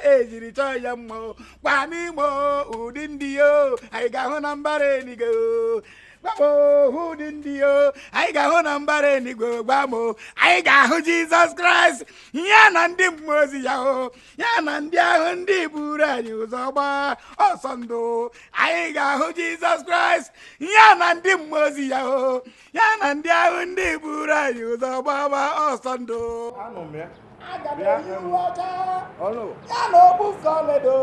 ejiri chọọ ya mma gwa n'ime ụdị ndị yo anyị ga-ahụ na mbara eluigwe gbamo ụdị ndị yo anyị ga-ahụ na mbara eluigwe gbamo anyị ga-ahụ Jizọs Kraịst ya na ndị mmụọ ozi ya ya na ndị ahụ ndị buru anyị ụzọ gbaa ọsọ ndụ anyị ga-ahụ Jizọs Kraịst ya na ndị mmụọ ozi ya ya na ndị ahụ ndị buru anyị ụzọ gbaa ọsọ ndụ aga m eyi uwe ọcha ya na okpu nke ọlaedo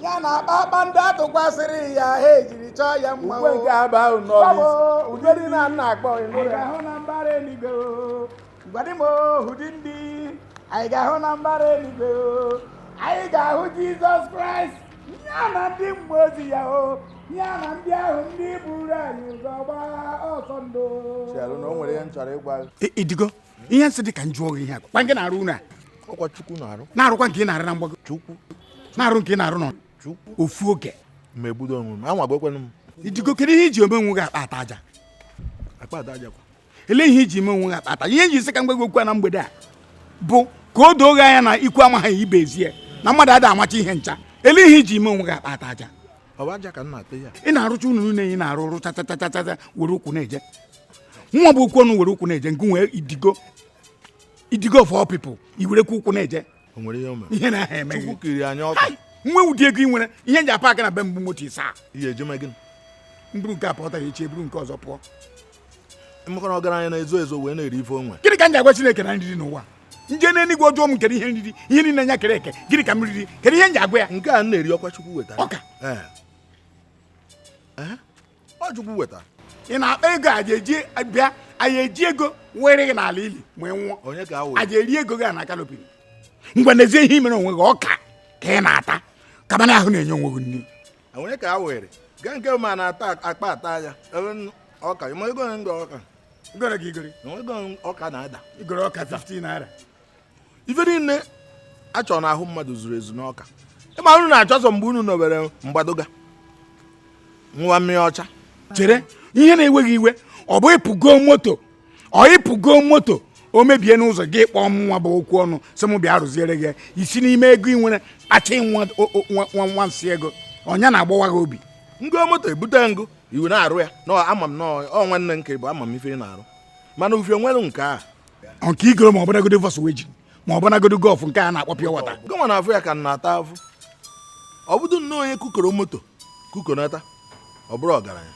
ya na kpakpando atụkwasịrị ya ha ejiri chọọ ya mma nke aba ahụ n'ọdị na nna akpọ anyị ga-ahụ na mbara eluigwe gwadi m ụdị ndị anyị ga-ahụ na mbara eluigwe anyị ga-ahụ Jizọs Kraịst ya na ndị mmụọ ozi ya ya na ndị ahụ ndị buru anyị ụzọ gbaa ọsọ ndụ na o nwere ihe m chọrọ ịgwa Idigo ihe nsị dị ka njụ oge ihe kwa nke na-arụ unu a ọkwa Chukwu na-arụ na-arụkwa nke ị na-arụ na mgbago Chukwu na-arụ nke ị na-arụ nọ Chukwu ofu oge ma egbudo onwe m anwa gbekwenụ m Idigo kedu ihe iji ome onwe gị akpa aja kwa ele ihe iji eme onwe gị akpa ata ihe nji sị ka mgbe gị okwu na mgbede a bụ ka o doo gị anya na ikwu amaghị ibe ezie na mmadụ ada amacha ihe ncha ele ihe iji eme onwe gị akpa aja ọ bụ aja ka m na-ata ya ị na-arụcha unu niile ị na-arụ ọrụ chachachachacha were ụkwụ na-eje nwa bụ okwu ọnụ were ụkwụ na-eje nke nwee Idigo of all people i werekwa ụkwụ na-eje o nwere ihe o mere ihe na-aha eme Chukwu kiri anya ọka nwe ụdị ego ị nwere ihe nji apa aka na be mgbu moto isaa ihe ejeme gị mburu nke a pụọta ya echi eburu nke ọzọ pụọ emekọrọ ọgaranya na-ezo ezo wee na-eri ife onwe gịnị ka m ji agwa Chineke na nriri n'ụwa nje n'eluigwe ọjọọ m kere ihe nriri ihe niile nya kere eke gịnị ka m riri kedu ihe m ji agwa ya nke a m na-eri ọkwa Chukwu wetara ọka ọ Chukwu wetara ị na-akpa ego a ga-eji bịa anyị eji ego were gị n'ala ili ma ị nwụọ onye ka awụ aja eri ego gị a na kanopin ngwa n'ezie ihe mere onwe gị ọka ka ị na-ata kabana ahụ na-enye onwe gị nri onye ka awere gaa nke ma na-ata akpa ata ya ọka ịma ego ndị ọka igoro gị igori ego ọka na-ada igoro ọka 15 naira ife niile a chọrọ n'ahụ mmadụ zuru ezu n'ọka ịma unu na-achọsọ mgbe unu nọbere mgbadoga nwa mmiri ọcha chere ihe na-enweghị iwe ọ bụ ịpụgo moto o mebie n'ụzọ gị kpọọ m nwa bụ okwu ọnụ sị m bịa rụziere gị isi n'ime ego ị nwere kpacha nwa nsị ego ọnya na-agbawa gị obi ngo moto ebute ngụ iwe na-arụ ya ama m nọ nwanne nke bụ ama m ife ị na-arụ mana ufie nwere nke a nke igoro ma ọ bụnagodo vọs weji ma ọ bụnagodo gọlf nke a na-akpọ pịa wata gọnwa na afụ ya ka m na-ata afụ ọ bụdụ nnọọ onye kukoro moto kukonata ọ bụrụ ọgaranya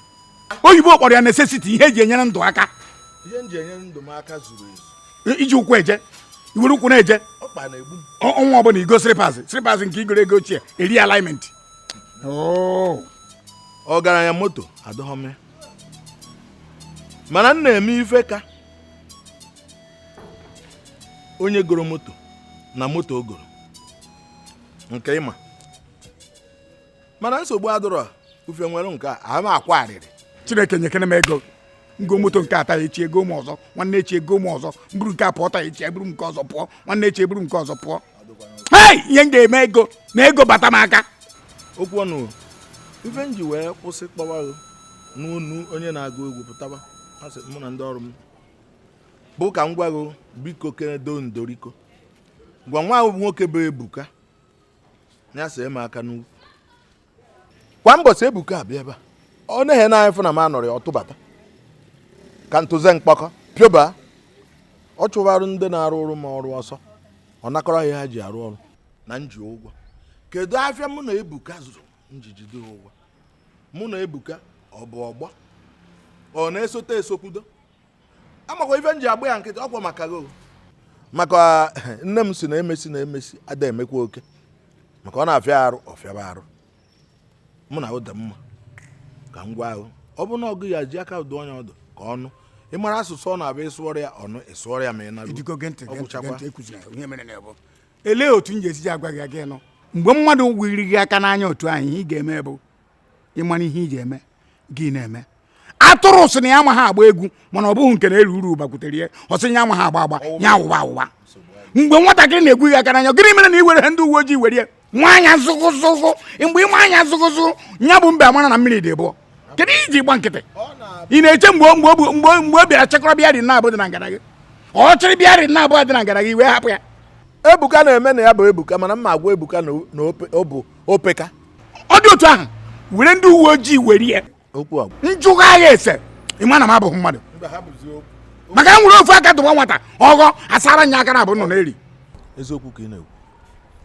oyibo kpọrọ ya necessity ihe eji enyere ndụ aka ihe m ji enyere ndụ m aka zuru ezu iji ụkwụ eje iwere ụkwụ na-eje ọkpa na-egbu m ọnwa ọbụla igo slippers nke igoro ego ochie eri alignment ọgaranya moto adọghọme mana m na-eme ife ka onye goro moto na moto ogoro nke ịma mana nsogbu adọrọ ufe nwere nke a ama akwa arịrị Chineke nyekere m ego ngo moto nke ata ya echi ego m ọzọ nwanne echi ego m ọzọ mburu nke a pụọta ya echi eburu nke ọzọ pụọ nwanne echi eburu nke ọzọ pụọ hei ihe m ga-eme ego na ego bata m aka okwu ọnụ ife m ji wee kwụsị kpọwa n'unu onye na-agụ egwu pụtaba asị mụ na ndị ọrụ m bụ ka m gwa gị biko kenedo ndoriko gwa nwa ahụ nwoke bụ Ebuka ya see m aka n'ugwu kwa mbọsị Ebuka abịa ebe a ọ na-ehe na anyị fụ na m anọrị ọtụbata ka ntụze mkpọkọ pịọba ọ chụwarụ ndị na-arụ ọrụ ma ọrụ ọsọ ọ nakọrọ ihe ha ji arụ ọrụ na nji ụgwọ kedu afịa mụ na Ebuka zụrụ njijide ụgwọ mụ na Ebuka ọ bụ ọgbọ ọ na-esote esokwudo amakwa ife nji agba ya nkịtị ọkwa maka gị maka nne m si na-emesi ada emekwa oke maka ọ na-afịa arụ ọfịaba arụ mụ na ụda mma ka m gwa ahụ ọ bụ na ọgụ ya ji aka ụdị onye ọdụ ka ọnụ ị mara asụsụ ọ na-abịa ịsụọrọ ya ọnụ ịsụọrọ ya ma ị narụ elee otu m ji esiji agwa gị aga nọ mgbe mmadụ wiri gị aka n'anya otu ahụ ihe ị ga-eme bụ ịmara ihe ị ga-eme gị na-eme atụrụ sị na ya amaghị agba egwu mana ọ bụghị nke na-eru uru gbakwutere ya ọ sị ya amaghị agba ya awụwa awụwa mgbe nwatakịrị na-egwu gị aka n'anya gịnị mere na i were ndị uwe ojii were ya nwaanya zụgụzụgụ mgbe ịma anya zụgụzụ ya bụ mbe amara na mmiri dị bụọ kedu iji gba nkịtị ị na-eche mgbe o bịara chekọrọ bịa dị na abụ dị na ngara gị ọ chịrị bịa dị na abụọ dị na ngara gị wee hapụ ya Ebuka na-eme na ya bụ Ebuka mana mma agwa Ebuka na ọ bụ opeka. Ọ dị otu ahụ were ndị uwe ojii were ya Okwu agwa. njụga agha ese ịma na m abụghị mmadụ maka e nwere ofu aka tụwa nwata ọghọ asara nya aka na abụ nọ n'eri. Eziokwu ka ị na-ekwu.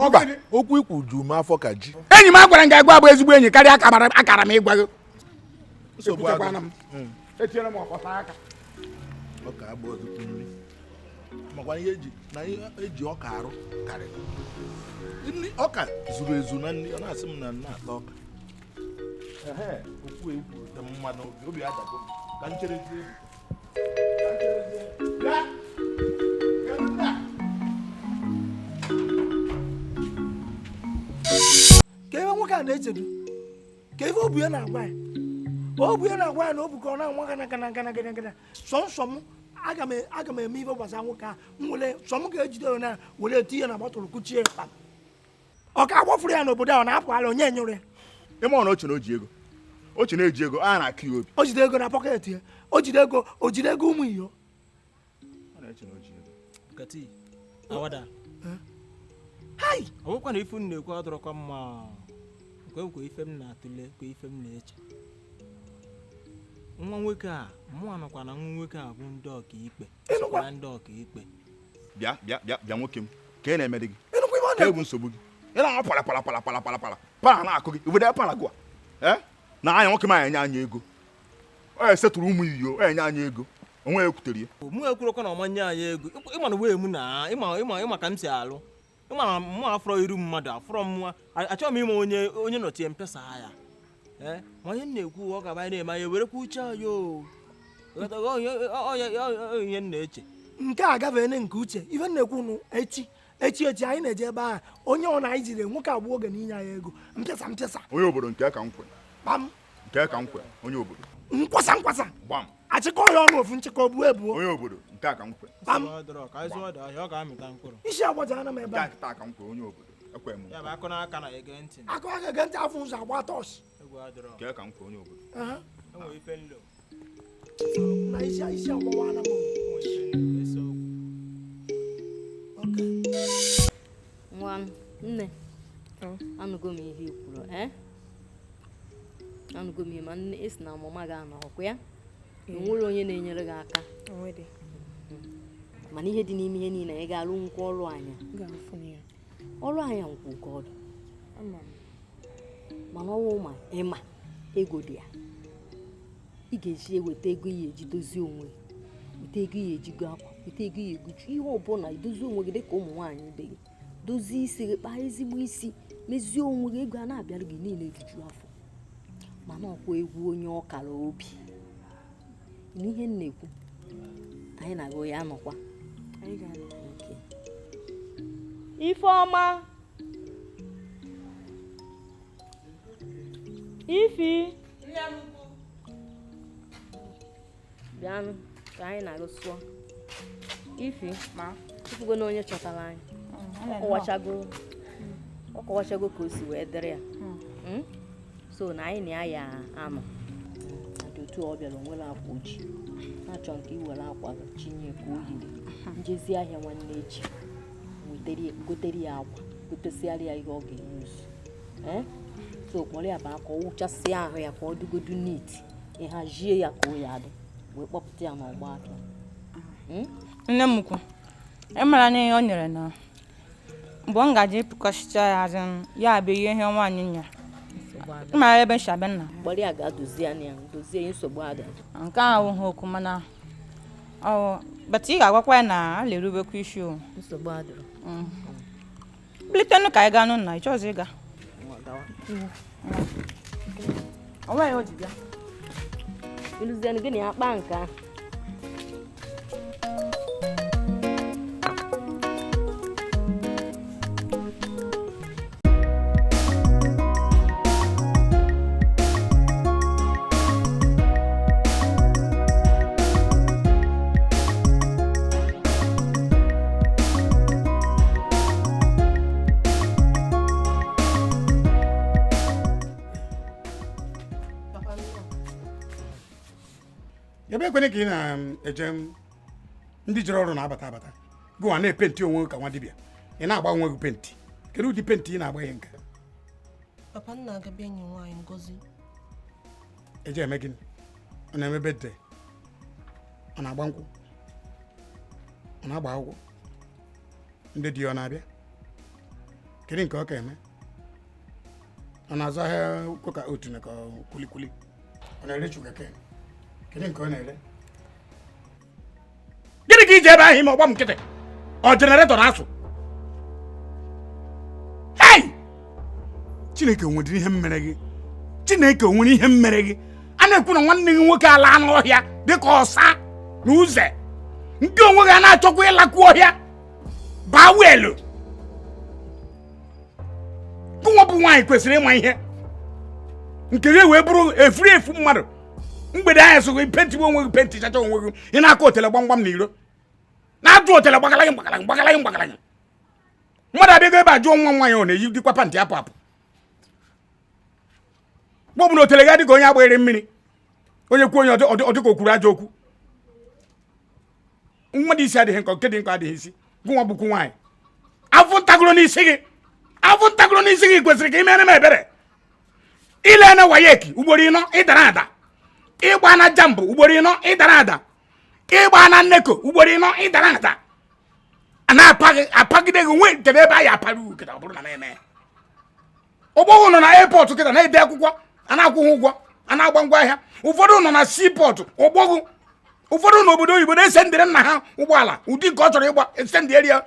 Mba, okwu ikwu ju m afọ ka ji. Enyi m agwara m ga-agwa abụ ezigbo enyi karịa akara m ịgwa gị. Etinyere m ọkpọta aka. Ọka agba ọtụtụ nri. Makwa ihe eji ọka arụ karịrị. Nri ọka zuru ezu na nri ọ na-asị m na na-ata ọka. Okwu ekwu dị m mmadụ obi adago ka ncherezie. Ka ebe nwoke a na-echedu ka ebe obu ya na-agwa ya obu ya na-agwa ya na obu ka ọ na-anwa gana sọmsọ m aga m eme ife gbasara nwoke a nwere sọm ga-ejide na were etinye na bọtụlụ kuchie kpa ọ ka agbafuru ya n'obodo a na-apụ ala onye nyụrụ ya ịma na oche na oji ego oche na-eji ego a na-akụ ya obi o jide ego na pọket ya o jide ego ụmụ iyo hai ọgwụkwa na ife m na-ekwu adọrọkwa mma nkwe ife m na-atụle kwe ife m na-eche nwa nwoke a mụnwa nọkwa na nwa nwoke a bụ ndị ọkaikpe na ndị ọkaikpe bịa nwoke m ka ị na-eme dị gị ka egwu nsogbu gị ị na-ama para na-akụ gị obodo ya para gụa na anya nwoke m anya enye anya ego ọ esetụrụ ụmụ iyo enye anya ego onwe ya ekwutere ya mụ ekwurokwa na ọmanye anyị ego ịma na wee mụ na ịma ka m si alụ ịma na mụ afọrọ iru mmadụ afọrọ m achọghị m ime onye nọtie mpesa ya ma onye na-ekwu ọ ga-abanye na-eme anyị werekwa uche anyị onye na-eche nke a gafere nke uche ife na-ekwu echi anyị na-eje ebe ahụ onye ọ na anyị jiri nwoke agbụ oge n'inye anyị ego mpịasa onye obodo nke ka nkwe kpam nke ka nkwe onye obodo nkwasa gbam achịkọ ya ọnụ ofu nchịkọ buo ebuo onye obodo nke ka nkwe kpam ọ ga-amịta mkpụrụ isi agbajara m ebe a nke ka nkwe onye obodo ekwe m ya bụ akụ n'aka na ege ntị akụ aka ege ntị afọ ụzọ agba tọs nke ka nkwe onye obodo enwere ife nlo na isi ọgbawala m nwa nne anụgo m ihe ikwuru anụgo m ihe ma nne esi na ọmụma gị anọ ọkwa ya enwere onye na-enyere gị aka mana ihe dị n'ime ihe niile ị ga-alụ nkwa ọrụ anya nkwụ ka ọdụ mana ọnwụ ma ịma ego dị ya ị ga-eji eweta ego ya eji dozie onwe weta ego ya ejigo akwa weta ego ya eguju ihe ọbụla idozie onwe gị dịka ụmụ nwaanyị ibe gị dozie isi gị kpaa ezigbo isi mezie onwe gị ego a na-abịara gị niile ejuju afọ mana ọkwa egwu onye ọkara obi n'ihe m na-ekwu anyị na-agụ ya anọkwa Ifeọma Ifi bịanụ ka anyị na-agụ sụọ Ifi ifugo na onye chọtara anyị ọ kọwachago ka o si wee dịrị ya so na anyị na ya anọ dị otu ọ bịara onwere akwa ojii na-achọ nke iwere akwa chinye ka o yiri njezi ahịa nwanne echi gotere ya akwa gotesiara ya ihe ọ ga-enyuzu so kpọrọ ya bụ aka ọ wụchasịa ahụ ya ka ọ dịgodu neat ịhazie ya ka o ya dị wee kpọpụta ya n'ọgba aka nne m kwu emara na ihe o nyere na mgbe ọ ngaji ịpụkọchicha ya azụ ya bụ ihe nwaanyị nya mara ebe nshabe nna kpọrọ ya ga-adozie anya ya dozie nsogbu ada nke ahụ ha okwu mana bata ị ga-agwakwa ya na a lerubekwa isi o nsogbu adịrọ bilitenụ ka anyị gaa n'ụlọ ịchọzị ịga onweghị o ji bịa iluzienụ gị na ya kpaa nke ahụ ebe ekwene ka ị na-eje ndị jere ọrụ na-abata gụwa na-epenti onwe ka nwa dibịa ị na-agba onwe gị penti kedu ụdị penti ị na-agba ihe nke Papa nna aga-abịa enyi nwaanyị Ngozi. eji eme gịnị ọ na-eme bedde ọ na-agba nkwụ ọ na-agba akwụkwọ ndị di ọ na-abịa kedu nke ọ ka eme ọ na-azụ ahịa koka otu na kulikuli ọ na-ere shugaken kedu nke ọ na-ere gịnị ka iji ebe ahụ ime ọgba m nkịtị ọ jeneretọ na-asụ hei Chineke nwere ihe mmere gị Chineke nwere ihe mmere gị a na-ekwu na nwanne gị nwoke ala n'ọhịa dịka ọsa na uze nke onwe gị a na-achọkwa ịlakwu ọhịa baa weelu gụnwa bụ nwaanyị kwesịrị ịma ihe nke gị wee bụrụ efu mmadụ mgbede anya sogo penti bụ onwe gị penti chacha onwe gị ị na-aka otele gbamgbam na iro na-ajụ otele gbagalaghị mmadụ abịago ebe a jụọ nwa nwaanyị ọ na-eyi dịkwa pantị apụ apụ mgbe ọ bụ na otele ga dịka onye agbaghịrị mmiri onye kwuo onye ọ dịka okwuru ajọ okwu mmadụ isi adịghị nkọ nke dị nkọ adịghị isi gụnwa bụkwu nwaanyị afụ ntagoro n'isi gị kwesịrị ka ị mere m ebere ile na wayeki ugboro ịnọ ịdara ada ịgba na jambụ ugboro ịnọ ịdara ada ịgba na nneko ugboro ịnọ ịdara ada a na-apagide gị nwe kedu ebe anyị apara ugwu kịta ọ bụrụ na na-eme ụgbọghụ nọ na airport kịta na-ede akwụkwọ a na-akwụghị ụgwọ a na-agba ngwa ahịa ụfọdụ nọ na seaport ụgbọghụ ụfọdụ n'obodo oyibo na-ese ndịrị nna ha ụgbọala ụdị nke ọ chọrọ ịgba esendị eria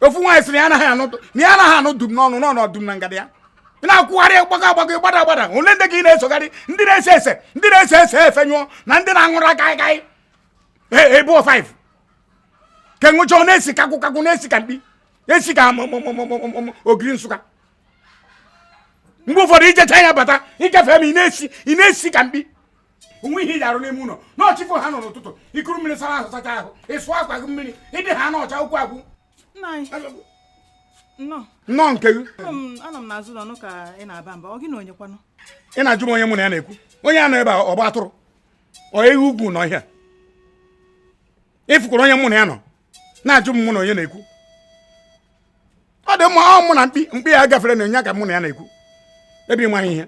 ofu nwaanyị sịrị ya anaghị anụ dum n'ọnụ n'ọdụm na ngada ya ị na-akwụgharị agbago gbada ole ndị ka ị na-esogharị ndị na-ese ese efe nyụọ na ndị na-aṅụrụ aka ebe 5 ka nwụcha ọ na-esi kakwụ na-esi ka mkpi esi ka ogiri Nsụka mgbe ụfọdụ ijecha ya bata ịgafe m ị na-esi ka mkpi onwe ihe iji arụ n'ime ụlọ n'ọchịfụ ha nọ n'ụtụtụ ikuru mmiri sara ahụ sacha ahụ ịsụ akwa gị mmiri ịdị ha n'ọcha ụkwụ agwụ nnọọ nke gị anọ m n'azụ ụlọ ka ị na-aba mba ọ gị na onye kwanụ ị na-ajụ m onye mụ na ya na-ekwu onye a nọ ebe a ọgba atụrụ ọ ehi ugwu nọ ihe ịfụkwara onye mụ na ya nọ na-ajụ m mụ na onye na-ekwu ọ dị mma ọ mụ na mkpi ya gafere na onye ka mụ na ya na-ekwu ebe ịmaghị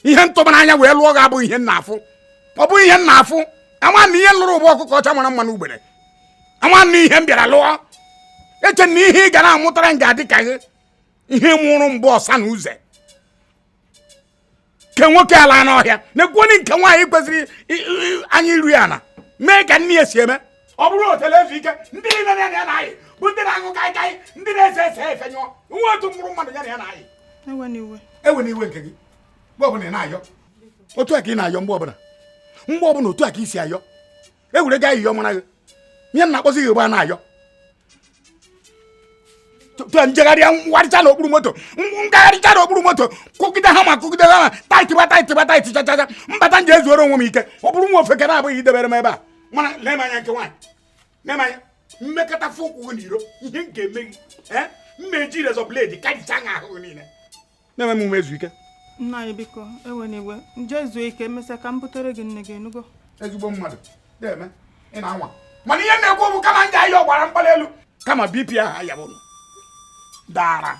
ihe ntụbara anya wee lụọ gị abụghị ihe nna afụ ọ bụghị ihe nna afụ ama na ihe lụrụ ụgbọ ọkụkọ ọcha mara mma n'ugbere ama na ihe m bịara lụọ eche na ihe ị ga na-amụtara m ga-adị ka gị ihe nwụrụ mgbe ọsa na uze ke nwoke ala n'ọhịa na-ekwuoni nke nwaanyị kwesịrị anya iru ya na mee ka nne ya si eme ọ bụrụ otele ezu ike ndị niile ya na ya na-ayị bụ ndị na-aṅụ kaikai ndị na-ese ese efe nyụọ nwa otu mkpụrụ mmadụ ya na ya na-ayị ewe n'iwe nke gị mgbe ọbụla ị na-ayọ otu a ka ị na-ayọ mgbe ọbụla otu a ka ị si ayọ ewere gaa ayịyọ mara gị ihe na-akpọzi gị gba na-ayọ tụa njegharịa ngagharịcha n'okpuru moto kụgide ha taịtị chachacha mbata nje ezuoro onwe m ike ọ bụrụ nwa ofeke na-abụghị idebere m ebe a mana lee m anya nke nwaanyị lee m anya mmekọta fụ ụkwụ gị n'iro ihe nke eme gị mmeji rezọ bledi kajicha anya ahụ gị niile na-eme m ume ezu ike nna anyị biko ewe n'iwe nje zuo ike emesịa ka m butere gị nne gị enugo ezigbo mmadụ na-eme ị na-anwa mana ihe na-ekwu bụ kama nje ahịa ọgbara mkpali elu kama bp ahụ ayabụrụ dara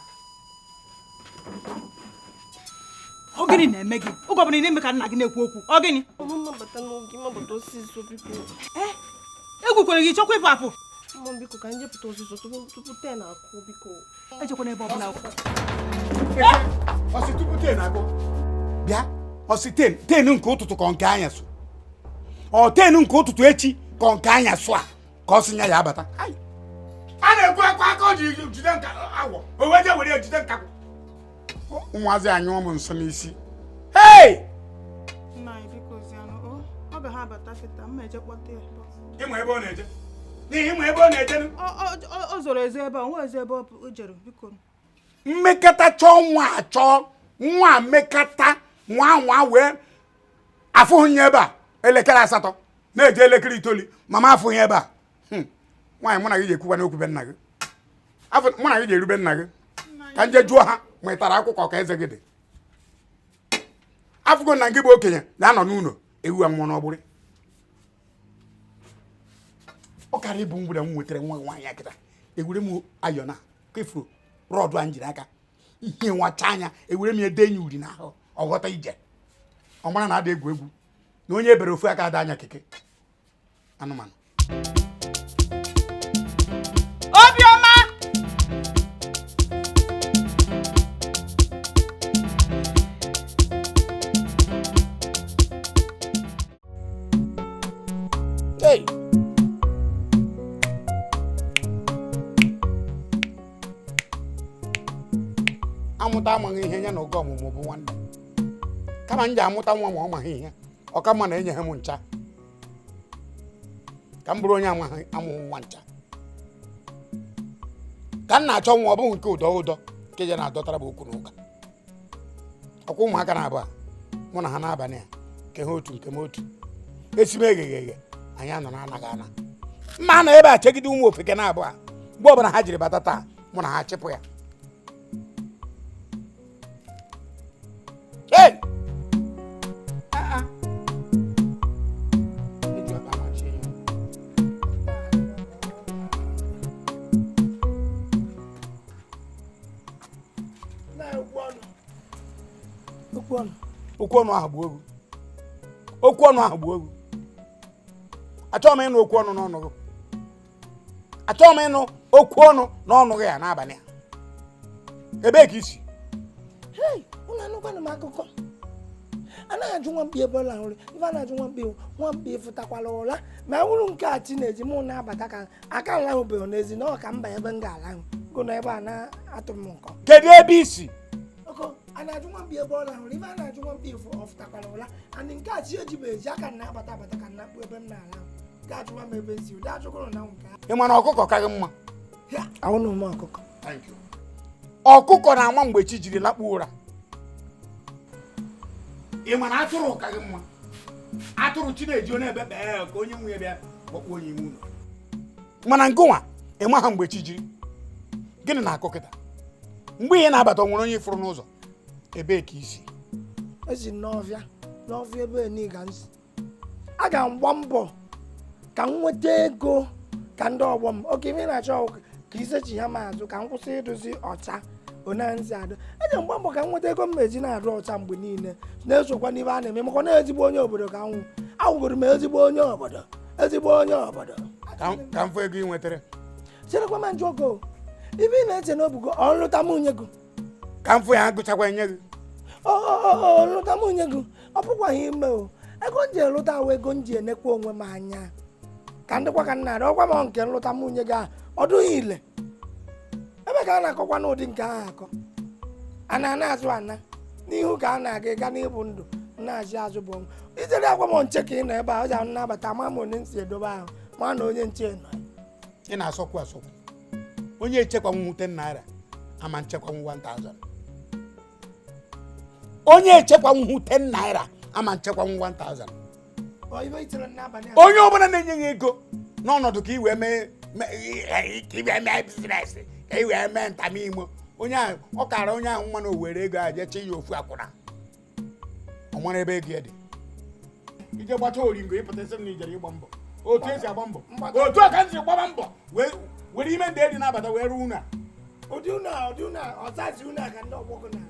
ọ gịnị na-eme gị oge ọbụla ị na-eme ka nna gị na-ekwu okwu ọ gịnị egwukwere gị chọkwa ịpụ apụ biko ka njepụta ọzụzụ tupu 10 na-akụ biko ejekwana ebe ọbụla ọsị tupu 10 na-akụ bịa ọsị 10 nke ụtụtụ ka nke anya so ọ 10 nke ụtụtụ echi ka nke anya so a ka ọ sị nya ya abata a na-ekwu aka o ji jide nka agwọ o wee je were jide nka ụmụazị anyụọ m nso n'isi hei nna anyị biko zianụ ọ ga ha abata kịta mma eje kpọta ya ịma ebe ọ na-eje n'ihi ịma ebe ọ na-eje o zoro eze ebe a nwa eze ebe o jere biko mmekọta chọọ nwa achọọ nwa mmekọta nwa wee afụghị ya ebe a elekere 8 na-eje elekere 9 mama afụghị ebe a nwaanyị mụ na gị ga-ekwukwa n'okwube nna gị mụ na gị ga-erube nna gị ka nje jụọ ha ma ị tara akwụkwọ ka eze gị dị afụgo na gị bụ okenye na-anọ n'ụlọ ewu amụọ n'ọgbụrị karịa ịbụ mgbere m nwetara nwa nwaanyị akịta ewere m ayọ na kefuru rọdụ a njiri aka ihe nwacha anya ewere m edenye uri n'ahụ ọghọta ije ọ mara na ada egwu egwu na onye ebere ofu aka ada anya keke anụmanụ Obiọma hey amụta amaghị ihe ya na oge ọmụmụ bụ nwanne kama m ji amụta nwa ma ọ maghị ihe ọ ka mma na enye ha m ncha ka m bụrụ onye amaghị amụghị nwa ncha ka m na-achọ nwa ọ bụghị nke ụdọ ụdọ nke je na-adọtara bụ okwu n'ụka ọkwa ụmụaka na-abụọ mụ na ha n'abalị a nke ha otu nke m otu esi m egheghị eghe anyị anọ na-anaghị ana mma na ebe a chegide ụmụ ofeke na-abụọ mgbe ọbụla ha jiri bata taa mụ na ha chịpụ ya hey! okwu ọnụ ahụ bụ egwu okwu ọnụ ahụ bụ egwu achọghị m ịnụ okwu ọnụ n'ọnụ gị achọghị m ịnụ okwu ọnụ n'ọnụ gị ya n'abalị a ebee ka isi unu anụkwana m akụkọ anaghị ajụ nwamkpi ebe ọla nri ife a na-ajụ nwamkpi fụtakwala ụra ma wụrụ nke a chi na-eji mụ na-abata ka aka nlahụbeghị n'ezi na ọ ka mba ebe m ga-alahụ gụ na ebe a na-atụ m nkọ kedu ebe isi a na-ajụ nwamkpi ebe ọla nri ife a na-ajụ nwamkpi ọfụtakwala ụra andị nke a chi ejibe eji aka na-abata abata ka na-akpụ ebe m na-alahụ ga-ajụwa m ebe nsi ụdị ajụgụrụ na nke ị ma na ọkụkọ ka gị mma ahụnụ m ọkụkọ ọkụkọ na-ama mgbe chi jiri lakpuo ụra ị ma na atụrụ ka gị mma atụrụ chi na-eji onye ebe kpee ka onye nwunye bịa kpọkpọ onye ime ụlọ mana nke nwa ị ma ha mgbe chi jiri gịnị na-akụ kịta mgbe ihe na-abata ọ nwere onye fụrụ n'ụzọ ebee ka isi esi n'ọfịa ebe niga nsi a ga-agba mbọ ka m nweta ego ka ndị ọgbọ m oke ime na-achọ ka isechi ha ma azụ ka m kwụsị ịdozi ọcha onanzi adụ eji mgba mbọ ka m nweta ego m eji na-adụ ọcha mgbe niile na-esokwa n'ibe a na-eme maka na ezigbo onye obodo ka nwụ awụgoro m ezigbo onye obodo ka m fụ ego ị nwetara cherekwa ma njụ ogo ibe ị na-eche n'obugo ọlụta m nwunye gị ka m fụ ya gụchakwa nye gị ọlụta m nwunye gị ọ bụkwaghị ime o ego m ji elụta ahụ ego m ji enekwa onwe m anya ka ndịkwa ka m na-arị ọkwa m nke nlụta m nwunye gị a ọdụghị ile ebe ka a na-akọkwa n'ụdị nke ahụ akọ a na-azụ ana n'ihu ka a na-aga ịga n'ịbụ ndụ na-azị azụ bụ ọnwụ ijere akwa m nche ka ị nọ ebe a ọ ji ahụ nnabata ma m onye nsi edobe ahụ ma na onye nche nọ ị na-asọkwu asọkwu onye echekwanwu 10 naira ama nchekwanwu 1000 onye echekwanwu 10 naira ama nchekwanwu 1000 onye ọbụla na-enye ya ego n'ọnọdụ ka i wee mee biznes ka i wee mee ntamimo onye ahụ ọ kara onye ahụ mmanụ owere ego a jeche ya ofu akwụna ọ mara ebe ego ya dị ije gbata oringo ịpụtasị m na ijere ịgba mbọ otu esi agba mbọ otu a ka m si gbaba mbọ were ime ndị edi na-abata wee ruo ụna ụdị ụna ọzazi ụna ka ndị ọgbọgọ na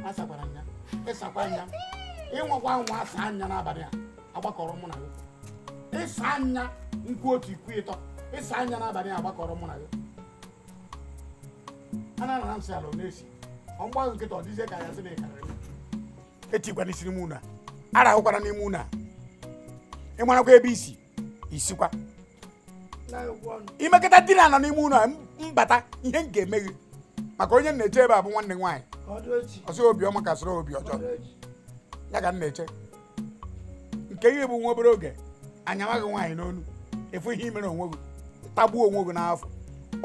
asakwara anya ịsakwa anya ịnwekwa nwa asa anya n'abalị a agbakọrọ mụ na gị ịsa anya nkwu otu ikwu ịtọ ịsa anya n'abalị a agbakọrọ mụ na gị a na-anara nsị ala na-esi ọmgba nkịta ọ dịzie ka ya sị na ịkarịrị etikwana isi n'ime ụna arahụkwara n'ime ụna ị marakwa ebe isikwa imekọta di na n'ime ụlọ mbata ihe m ga-eme gị maka onye na-eche ebe a bụ nwanne nwaanyị ọsọ obiọma ka soro obi ọjọọ ya ka m na-eche nke gị bụ nwa obere oge anyama gị nwaanyị n'onu efu ihe imere onwe gị tagbuo onwe gị n'afọ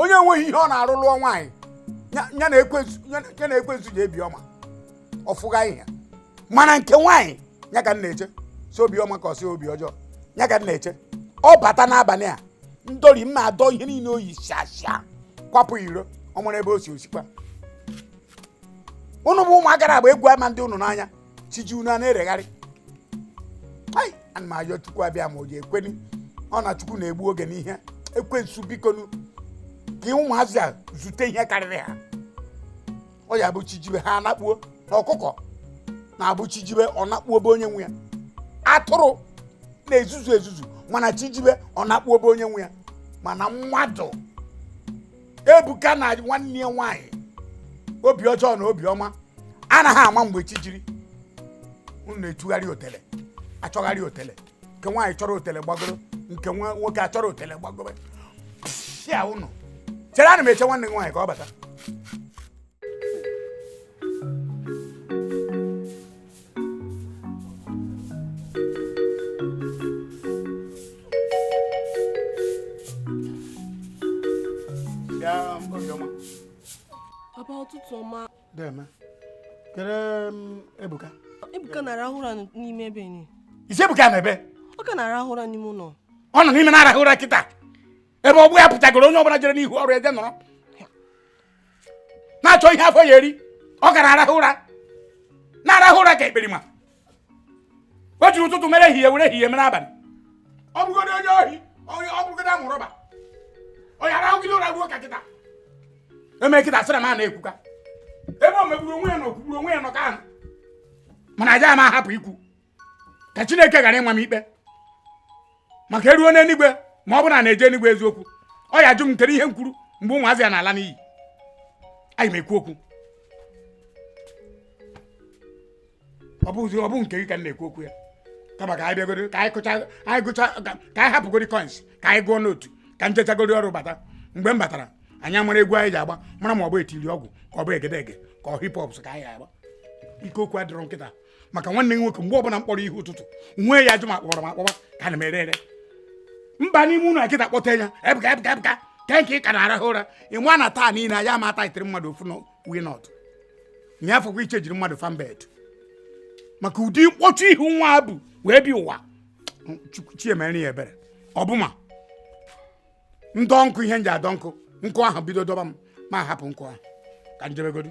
onye enweghị ihe ọ na-arụ lụọ nwaanyị ya na ekwensu ji ebi ọma ọfụga ihe mana nke nwaanyị ya ka m na-eche so obiọma ka ọsọ obi ọjọọ ya ka m na-eche ọ bata n'abalị a ndori mma adọ ihe niile oyi shasha kwapụ iro ọ mara ebe o si osikwa unu bụ ụmụaka na-agba egwu ama ndị unu n'anya chiji unu a na-eregharị ana m ayọ Chukwu abịa ma o ji ekweni ọ na Chukwu na-egbu oge n'ihe ekwensu bikonu ka ụmụazị a zute ihe karịrị ha ọ ya bụ chijibe ha anakpuo na ọkụkọ na-abụ chijibe ọ nakpuo be onye nwe ya atụrụ na-ezuzu ezuzu mana chijibe ọ nakpuo be onye nwe ya mana mmadụ Ebuka na nwanne ya nwaanyị obi ọjọọ na obi ọma anaghị ama mgbe chi jiri unu na-etugharị otele achọgharị otele nke nwaanyị chọrọ otele gbagoro nke nwoke achọrọ otele gbagoro ya unu chere ana m eche nwanne gị nwaanyị ka ọ bata Papa ụtụtụ ọma. Deme. Kere Ebuka. Ebuka na-arahụ ụra n'ime ebe ni. Isi Ebuka na-ebe? Ọ ka na-arahụ ụra n'ime ụlọ. Ọ nọ n'ime na-arahụ ụra kịta. Ebe ọgbụ ya pụtagoro onye ọbụla jere n'ihu ọrụ eje nọrọ. Na-achọ ihe afọ ya eri. Ọ gara arahụ ụra. Na-arahụ ụra ka ekperima. O jiri ụtụtụ mere ehihie were ehihie mere abalị. Ọ bụgodị onye ohi, ọ bụgodị amụ rọba. Ọ ya arahụgide ụra ruo ka kịta. Eme kịta sịrị m a na-ekwuka. Ebe o megburu onwe ya na okwugburu onwe ya nọ ka ahụ. Mana aja ma ahapụ ikwu ka Chineke gara ịnwa m ikpe maka eruo n'eluigwe ma ọ bụ na na-eje eluigwe eziokwu ọ ya jụ m nkere ihe m kwuru mgbe ụmụazị ya na-ala n'iyi anyị m ekwu okwu ọ bụ nke gị ka m na-ekwu okwu ya kama ka anyị bịagoro ka anyị gụcha ka anyị hapụgoro coins ka anyị gụọ n'otu ka m jechagoro ọrụ bata mgbe m batara anyị amara egwu anyị ji agba mara ma ọ bụ etiri ọgwụ ka ọ bụ egedege ka ọ hip hop ka anyị agba ike okwu adịrọ nkịta maka nwanne gị nwoke mgbe ọbụla mkpọrọ ihe ụtụtụ nwe ya jụ m akpọrọ m akpọba ka ana m ere ere mba n'ime ụlọ nkịta kpọta ya Ebuka ka nke ị ka na-arahụ ụra ịnwa na taa niile ya ma ata itere mmadụ ofu na winọt nya afọkwa iche jiri mmadụ fambed maka ụdị mkpọtụ ihu nwa bụ wee bi ụwa chiemere ya ebere ọbụma ndọ nkụ ihe nji adọ nkụ nkụ ahụ bido dọba m ma hapụ nkụ ahụ ka njebegodu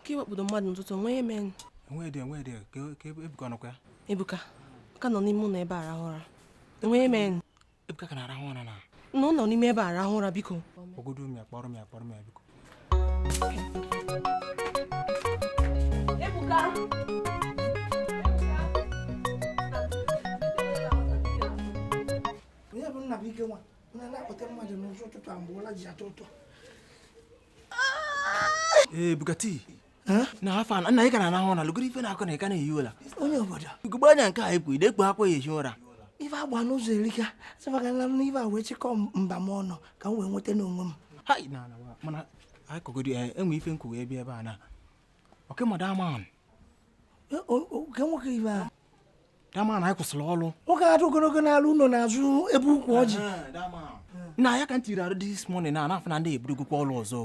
Ka iwepụdo mmadụ n'ụtụtụ nwe ihe mee. Enwedị ka Ebuka nọkwa ya. Ebuka ka nọ n'ime ụlọ ebe a rahụ ụra. Enwe ihe mee. Ebuka ka na-arahụ ụra na. Na ọ nọ n'ime ebe a rahụ ụra biko. Ogodo m ya kpọrọ m ya biko. Ebuka. Onye bụ nna bụ ike nwa na-akpọta mmadụ n'ụzọ ụtụtụ ambụọla ji atọ ụtọ. Ebuka tii na afọ nna ị ka na-arahụ ụra lụgoro ife na-akọ na ị ka na-ehi ụra Onye obodo ugogbe anya nke a ekwu idekpu akwa ya ehi ụra ife agba n'ụzọ erika sịbaga na ife a wee chịkọ mba m ọnụ ka m wee nweta n'onwe m. mana anyị kọgodi enwe ife nkwu wee bịa ebe a na oke ma daman Ke nwoke ife a daman anyị kwụsịrị ọrụ nwoke adị ogologo na-alụ ụlọ n'azụ ebe ukwu ọjị na ya ka m tiri arụ this morning na afọ na ndị eburugokwa ọrụ ọzọ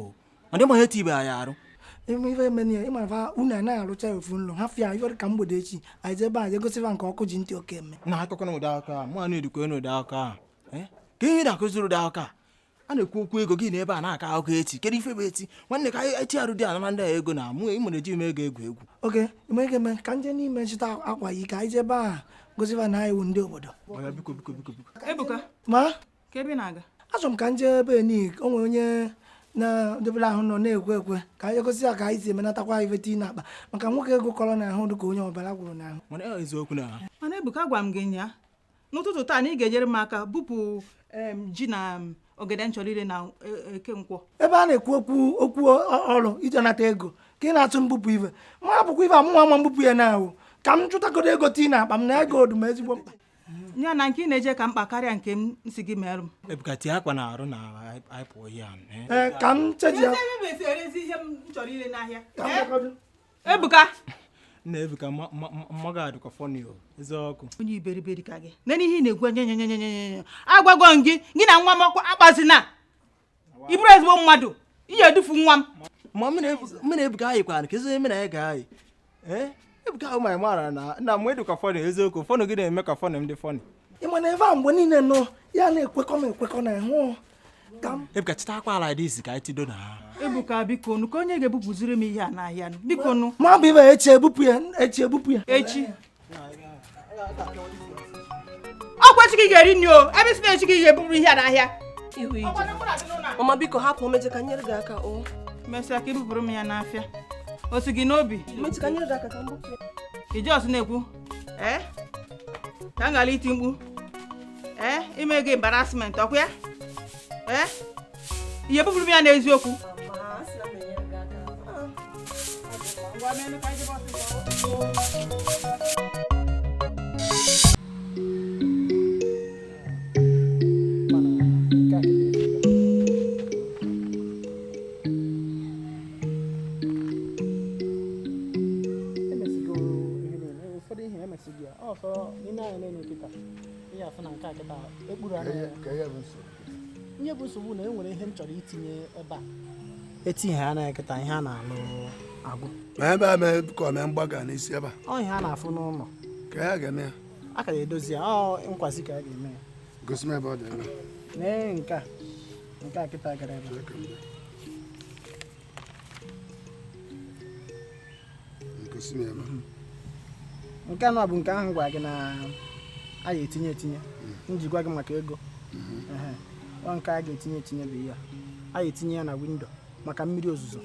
ọ dị ma ihe tibe anyị arụ ife emeni ịmara unu a na-arụcha ofu nlọ ha fịa ife ka mgbede echi anyị jebe anyị gosifa nke ọkụ ji ntị oke eme na akụkọ na ụdị aka mụ na-edukwa n'ụdị aka ka ihe na-akụziri ụdị aka a na-ekwu okwu ego gị na ebe a na-aka akụkọ eti kedu ife bụ eti nwanne ka eti arụ dị ana ndị ego na mụ ịmụ na eji m ego egwu oke ime ike eme ka nje n'ime chịta akwa yi ka anyị jebe a gosifa na anyị wụ ndị obodo biko Ebuka ma ka ebe na-aga achọrọ m ka nje ebe ni o nwere onye na-debere ahụ nọ na-ekwe ka anyị gosi ya ka anyị si emenatakwa ife tii n'akpa maka nwoke ego kọrọ n'ahụ dị ka onye ọbara gwụrụ n'ahụ mana eziokwu na mana Ebuka gwa m gị nya n'ụtụtụ taa na ị ga-enyere m aka bupụ ji na ogede nchọrọ ire na eke nkwọ ebe a na-ekwu okwu ọrụ ije nata ego ka ị na-atụ mbupụ ife ma bụkwa ife amụma ma mbupụ ya na-ahụ ka m chụtagodo ego tii n'akpa m na ego odu m ezigbo mkpa ya na nke ị na-eje ka mkpa karịa nke m si gị merụ m Ebuka tie akwa na arụ na anyị pụọ ihe ka m cheji ya Ebuka nna Ebuka mmaga adịkwa fọni eziokwu onye iberiberi ka gị nene ihe ị na-ekwu nye agwago m gị na nwa m akpazina ịbụrụ ezigbo mmadụ ihe edufu nwa m ma mụ na Ebuka anyị kwara ka ezi onye mụ na ya ga-anyị Ebuka my mara na mwe ka funny eziokwu funny gị na-eme ka funny m dị funny. Ị ma na ebe a mgbe niile nọ ya na-ekwekọ na hụ ka Ebuka chita akwa ala dị ka itido na. Ebuka biko nu ka onye ga-ebupụziri m ihe a n'ahịa nu biko nu. Ma bụ ibe echi ebupụ ya Echi. Ọkwa chi gị ga-eri nri o. Ebe si na echi gị ga-ebupụ ihe a n'ahịa. Ihu ije. Mama biko hapụ meje ka nyere gị aka o. Mesịa ka ebupụrụ m ya n'afịa. O si gị n'obi. Meje ka nyere gị aka ka mbupụ ya. Ije ọsụ na-ekwu. Ka m gara iti mkpu. Ime gị embarrassment ọkwa ya? Ihe bupụrụ m ya n'eziokwu. Mama, asị na m enyere gị aka. Ngwa menụ ka ije bọsụ. Nye bụ nsogbu na enwere ihe m chọrọ itinye ebe a etinye ha na nkịta ihe a na-alụ agụ ma ebe a mee ka ọ mee mgbaga n'isi ebe a ọ ihe a na-afụ n'ụlọ ka ya ga-eme ya a ka edozi ya ọ nkwazi ka a ga-eme ya gosi m ebe ọ dị ebe mee nke a kịta gara ebe gosi m ebe nke anọ bụ nke ahụ gwa gị na a ga-etinye nji gwa gị maka ego ọ nke a ga-etinye bụ ihe a ga-etinye ya na windo maka mmiri ozuzo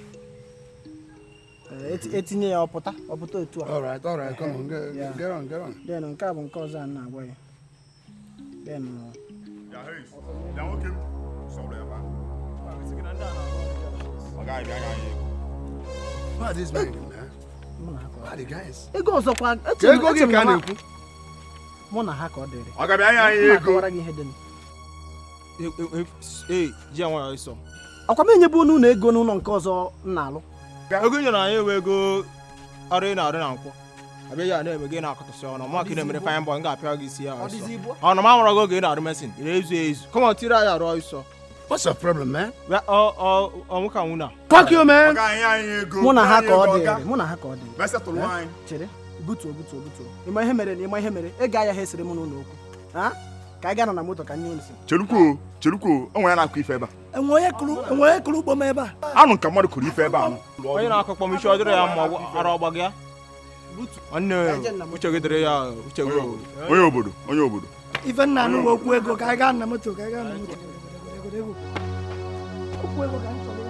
etinye ya ọpụta otu a alright come on get on then nke a bụ nke ọzọ a na-agwa ya then what is man what the guys ego ọzọkwa ego gị ka na-ekwu mụ na ha ka ọ dịrị ọ ga-abịa anyị ego ji enwe iso. Akwa m enyebu unu na ego n'ụlọ nke ọzọ m na-alụ. Ego nyere anyị ewe ego ọrụ na nkwọ. Abịa ya na-eme gị na-akọtọsị ọnụ ma ka ị na-emere fine boy ga-apịa gị isi ya ọsọ. Ọnụ ma nwere oge na-arụ mesin ezu come on tiri anyị arụ iso. What's your problem, man? Nwoke a nwụna. Fuck you, man. Mụ na ha ka ọ dịrị. Besetụlụ anyị. Chere butuo ịma ihe mere ị ga ya ha esere m n'ụlọ okwu ka anyị gaa na moto ka nye nsị cherukwuo onwe ya na-akụ ife ebe a enwe onye kụrụ ugbo m ebe a anụ nka mmadụ kụrụ ife ebe a onye na-akụ kpọm isi ọ dịrị ya mma ara ọgba gị ya nwanne uche gị dịrị ya uche gị onye obodo ife nna anụ okwu ego ka anyị gaa na moto okwu ego ka anyị chọrọ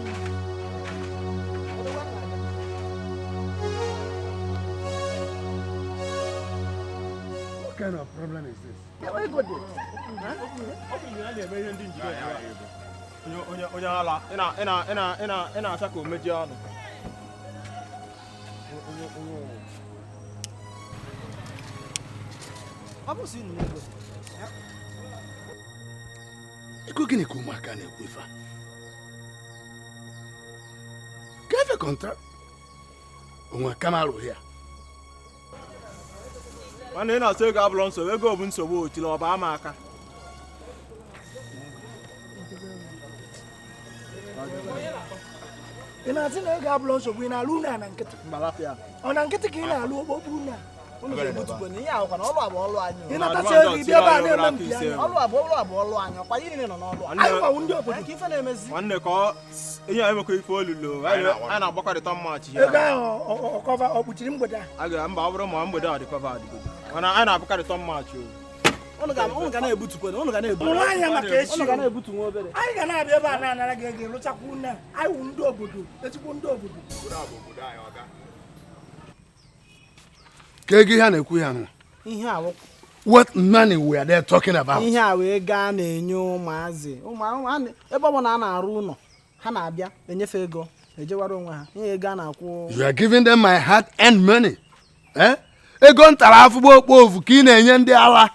What kind of problem is this? onye ala ị na-acha ka o mejie ọnụ Ego gịnị ka ụmụaka na-ekwu ife a? Ka efe kọntra onwe kama alụghị ya mana ị na-asụ ego abụrụ nsogbu ego bụ nsogbu otili ọba ama aka ị na-asị na ego abụrụ nsogbu ị na-alụ ụlọ na nkịtị ọ na nkịtị ka ị na-alụ okpokpuru ụlọ ị na-atasị ego ịbịa ebe a na-eme mpi anya anyị gbanwu ndị obodo nwanne ka ihe emekwa ife olulu a na-agbakọrịta mmachi ego ahụ ọkọva ọ kpuchiri mgbede a ga mba ọ bụrụ ma mgbede a dịkọva adịgodo mana anyị na-abụkarịta mmachi unu ga na-ebutu mụrụ anya maka echi unu ga na-ebutu nwa obere anyị ga na-abịa ebe a na-anara gị ego lụchakwa ụlọ anyị wụ ndị obodo ezigbo ndị obodo ka ego ihe a na-ekwu ya nụ ihe a what money were they talking about? ihe a wee gaa na-enye ụmụazị ebe ọ bụ na a na-arụ ụlọ ha na-abịa enyefe ego ejewara onwe ha ihe ego a na-akwụ You are giving them my hard-earned money. Ego ntara afụgbo okpovu ka ị na-enye ndị ala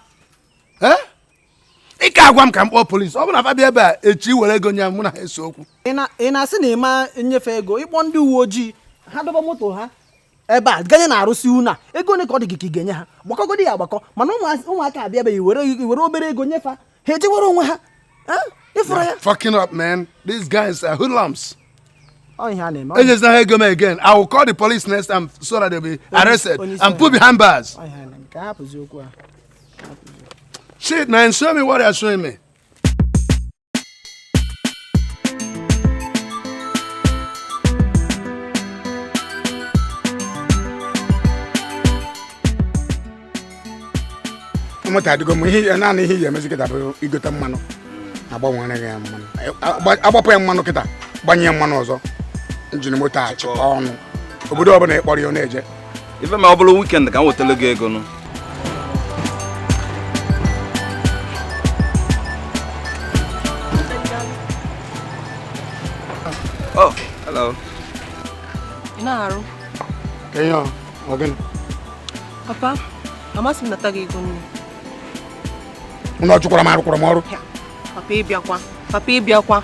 ị ka agwa m ka m kpọọ polisi ọ bụ na fabia ebe a echi were ego nye mụ na ha ese okwu ị na-asị na ịma enyefe ego ịkpọ ndị uwe ojii ha dobe moto ha ebe a ganye na-arụsị una ego ole ka ọ dị gị ka ị ga-enye ha gbakọgodi ya agbakọ mana ụmụaka abịa ebe iwere obere ego nyefe ha ejewere onwe ha ịfụrụ ya fucking up, man. These guys are hoodlums. Oh, yeah, name. I just not go again. I will call the police next time so that they'll be arrested and put behind bars. Oh, yeah, name. Can happen you kwa. Shit, man, show me what they're showing me. I'm tired to go here and I hear music that you got a man. About one again, about a man. Banyam manozo njini mota chi onu obodo obo na ekpori yo na-eje ife ma obolo weekend ka wotele go ego no oh hello Inaru kenyo ogen papa amasi nata ga ego nne uno chukwara maru kwara moru papa ibiakwa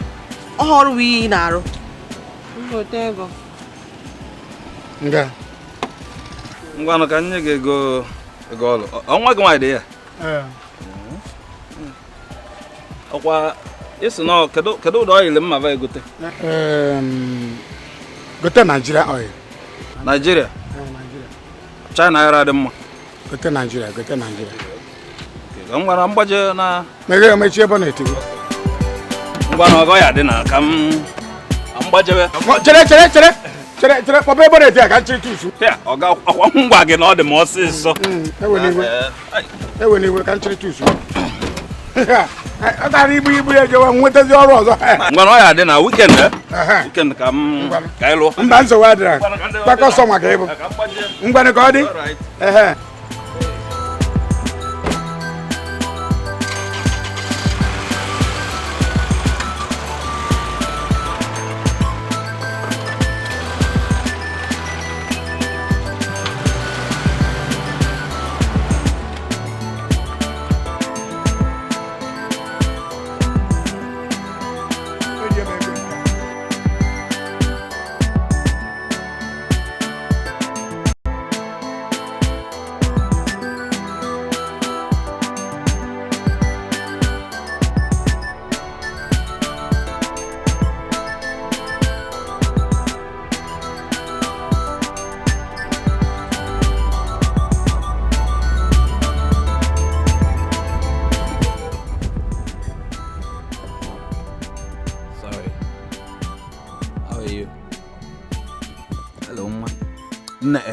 ọrụ wi na-arụ ngote ego nga ngwanu ka nye ga ego ọlụ ọnwa gị nwaanyị dị ya ọkwa isi na kedu ụdọ ọyịlị mma va egote gote Nigeria oil Nigeria China ara dị mma gote Nigeria ngwanu mgbaje na mege mechi ebe na etigo ngwanu ọgọ ya dị na ka m mgbajebe chere papa ebe na eti aka nchiri tusu ya ọga ọkwa ngwa gị na ọ dị m ọsịsọ ewe n'iwe ka nchiri tusu ọ gara ibu ya jewa nwetazi ọrụ ọzọ ngwanu ọ ya dị na weekend ka m ka ịlụ mba nsogbu adịra gbakọ sọ maka ịbụ ngwanụ ka ọ dị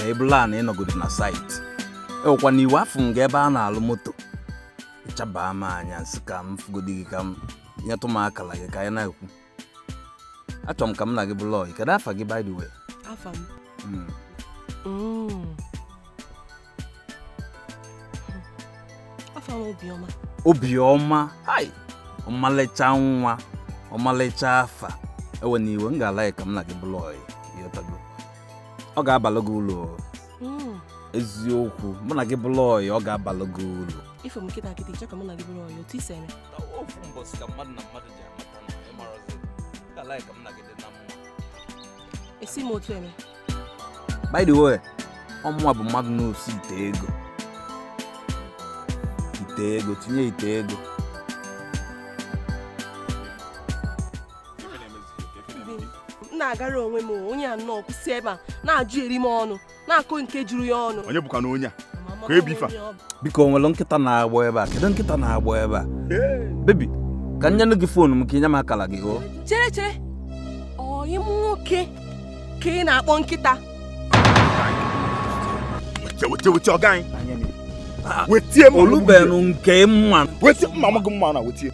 ebula na ịnọgide na site ekwa na iwe afụ nga ebe a na-alụ moto ịchaba m anya nsị ka m fugodi gị ka m nyetụ m akala gị ka anyị na-ekwu achọrọ m ka m na gị bụlọ kedu afa gị by the way afa m Obiọma hai ọmalịcha nwa ọmalịcha afa ewe na iwe m ga-ala ya ka m na gị bụlọ ịghọtago ọ ga-abalụ gị ụlọ eziokwu mụ na gị bụlụ ọyị ọ ga-abalụ gị ụlọ ife m kịta ịchọ ka mụ na gị bụlụ ọyị otu isi eme ofu mbọsị ka mmadụ na mmadụ ji amata na ịmarazi ga-ala ya ka m na gị dị na mma esi m otu eme by the way ọmụnwa bụ mmadụ na-osi ite ego tinye ite ego na-agara onwe m onye a nnọọ kwụsị ebe a na-ajụ eri m ọnụ na-akụ nke juru ya ọnụ onye bụkwa na onye a ka ebi ife biko o nwere nkịta na-agba ebe a kedu nkịta na-agba ebe a bebi ka nye gị foonu m ka inye m akala gị o chere ọyị m nwoke ka ị na-akpọ nkịta wete ọga anyị wetie m olubenụ nke mma wetie mma gị mma na wetie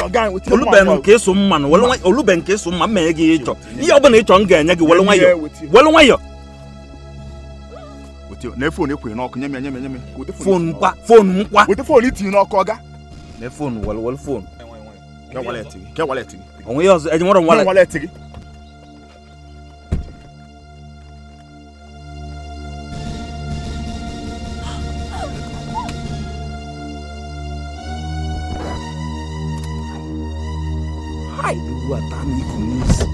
ọga anyị wetie olubenụ nke ịsụ mma olube nke ịsụ mma mmeghe gị ịchọ ihe ọbụla ịchọ m ga-enye gị welu nwayọ na fon ekwenye n'ọkụ nye m fon mkpa wete fon itinye n'ọkụ ọga na fon welu fon ke walet gị onwe ya ọzọ eji nwere walet gị hai iwu ata m iku n'isi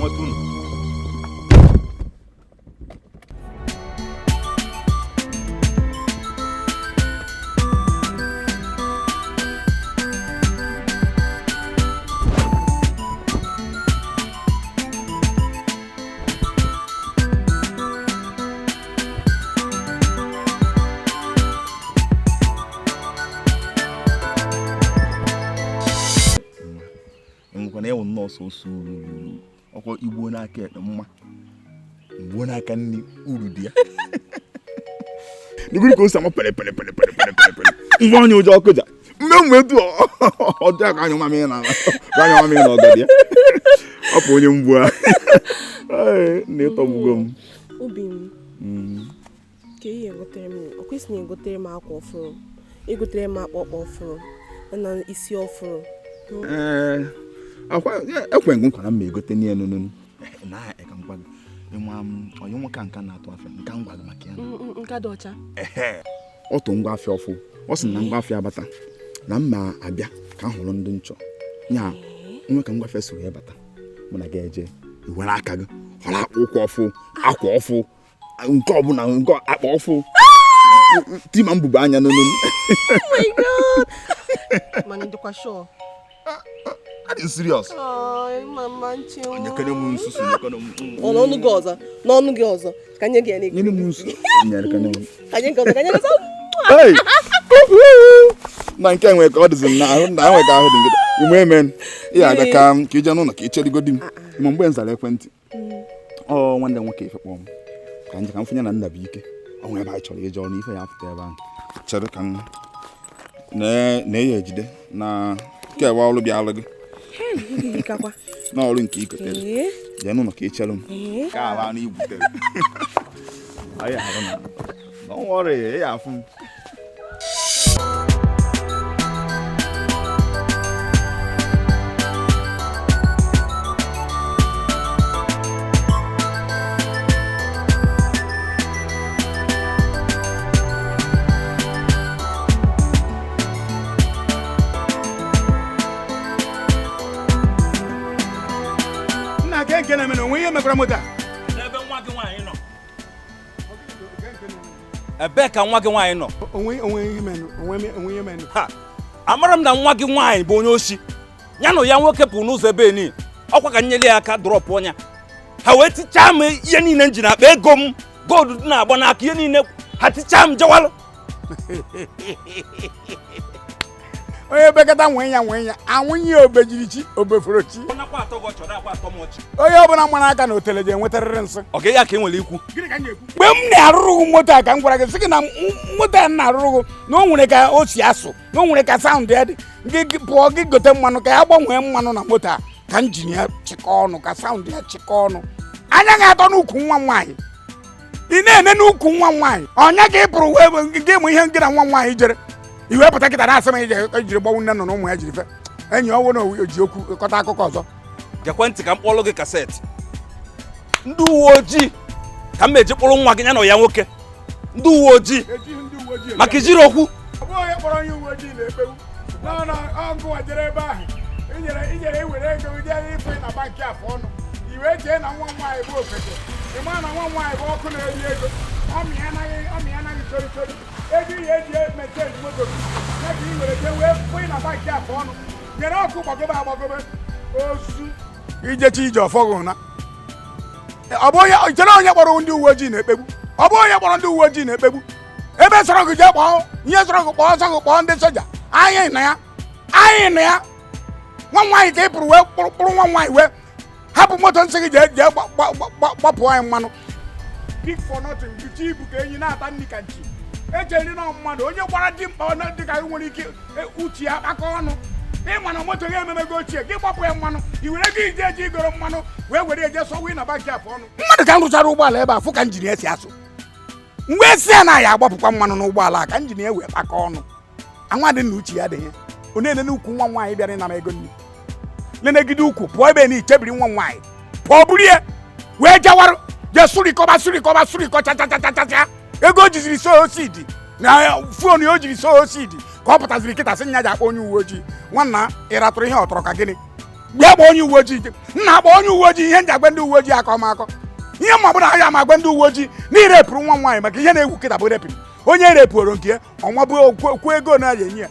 nweta unu n'ọsọ suru ọkwa Igbo n'aka ekpe mma Igbo n'aka nni uru dị ya n'iguru ka o si ama pere ngwa onye ụjọ ọkụja mgbe etu ọjọọ ka anyị mamịrị na ọgọdị ya ọ bụ onye mgbu a na-etọgbugo m obi m ka ihe egotere m ọ kwesịrị egotere m akwa ọfụrụ egotere m akpọkpọ ọfụrụ na isi ọfụrụ ekwe ngụ nkwana mma egote n'ihe nụnụ na eka ngwa gị ịma onye nwoke nka na-atụ afịa nka ngwa gị maka ya nka dị ọcha ọtụ ngwa afịa ọfụ ọ sị na ngwa afịa abata na mma abịa ka m hụrụ ndị nchọ nya nwe ka ngwa afịa soro ya bata mụ na gị eje iwere aka gị họrọ ụkwụ ọfụ akwa ọfụ nke ọbụla nke akpa ọfụ tima mbụba anya n'onu mana dịkwa sure adị serious mama nche nyekere m nsusu nyekere m n'ọnụ gị ọzọ ka nye gị ya nyere m nsusu nyekere m ka nye gị ọzọ na nke enwe ka ọ dịzi na ahụ na enwe ka ahụ dị nkịta inwe emen ihe aga ka ije n'ụlọ ka icherigodi m ma mgbe nzara ekwentị ọ nwanne nwoke ife kpọọ m ka nje ka m fụnye na Nnabuike ọ nwere ebe anyị chọrọ ije ọrụ ife ya apụta ebe ahụ chere ka m na-eyi ejide na nke ebe ọrụ bịa alụ gị n'ọrụ nke ikotere jee n'ụlọ ka ichere m ka ala na igbutere anyị ahụ na ọnwụọrị ya afụ m nke na-eme na onwe ihe mekwara moto ebe nwa gị nwaanyị nọ ebee ka nwa gị nwaanyị nọ onwe ihe menụ ha amara m na nwa gị nwaanyị bụ onye oshi ya na ya nwoke pụ n'ụzọ ebe ni ọkwa ka nyere ya aka drọpụ ọnya ha wee tichaa m ihe niile m ji na akpa ego m gold dị na-agba n'aka ihe niile ha tichaa m jewalụ onye bekata nwe ya anwụnye obejirichi obeforochi onye ọbụla mara aka na otele je enwetarịrị nsị ọ ga ya ka e nwere ikwu mgbe m na-arụrụ moto a ka m gwara gị sị gị na moto a na-arụrụ na o nwere ka o si asụ na o nwere ka saụndụ ya dị gị pụọ gị gote mmanụ ka ya gbanwee mmanụ na moto a ka njin ya chịkọ ọnụ ka saụndụ ya chịkọ ọnụ anya ga-atọ n'ukwu nwa nwaanyị ị na-ene n'ukwu nwa nwaanyị ọnya ka ị pụrụ wee gị mụ ihe gị na nwa nwaanyị jere iwe pụta kịta na-asị m ejiri gbanwu nne nọ na ụmụ ya jiri fe enyi ọwụ na oji okwu kọta akụkọ ọzọ gekwentị ka m kpọrọ gị kasetị ndị uwe ojii ka m eji kpụrụ nwa gị ya na ya nwoke ndị uwe ojii maka ijiri okwu ọ bụghị onye kpọrọ onye uwe ojii na-ekpewu ọgụwa jere ebe ahụ inyere iwere ego jee ife na bankị afọ ọnụ iwe jee na nwa nwaanyị bụ ofeke ịma na nwa nwaanyị bụ ọkụ na-eri ego ọmị anaghị toritori ego ihe eji emeche moto ya ka i were jee wee fụị na bankị afọ ọnụ nyere ọkụ gbagobe ozu ijechi ije ọfọgụ na ọ bụ onye chere onye kpọrọ ndị uwe ojii na-ekpegbu ọ bụ onye kpọrọ ndị uwe ojii na-ekpegbu ebe sọrọ gị jee kpọọ ihe sọrọ gị kpọọ ọsọ gị kpọọ ndị soja anyị na ya nwa nwaanyị ka ị pụrụ wee kpụrụ nwa nwaanyị wee hapụ moto nsị gị jee gbapụ anyị mmanụ big for nothing buchi ibu ka enyi na-ata nri ka nchi echeri na mmadụ onye gbara dị mkpa dịka gị nwere ike uchi ya aka ọnụ ịma na moto gị ememego ochie gị gbapụ ya mmanụ i were gị ije eji igoro mmanụ were eje sọwa na bankị afọ ọnụ mmadụ ka m rụchara ụgbọala ebe a fụ ka njin esi asụ mgbe si ya na ya agbapụkwa mmanụ n'ụgbọala a ka njin ya wee kpaka ọnụ anwa dị na uche ya dị ya ọ na-ene n'ukwu nwa nwaanyị bịara ịnara ego nri lenegide ukwu pụọ ebe na ichebiri nwa nwaanyị pụọ buru ya wee jawarụ jee surikọ chachachachacha ego o jiziri so osidi na fonu o jiri so osidi ka ọ pụtaziri kịta sị nya ji akpọ onye uwe ojii nwanna ị ratụrụ ihe ọtọrọ ka gịnị bịa kpọọ onye uwe ojii nna akpọ onye uwe ojii ihe nji agba ndị uwe ojii akọ m akọ ihe ma ọ bụla ya ma agba ndị uwe ojii na irepụrụ nwa nwaanyị maka ihe na-egwu kịta bụ repịrị onye repụrụ nke ya ọnwa bụ okwu ego na ya enye ya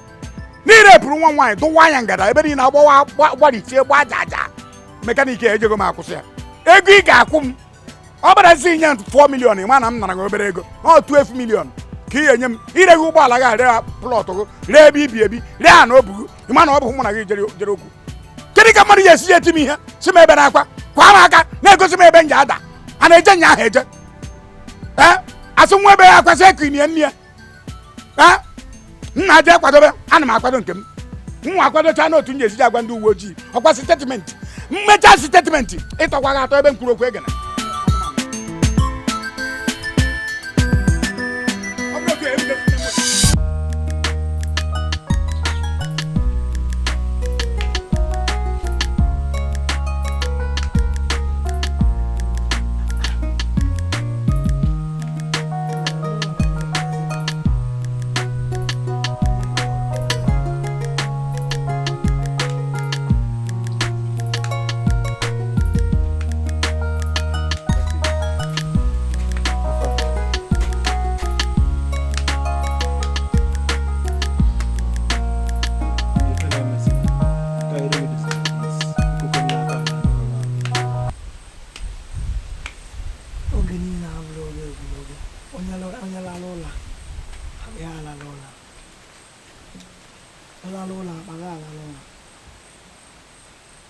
na irepụrụ nwa nwaanyị dụwa anya ngada ebe niile agbawa gbaritie gba aja mekaniki ejego m akwụsị ya ego ị ga-akwụ m ọ barazi nye 4 million ịma na m nara gị obere ego ọ 12 million ka ị enye m ire gị ụgbọala gị arịa plọt gị ree ebe ibi ebi ree a na obugu ịma na ọ bụ mụ na gị jere okwu ka gịnị ka mmadụ ya esi eti m ihe si m ebe na-akwa kwa m aka na-egosi m ebe m ji ada a na-eje nya ahụ eje asị nwa ebe ya akwasị ekirie nne ya nna je kwadobe ana m akwado nke m nwa akwadocha n'otu m ji esiji agwa ndị uwe ojii ọkwa statement mmecha statement ịtọkwa gị atọ ebe m kwuru okwu egena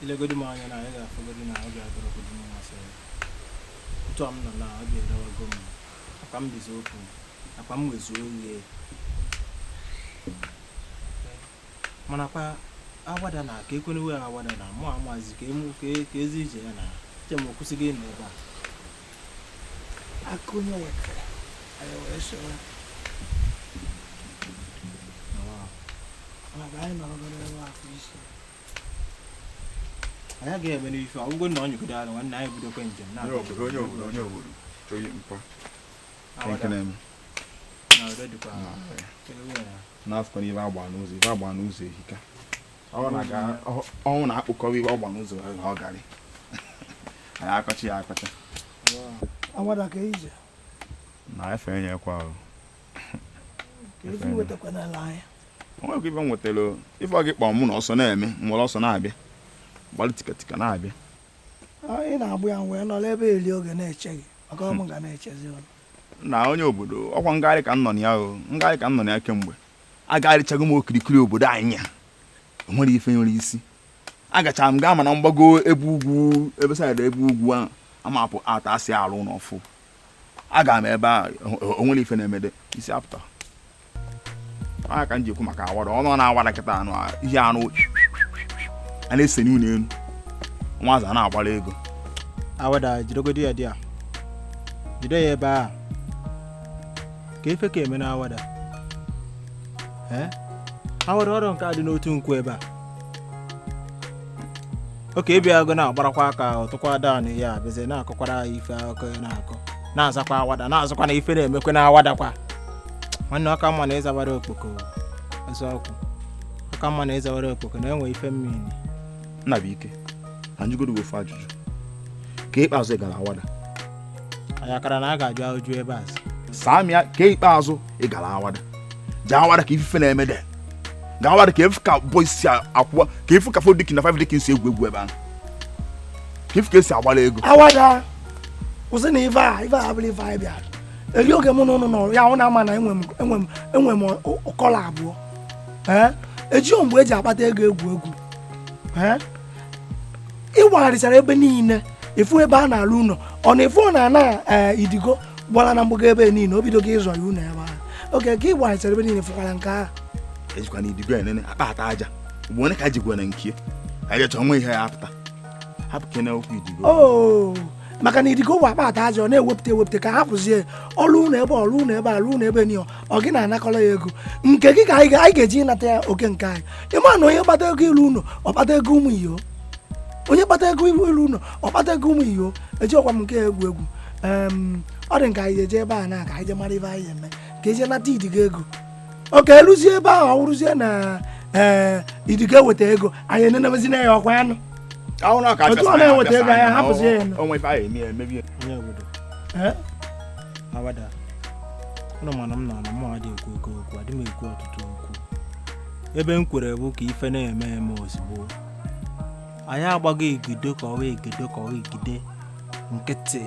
ilegodi m anya na anyị ga-afụgodi na ọ ga-adọrọgodi m masị ụtụ m nọ na ọ ga-erewago m akwa m bizi okwu akwa m wezuo oye mana kwa awada na ka ekwene we awada na mụ amazi ka ezi ije ya na che m kwụsịgo ịnọ ebe a aka onye wetara anyị wee soro anyị nọrọgoro ebe afọ isi anyị ga-eme n'ife ọgwụgwọ na onyegodo ala nwanne anyị bidokwe njem na onye obodo chọghị mkpa n'afọ n'ibe agba n'ụzọ ehika ọnwụ na-akpụkọrọ ibe ọgba n'ụzọ ọ garị anyị akọcha ya akọcha awada ka ije na efe enye kwa ahụ ka ezi wetakwa n'ala anyị onwekwa ibe m nwetara ife ọ gị kpọọ mụ na ọsọ na-eme nwere ọsọ na-abịa gbalị tikatika na-abịa ị na-agbụ ya wee nọrọ ebe eli oge na-eche gị maka ọmụ ga na-echezi ọnụ na onye obodo ọkwa ngagharị ka m nọ na ya o ngagharị ka m nọ na ya kemgbe agagharịchago m okirikiri obodo anyị ya nwere ife nwere isi agachara m gaa mana mgbago ebe ugwu ebe saịdị ebe ugwu ahụ amapụ ata asị alụ n'ọfụ aga m ebe a onwere ife na-emede isi apụta anya ka m ji ekwu maka awada ọnụ na-awada kịta anụ ihe anụ a na-ese n'ihu n'elu nwaza a na-agbara ego awada jidogodi ya dị a jide ya ebe a ka ife ka eme na awada awada ọrụ nke a dị n'otu nkwu ebe a oke ịbịago na-agbarakwa aka ọtụkwa dan ya beze na-akọkwara ife akụkọ ya na-akọ na-azakwa awada na-azụkwa na ife na-emekwe na awada kwa nwanne ọka mma na ịzawara okpoko eziokwu ọka mma na ịzawara okpoko na-enwe ife mmiri Nnabụike na njụgodo ofu ajụjụ ka ikpeazụ ị gara awada anyị akara na a ga-ajụ ajụ ebe a samia ka ikpeazụ ị gara awada jee awada ka ife na-eme de ga awada ka efu ka boys si akwụwa ka efu ka fo dikin na 5 dikin si egwu ebe ahụ ka efu ka esi agbara ego awada kwụsị na ife a abụrụ ife anyị bịara eli oge mụ na ụnụ nọrọ ya hụ na ama na enwe m ụkọla abụọ ejighị mgbe eji akpata ego egwu ịgbagharịchara ebe niile efu ebe a na-alụ ụlọ ọ na-efu ọ na-ana idigo gbara na mgbago ebe niile o bidogo ịzọ ya ụlọ ebe ahụ oge ka ịgbagharịchara ebe niile fụkwara nke ahụ ejikwa na idigo enene akpata aja ugbo onye ka jigwa na nke anyị chọọ nwe ihe ya apụta hapụ kene okwu idigo maka na idigo bụ akpata aja ọ na-ewepụta ka hapụzie ọrụ ụlọ ebe alụ ụlọ ebe niile ọ gị na-anakọrọ ya ego nke gị ka anyị ga-eji ịnata ya oke nke anyị ịma na onye kpata ego ilu ụlọ ọkpata ego ụmụ iyo onye kpata ego ilu ụlọ ọkpata ego ụmụ iyo eji ọkwa m nke egwu ọ dị nke anyị eje ebe a na ka anyị je mara ibe anyị eme ka eje nata idigo ego oke eluzie ebe ahụ ọ wụrụzie na idigo eweta ego anyị enenebezina ya ọkwa anụ otu ọ na-eweta ego anyị hapụzie ya onye obodo awada ụlọ mana m nọ na mụ adị ekwu okwu adị m ekwu ọtụtụ okwu ebe m kwere bụ ka ife na-eme eme ozugbo anyị agbago igido ka ọwa igide nkịtị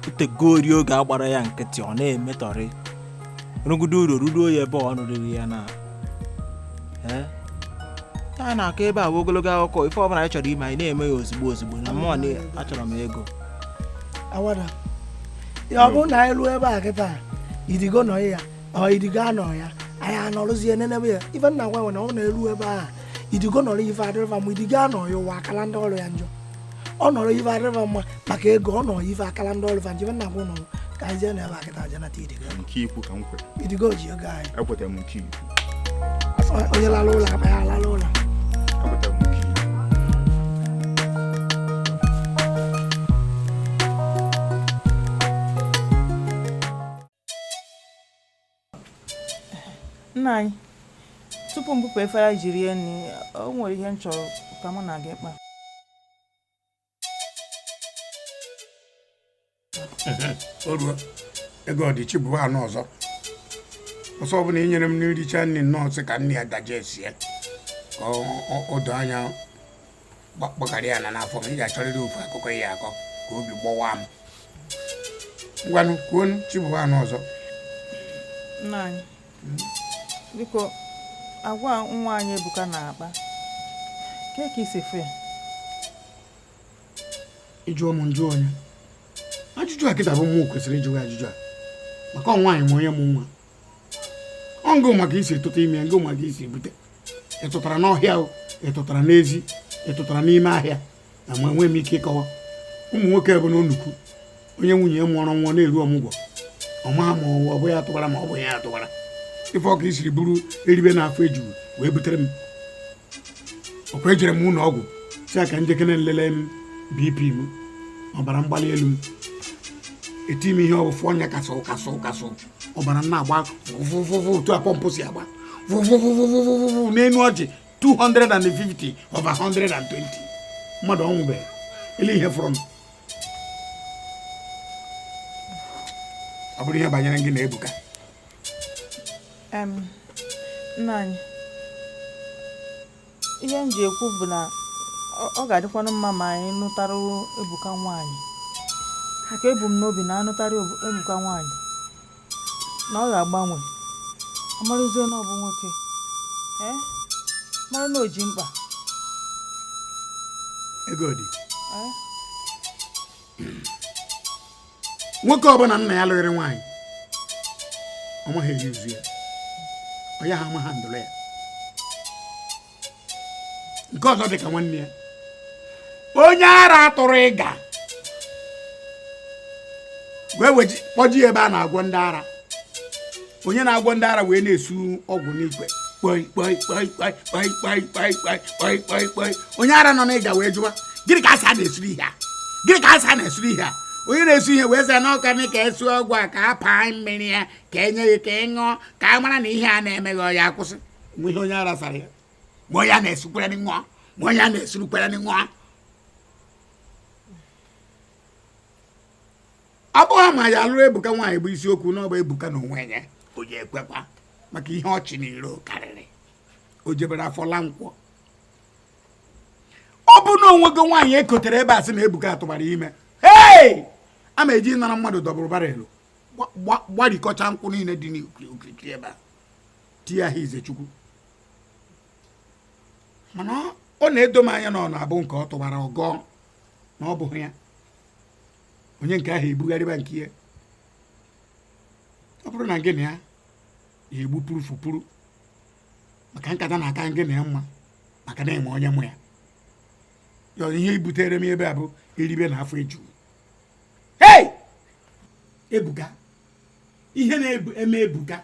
utegori oge agbara ya nkịtị ọ na-emetọrị rụgodo uru ruruo ya ebe ọ nụrịrị ya na a na-akọ ebe a bụ ogologo akụkọ ife ọbụla anyị chọrọ ime anyị na-eme ya ozugbo na mmụọ na achọrọ m ego awada ya ọ bụrụ na anyị ruo ebe a kịta idigo nọ ya idigo anọ ya anyị anọrụzie nenebe ya ife nna gwa nwe na ọ na-eru ebe a idigo nọrọ ife adịrịfa ma idigo anọ ya ụwa akala ndị ọrụ ya njọ ọ nọrọ ife adịrịfa mma maka ego ọ nọrọ ife akala ndị ọrụ fa nje nna gwa nọrọ ka anyị jee na ebe a kịta aja nata idigo nke ikwu ka m kwe idigo ji ego anyị ekwetara m nke ikwu onye lara ụlọ akpa ya lara ụlọ ekwetara m nke ikwu nna anyị tupu m bupụ efere anyị ji rie nri o nwere ihe m chọrọ ka mụ na gị kpaa o ruo ego ọdịchi bụ anụ ọzọ ọsọ ọbụla i nyere m n'iricha nri nnọọ sị ka nne ya daje esie ka o doo anya gbakara ya na n'afọ m ị ga-achọrịrị ofu akụkọ ya akọ ka obi gbọwa m ngwanụ kwuonu chibụ anụ ọzọ nna anyị biko agwa nwa anyị Ebuka na-akpa ka isi fụ ya ịjụọ m njụ onye ajụjụ a kịta bụ mmụọ kwesịrị ịjụ ajụjụ a maka nwaanyị ma onye mụ nwa ọ ngụ maka isi etụta ime ngụ maka isi ebute ịtụtara n'ọhịa ịtụtara n'ezi ịtụtara n'ime ahịa na ma enwe m ike ịkọwa ụmụ nwoke bụ n'onukwu onye nwunye ya mụọrọ nwa na-eru ọmụgwọ ọma ma ọ bụ ya atụbara ma ọ bụ ya atụbara ife ọka isiri buru eribe n'afọ ejugu wee butere m ọkwa ejere m ụlọ ọgwụ si aka njekere nlele m BP m ọbara mgbali elu m eti m ihe ọbụfụ ọnya kasụ ọbara na-agba vụvụvụ otu a pọmpụ si agba vụvụvụvụvụvụ n'enu ọjị 250 over 120 mmadụ ọnwụbeghị ele ihe fọrọ m ọ bụrụ ihe banyere gị na Ebuka nna anyị ihe m ji ekwu bụ na ọ ga-adịkwanụ mma ma anyị nụtara Ebuka nwaanyị maka ebu m n'obi na anụtara Ebuka nwaanyị na ọ ga-agbanwe amarụzie na ọ bụ nwoke mara na o ji mkpa ego dị nwoke ọbụla nna ya lụghịrị nwaanyị ọ maghị eyi uzu ya ọ ya ha ama ha ndụrụ ya nke ọzọ dị ka nwanne ya onye ara atụrụ ịga wee kpọji ebe a na-agwọ ndị ara onye na-agwọ ndị ara wee na-esu ọgwụ n'ikwe kpoi onye ara nọ n'ịga wee jụwa gịnị ka asa na-esuru ihe a gịnị ka asa na-esuru ihe a onye na-esu ihe wee sị n'ọka dị ka esu ọgwụ a ka a paa mmiri ya ka enye ya ka ị ṅụọ ka a mara na ihe a na-emeghị ọ ya akwụsị mgbe ihe onye ara sara ya ma onye a na-esukwere ndị ṅụọ ma onye a na-esurukwere ndị ṅụọ ọ bụghị ma ya alụrụ Ebuka nwaanyị bụ isiokwu n'ọba Ebuka na onwe ya o ji ekwekwa maka ihe ọchị na iro karịrị o jebere afọla nkwọ ọ bụ na onwe gị nwaanyị ekotere ebe a sị na Ebuka tụbara ime a ma eji nara mmadụ dọbụrụ barelu gbarikọcha nkwụ niile dị n'okirikiri ebe a tie ha Izechukwu mana ọ na-edo m anya na ọ na-abụ nke ọ tụbara ọgọ na ọ bụghị ya onye nke ahụ ebugharịba nke ya ọ bụrụ na gị na ya egbu pụrụ maka nkata na-aka gị na ya mma maka na eme onye mụ ya ya ihe butere m ebe a bụ eribe na afọ eju Ebuka ihe na-eme Ebuka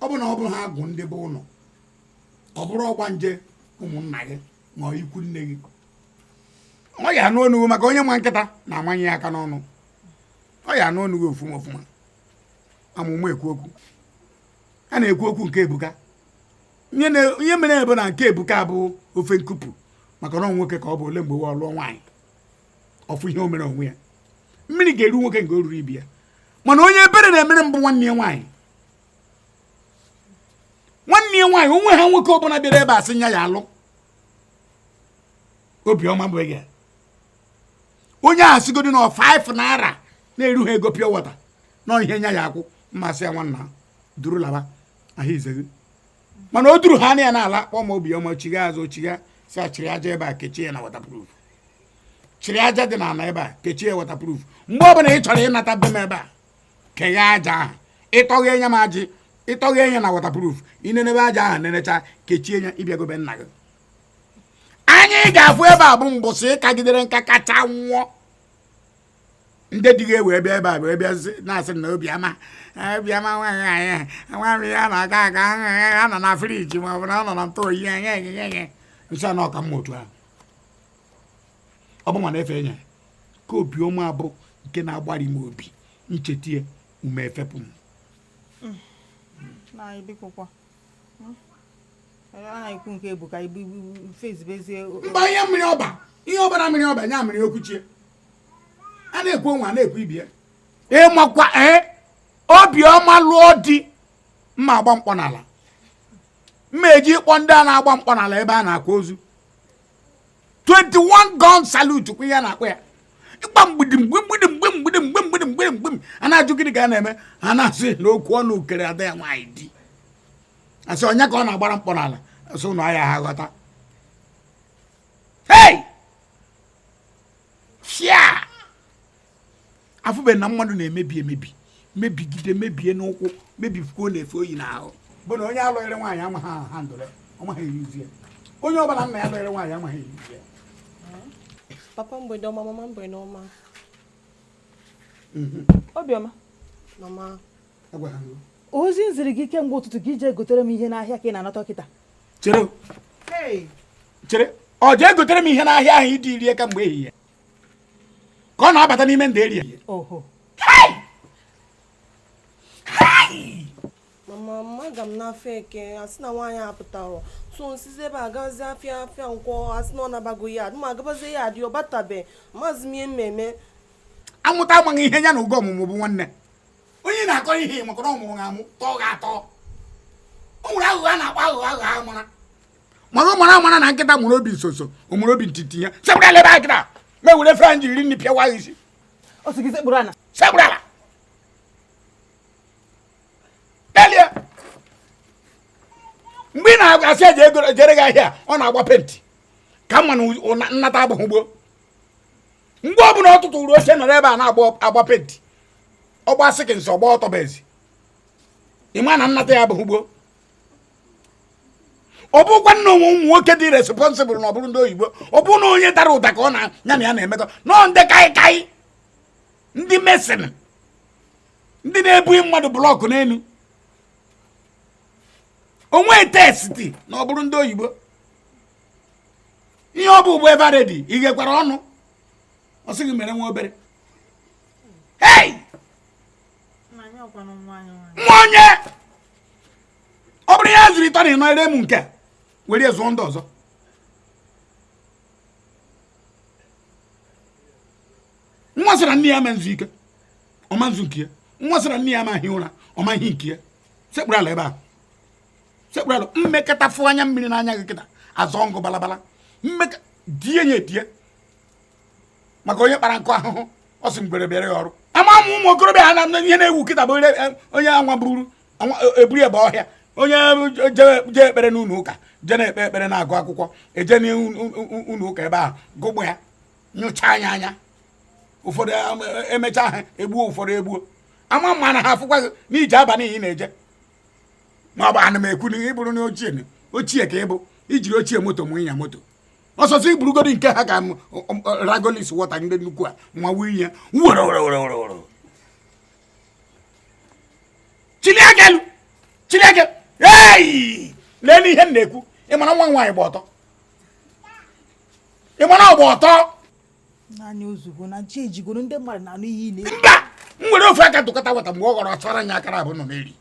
ọ bụ na ọ bụrụ ha agwụ ndị bụ ụlọ ọ bụrụ ọgba nje ụmụnna gị ma ikwu nne gị ọ ya anụ onugbu maka onye nwa nkịta na-amanye ya aka n'ọnụ ọ ya anụ onugbu ofuma amụmụ ekwu okwu a na-ekwu okwu nke Ebuka ihe mere ebe na nke Ebuka bụ ofe nkupu maka na nwoke ka ọ bụ ole mgbe ọ lụọ nwaanyị ọfụ ihe o mere onwe ya mmiri ga-eru nwoke nke o ruru ibi ya mana onye ebere na-emere mbụ nwanne ya nwaanyị onwe ha nwoke ọbụla bịara ebe a sị nya ya alụ obiọma bụ ya onye a sigodi na 5 naira na-eru ha ego pịa wọta na ihe nya ya akwụ mmasị ya nwanna duru laba ahụ izeghi mana o duru ha na ya n'ala kpọọ m obiọma chiga azụ chiga si achịrị aja ebe a kechie ya na waterproof chịrị aja dị n'ala ebe a kechie ya waterproof mgbe ọ bụla ị chọrọ ịnata be m ebe a keghe aja ahụ ịtọghị enye m ajị ịtọghị enye na waterproof inenebe aja ahụ nenecha kechie ya ịbịagobe nna gị anyị ga-afụ ebe a bụ mbụsị ịkagidere nka kacha nwụọ ndị dị ga-ewe bịa ebe a wee bịa na-asị na obiọma nwaanyị anyị nwaanyị ya na-aga aga ha nọ na friji ma ọ bụ na ọ nọ na ntụ oyi nsị na ọka mma otu ahụ ọ bụ nwa na-efe enye ka obiọma abụ nke na-agbari m obi nchetie ume efepụ m na-ekwu nke Ebuka fezibezie mba ihe mmiri ọba ihe ọbara mmiri ọba nya mmiri okwuchie a na-ekwu nwa na-ekwu ibie ịmakwa obiọma lụọ di mma agba mkpọ n'ala mma eji ịkpọ ndị a na-agba mkpọ n'ala ebe a na-akwa ozu 21 gun salute kwa ya na-akpọ ya ịgba mgbidim a na-ajụ gịnị ka a na-eme a na-asị na okwu ọnụ ukere ada ya nwaanyị di asị onye ka ọ na-agbara mkpọ n'ala asị ụnụ ahịa ha ghọta hey fia afụbe na mmadụ na-emebi mebigide mebie n'ụkwụ mebifuo na-efe oyi n'ahụ bụ na onye alụghịrị nwaanyị amaghị ha ndụrụ ọmaghị eyuzi ya onye ọbụla nna ya lụghịrị nwaanyị amaghị eyuzi ya Papa mgbede ọma, mama mgbede ọma. Obiọma Mama. Ozi nziri gị kemgbe ụtụtụ gị jee gotere m ihe n'ahịa ka ị na-anata kịta. Chere ọ jee gotere m ihe n'ahịa ahụ ịdị rie kemgbe ehihie ka ọ na-abata n'ime ndị erie. Mama aga m n'afọ eke asị na nwaanyị apụtara so nsizi ebe agazi afịa nkwọ asị na ọ nabago ya ma agabazi ya adị ọbatabe maazị m ihe mmemme anwụta amaghị ihe ya na ugo ọmụmụ bụ nwanne onye na-akọ ihe maka na ọmụmụ ga-amụ tọọ ga-atọ o nwere aghụghọ a na-akpọ aghụghọ amara mara mara amara na nkịta mụrụ obi nsoso o mụrụ obi ntiti ya sekpụrụ ala ebe a nkịta ma ewere franji iri nri pịawa isi sekpụrụ ala elie mgbe ị na-asị eji ego jere gị ahịa ọ na-agba penti ka mma na nnata abụghị ugbo mgbe ọ bụla ọtụtụ uru oche nọrọ ebe a na-agba penti ọgba sikins ọgba ọtọbezi ịma na nnata ya abụghị ugbo ọ bụkwa nna ụmụ nwoke dị responsibụl na ọ bụrụ ndị oyibo ọ bụ na onye dara ụda ka ọ na ya na ya na-emekọ nọọ ndị kaikai ndị mesin ndị na-ebughị mmadụ blọkụ n'elu onwe testi na ọ bụrụ ndị oyibo ihe ọ bụ ebe redi ị gekwara ọnụ ọ sị gị mere nwa obere hey nwa onye ọ bụrụ ya zụrụ ịtọ na ịnọ ere m nke a were zụọ ndị ọzọ nwa sịra nne ya ma nzu ike ọma nzu nke ya nwa sịra nne ya ma hie ụra ọma ihe nke ya sekpụrụ ala ebe a sekpụrụ ala mmekọta fụ anya mmiri n'anya gị kịta azọ ngụ balabala die nye die maka onye kpara nkụ ahụhụ ọ sị mgbere bịara ya ọrụ ama ụmụ okorobịa ha na ihe na-ewu kịta bụ onye anwa buru eburu ebe ọhịa onye jee ekpere n'ụlọ ụka jee na-ekpe ekpere na-agụ akwụkwọ eje n'ụlọ ụka ebe ahụ gụgbụ ya nyụcha anya ụfọdụ emecha ha egbuo ụfọdụ egbuo ama mma na ha afụkwa gị n'ije abalị iyi na-eje ma ọ bụ ana m ekwu na ịbụrụ na ochie ka ịbụ ijiri ochie moto mụ ịnya moto ọsọsọ iburugodi nke ha ga ragolis wọta ndị nnukwu a nwa wuyi ya were Chineke ei lee n'ihe m na-ekwu ịmara nwa nwaanyị gba ọtọ ịmara ọgba ọtọ naanị ozugbo na chi ejigoro ndị mmadụ na anụ iyi na mba m nwere ofe aka tụkọta wata mgbe ọ ghọrọ ọsara anya akara abụ nọ n'eri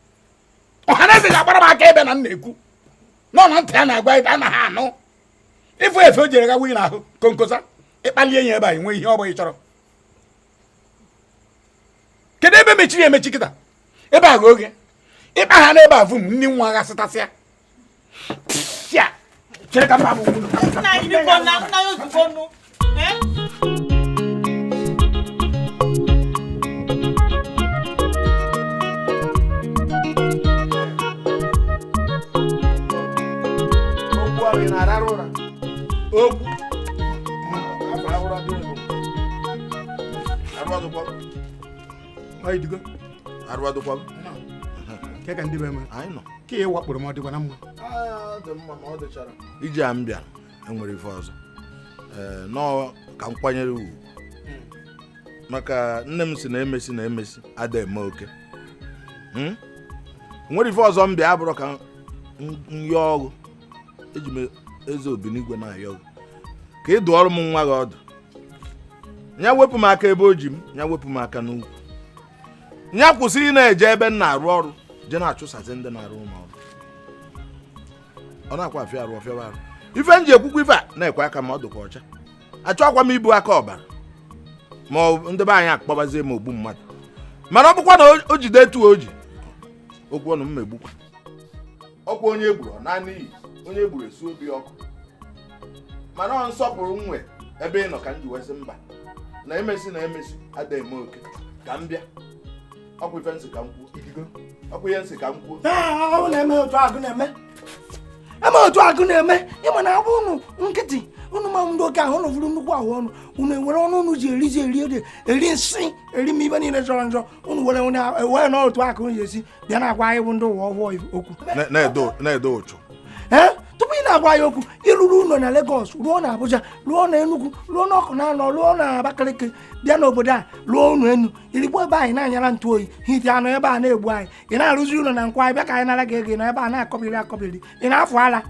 ọha na eze ga-agbara m aka ebe na m na-ekwu nọ na ntị ya na-agwa ebe a na ha anụ ife efe o jere ga wuyi n'ahụ konkosa ịkpalie ya ebe a enwe ihe ọ bụghị chọrọ kedu ebe mechiri emechi kịta ebe a oge ịkpa ha n'ebe a vum ndị nwa agha sịtasịa chere ka mba bụ Idigo. Arwadokwa. Ke ka ndị be me. Anyị nọ. Ka ị wakporo m ọ dịkwa na mma. Dị mma ma ọ dịchara. Iji a mbịa enwere ife ọzọ. Nọ ka m kwanyere ugwu. Maka nne m si na emesi ada eme oke. Nwere ife ọzọ mbịa abụrụ ka nyọ ọgụ. Eji m eze obinigwe na-ayọ ọgụ. Ka ị dụọrọ m nwa gị ọdụ. Nya wepụ m aka ebe o ji m, nya wepụ m aka n'ugwu. Nya kwụsị ị na-eje ebe m na-arụ ọrụ, je na-achụsazi ndị na-arụ ụlọ ọrụ. Ọ na-akwa afịa arụ ọfịa arụ. Ife m ji ekwukwa ife a na-ekwe aka ma ọ dụkwa ọcha. Achọkwa m ibu aka ọbara. Ma ndị be anyị akpọbazie m ogbu mmadụ. Mana ọ bụkwa na o jide etu o ji. Okwu ọnụ m megbukwa. Ọkwa onye egburu ọ naanị iyi, onye egburu esu obi ọkụ. Mana ọ nsọpụrụ nwe ebe ị nọ ka m ji wesị mba. Na emesi ada eme oke ka m bịa. Ọkwa ife nsị ka m kwuo. Ọkwa ihe nsị ka m kwuo. Ọ na-eme otu agụ na-eme. Eme otu agụ na-eme. Ịma na abụ unu nkịtị. Unu ma ndị oke ahụ unu vụrụ nnukwu ahụ ọnụ. Unu enwere ọnụ unu ji eri nsị eri m ibe niile jọrọ njọ. Unu were n'otu aka unu ji esi bịa na-agwa anyị bụ ndị ụwa ọhụụ okwu. Na-edo ụchụ. Tupu ị na-agwa ya okwu ịrụrụ ụlọ na Lagos ruo na Abuja ruo na Enugu ruo n'ọkụ na anọ ruo na Abakaliki bịa n'obodo a ruo unu enu irigbo ebe anyị na-anyara ntụ oyi hiti anọ ebe a na-egbu anyị ị na-arụzi ụlọ na nkwa anyị bịa ka anyị nara gị ego na ebe a na-akọbiri ị na-afụ ala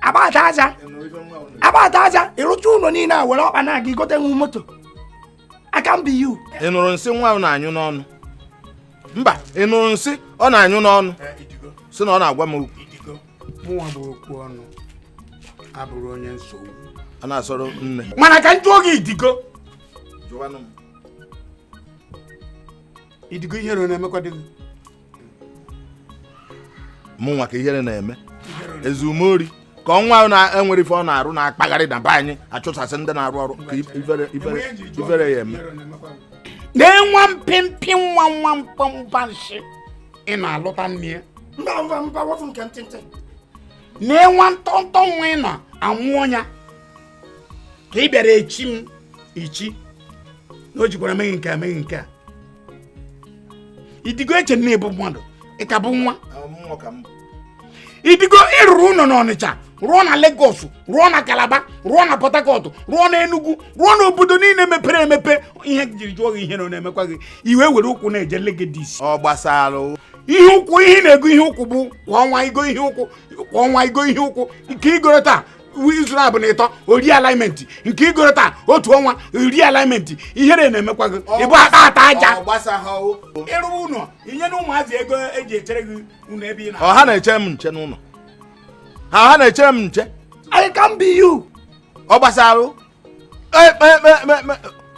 agbata aja ịrụcha ụlọ niile a were ọkpa na-aga igote nwu moto aka mbi yu. Ị nụrụ nsị nwa ahụ na-anyụ n'ọnụ? Mba, ị nụrụ nsị ọ na-anyụ n'ọnụ sị na ọ na-agwa m okwu. Mụnwa bụ okwu ọnụ abụrụ onye nsogbu. A na-asọrọ nne. Mana ka njụ oge Idigo. Jụwanụ m. Idigo ihere na-emekwa dị gị. Mụnwa ka ihere na-eme. Ezumori ka ọnwa ahụ na-enwere ife ọ na-arụ na-akpagharị na be anyị achụsasị ndị na-arụ ọrụ ka ifere ya eme. Na-enwa mpimpi nwa mkpọmkpa nshi ị na-alụta nne ya. Mba wọfụ nke ntịntị. Na-enwa ntọntọ nwa ị nọ anwụ ọnya ka ị bịara ichi na o jikwara meghị nke a. Idigo eche na ebu mmadụ ị ka bụ nwa. Idigo ịrụrụ ụlọ n'Ọnịcha rụọ na Lagos rụọ na Calabar rụọ na Port Harcourt rụọ na Enugu rụọ na obodo niile mepere emepe ihe jiri jụọ gị ihe na-emekwa gị iwe were ụkwụ na-eje Legedis. Ọ gbasara ihe ụkwụ ihe na-ego ihe ụkwụ bụ kwa ọnwa igo ihe ụkwụ nke igoro taa izuru abụ na ịtọ ori alignment nke igoro taa otu ọnwa ori alignment ihere na-emekwa gị ịbụ ata aja ịrụrụ ụlọ inye na ụmụazị ego eji echere gị ụlọ ebe ị na ha na-echere m nche n'ụlọ ha na-echere m nche. I can be you. Ọ gbasara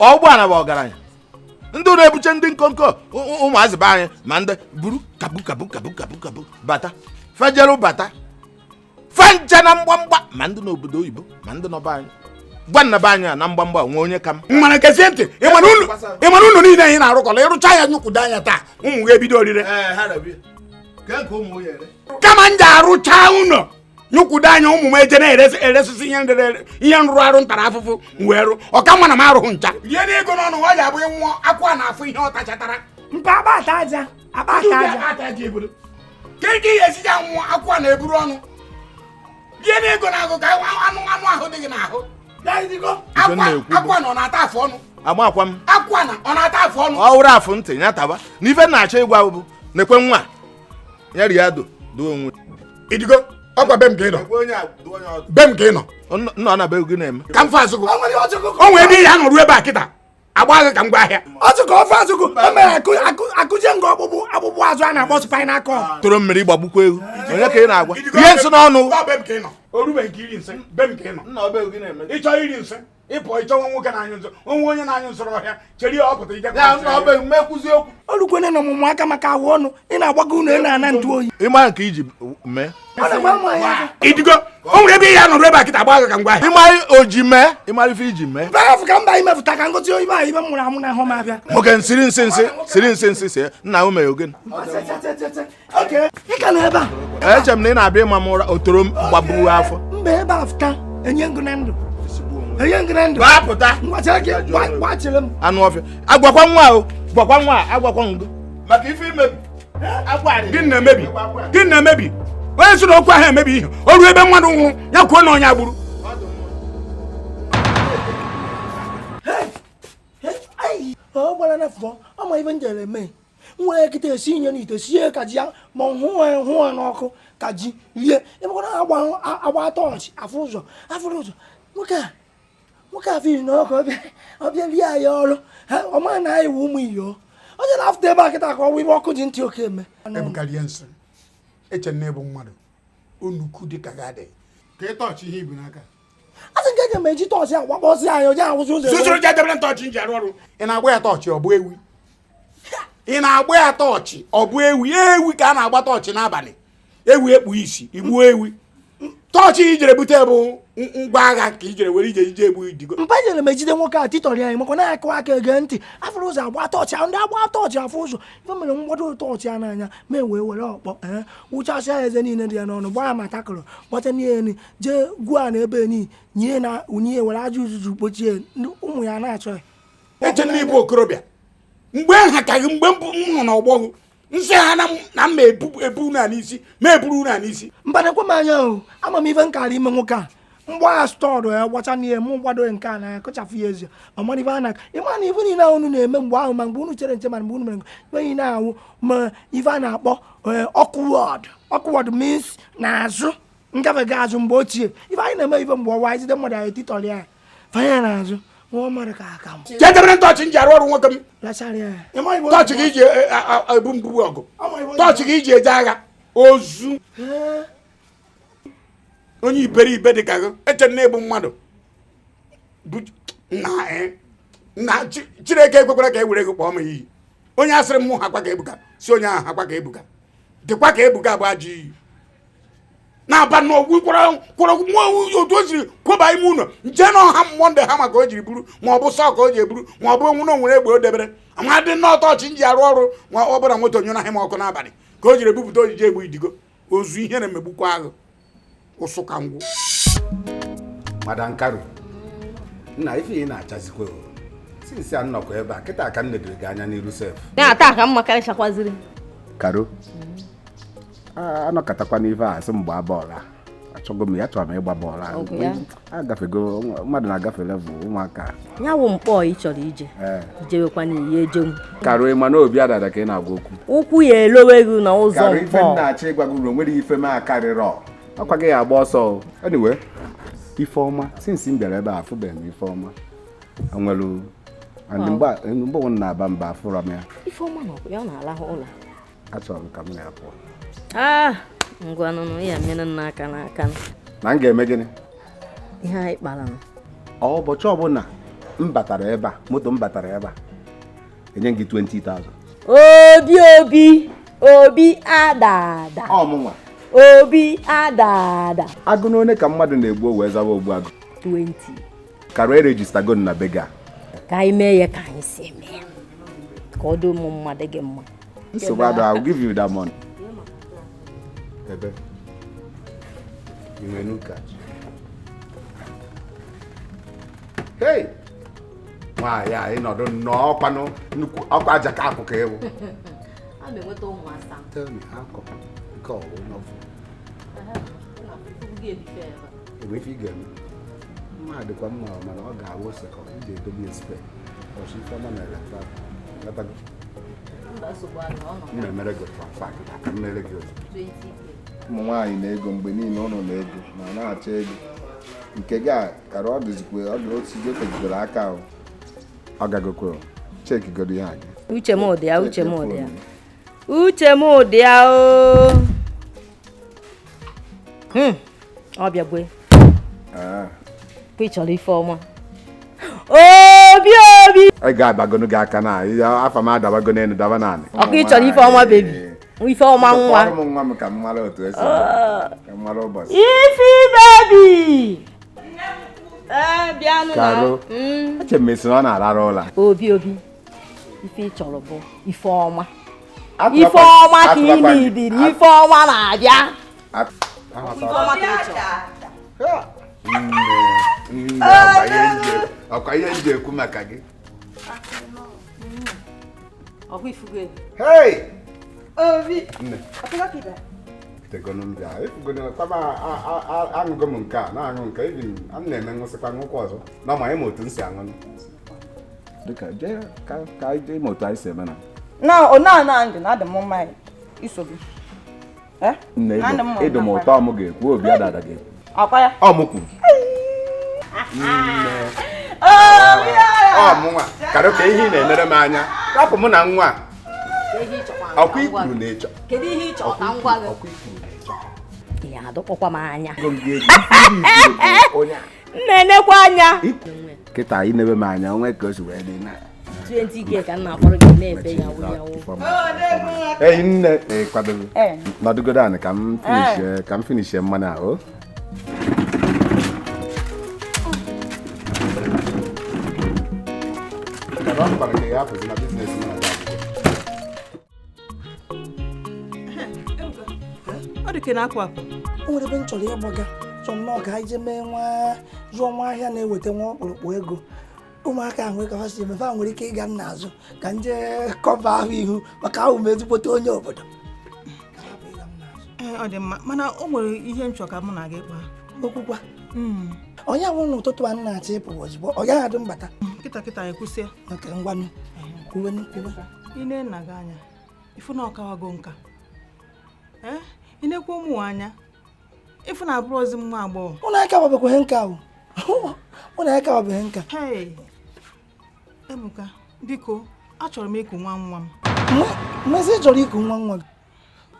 ọgbụana bụ ọgaranya ndị na-ebuche ndị nkonko ụmụazị be anyị ma ndị buru kabu bata fejeru bata fanje na mgbamgba ma ndị n'obodo oyibo ma ndị nọba anyị gwa nna be anyị na mgbamgba nwe onye ka m mana kezie ntị ịmana ụlọ niile anyị na-arụkọla ịrụcha ya nyụkwudo anya taa ụmụ ga ebido orire kama nje arụcha ụlọ nyụkwudo anya ụmụ m eje na-eresisi ihe nrụrụ arụ ntara afụfụ wee rụ ọka mma na m arụghị ncha rie n'ego n'ọnụ ọ ji abụ nwụọ akwa na-afụ ihe ọ tachatara mpa agbata aja ke ihe esija nwụọ akwa na-eburu ọnụ rie n'ego na-agụ ka anụ ahụ dị gị n'ahụ akwa na ọ na-ata afụ ọnụ agbakwa m akwa na ọ na-ata afụ ọnụ ọ wụrụ afụ ntị ya taba na ife na-achọ ịgwa bụ na-ekwe nwa ya ri ado do onwe Idigo ọkwa be m ka ị nọ be m ka ị nọ nna na be gị na-eme ka m fe azụgụ o nwere ebe ihe a nọrụ ebe a kịta agba gị ka m gwa ahịa ọzụkọ ofe azụgụ o mere akụzie nga ọkpụkpụ azụ a na-akpọ spinal cord tụrụ mmiri gbagbukwa ewu onye ka ị na-agwa ihe nsị n'ọnụ ịchọ iri nsị ịpụ ịchọnwa nwoke na-anyụ nsọ onwe onye na-anyụ nsọrọ ọhịa chere ya ọpụta mekwuzi okwu olukwene na ọmụmụ aka maka ahụ ọnụ ị na-agbago ụlọ ị na-ana ntụ oyi ịma nke iji mee Idigo o nwere ebe ihe a nọrụ ebe a kịta agba gị ka m gwa ahịa ịmara oji mee ịmara ife iji mee afụ ka mba imepụta ka ngozi oyibo ahụ ibe m mụrụ amụ na ahụ m abịa nwoke siri nsị si nna o mere ogene ị ka na ebe a eche m na ị na-abịa ịma m ụra otoro m gbagburu afọ mba ebe a fụta enye ngụ na ndụ gbapụta gbachiri m anụ ọfịa agwakwa nwa agwakwa ngo maka ife imebi gị na-emebi onye soro okwu ahụ emebi ihe o ruo ebe mmadụ nwụrụ ya kwuo na onye agburu ọ gbara na fọ ama ife njere eme nwere kịta esi inye n'ite sie ka ji ya ma hụ n'ọkụ ka ji rie ebekwana agba tọọchị afụ ụzọ nwoke afọ iri na ọkụ ọbịa rie anyị ọrụ ọma na anyị wụ ụmụ iyo ọ jere afụta ebe a kịta ka ọwa ibe ọkụ ji ntị oke eme Ebuka rie nsị eche na ebu mmadụ onukwu dị ka gadị ka ị tọọchị ihe ibu n'aka asị nke eji ma eji tọọchị agbakpọsị anyị oje ahụzi ụzọ susuru je debere tọọchị nji arụ ọrụ ị na-agba ya tọọchị ọ bụ ewi ị na-agba ya tọọchị ọ bụ ewi ka a na-agba tọọchị n'abalị ewi ekpu isi igbuo ewi tọọchị ijere bute bụ ngwa agha ka ijere were ije egbu idigo mpa jere m ejide nwoke a titọrị anyị makwa na-akụ aka ege ntị afụrụ ụzọ agba tọọchị ndị agba tọọchị afụ ụzọ ife mere mgbado tọọchị a n'anya ma wee were ọkpọ wụchasịa eze niile dị ya n'ọnụ gbaa ya matakụrụ gbata niile jee gwa na ebe ni nye na unye were aja uzuzu kpochie ụmụ ya na-achọ ya eche na ịbụ okorobịa mgbe ha ka gị mgbe m nọ n'ọgbọgụ nsị ha na mma ebu na n'isi ma eburu na n'isi mbanekwa m anya ahụ ama m ife nkara ime nwoke a mgba ya stọọdụ ya gbacha n'ihe mụ gbado nke a na ya kụchafụ ya ezi ọmana ife ana ịma na ife niile ahụ unu na-eme mgbe ahụ ma mgbe unu chere nche ma mgbe unu mere ife niile ahụ ma ife a na-akpọ awkward means n'azụ ngafega azụ mgbe ochie ife anyị na-eme ife mgbe ọwa jide mmadụ anyị titọrọ ya fanya n'azụ nwa mmadụ ka aka m jedebere tọọchị nji arụ ọrụ nwoke m lachara ya tọọchị gị iji ebu mbubu ọgụ tọọchị gị iji eje agha ozu onye iberibe dị ka gị eche na ebu mmadụ na Chineke ekwekwara ka e were gị kpọọ m iyi onye asịrị m hakwa ka Ebuka si onye ahụ hakwa ka Ebuka dịkwa ka Ebuka bụ ajọ iyi na-aba n'ogwu kwọrọ nwa otu o siri kwụba ime ụlọ nje na ọha mmụọ ha maka o jiri buru ma ọ bụ sọ ka o ji eburu ma ọ bụ onwe na onwere egbe o debere amadị n'ọtọọchị nji arụ ọrụ ma ọ bụla moto nyụrụ ha ma ọkụ n'abalị ka o jiri ebupụta ojiji egbu idigo ozu ihe na-emegbukwa agụ ụsụ ka ngwụ Madam Karu nna ife ị na-achazikwa sinsi a nnọkọ ebe a kịta ka m nedere gị anya n'iru sef na-ata ka mma karịchakwaziri Karu anọkọtakwa n'ife a sị mgbe bọọlụ achọgo m ya chọrọ m ịgba bọọlụ agafego mmadụ na-agafe level ụmụaka ya wụ mkpọ ị chọrọ ije ijewekwa n'iyi ejenwu Karu ịma na obi adada ka ị na-agwa okwu ụkwụ ya elowe gị n'ụzọ Karu ife m na-achọ ịgwa gị nwere ife m akarịrị ọkwa gị ya agba ọsọ anyway Ifeọma sinsi m bịara ebe a afụbeghị m Ifeọma nwere mgbe ụnụ na-aba mba afụrọ m ya Ifeọma nọ ya na-alahụ ụlọ achọrọ m ka m na-apụ ngwa nụnụ ya mere n'aka n'aka na m ga-eme gịnị ihe anyị kpara ụbọchị ọbụla m batara ebe a moto m batara ebe a enye gị 20,000 obi adada ọmụnwa obi adada agụ n'one ka mmadụ na-egbu wee zawa ogbu agụ 20 Karu erejistago na bega ka anyị mee ya ka anyị si eme ya ka ọ dị ụmụ mmadụ gị mma nsogbu adụ I'll give you that money ebe inwe nuka hey nwaanyị a ịnọdụ n'ọkwanụ nnukwu ọkwa aja ka akụ ka ewu tell me akọ nke ọwụ n'ọfụ enwe ife ị ga-eme mma dịkwa mma mana ọ ga-awụ sekọ iji edobe espe ọchị Ifeọma na elektrata m na-emere gị transfa ka m mere gị otu ụmụ nwaanyị na-ego mgbe niile ụnụ na-ego ma na-achọ ego nke gị a Karu ọ dịzikwe ọ dị otu gị ejidere aka ahụ ọ gagokwe chekigodo ihe anyị uche m ụdị ya uche m ụdị ya o ọ bịagwe ị chọrọ Ifeọma obi ị ga-agbagonu gị aka na afọ m adabago n'elu daba naanị ọkụ ị chọrọ Ifeọma bebi Ifeọma nwa nwa m ka m mara otu esi ka m mara ụbọchị Ifi bebi bịanụ Karu eche m esi na ọ na-arara ụla obi ife ị chọrọ bụ Ifeọma Ifeọma ka ị na-idiri Ifeọma na-abịa Ifeọma ka ị chọrọ ọkwa ihe nje ekwu maka gị ọkwa ifugo Hey! obi Nne. ọkwa kida Tegonu m bịa. Ifugonu kwaba aṅụgo m nke a na-aṅụ nke ibi m na-eme ṅụsịkwa ṅụkwa ọzọ. Na ma ịma otu m si aṅụ. Dịka jee ka ịma otu anyị si eme na. na ndụ na adị m mma iso gị. Nne ịdụ m ụtọ m ga-ekwu obi adada ga-ekwu. Ọkwa ya? Ọ m kwuru. Ọ mụ nwa karịa ka ihe ị na-enere m anya rapụ mụ na nwa ọkwa ikwuru na-echọ kedu ihe ị chọrọ ka m gwa gị ya adọkpọkwa m anya na-enekwa anya kịta anyị na-ebe m anya onwe ka o si wee dị na 20k ka m na-akpọrọ gị na-ebe ya eyi nne kwadobe nọdụgodo anyị ka m finishie mmanụ ahụ ọ dị ka na-apụ apụ. O nwere ebe m chọrọ ịgbaga chọrọ nnọọ ka anyị jee mee zụọ nwa ahịa na-eweta nwa ọkpụrụkpụ ego ụmụaka ahụ ka ha si emefe a nwere ike ịga nna azụ ka m jee kọva ahụ ihu maka ahụ m ezigbote onye obodo. Ọ dị mma mana o nwere ihe m chọrọ ka mụ na gị kpaa okwukwa onye ahụ n'ụtụtụ a nna-achọ ịpụ ozugbo ọ gaghị adị mbata kịta ya kwụsịa maka ngwanụ kwuwe ị na-enna gị anya ifu na ọkawago nka ị na-ekwu ụmụ anya ifu na abụrụ ozi nwa agbọghọ ụnụ akawabekwaghị nka ahụ ụnụ akawabeghị nka. Ebuka biko achọrọ m iku nwa m mmezi ị chọrọ iku nwa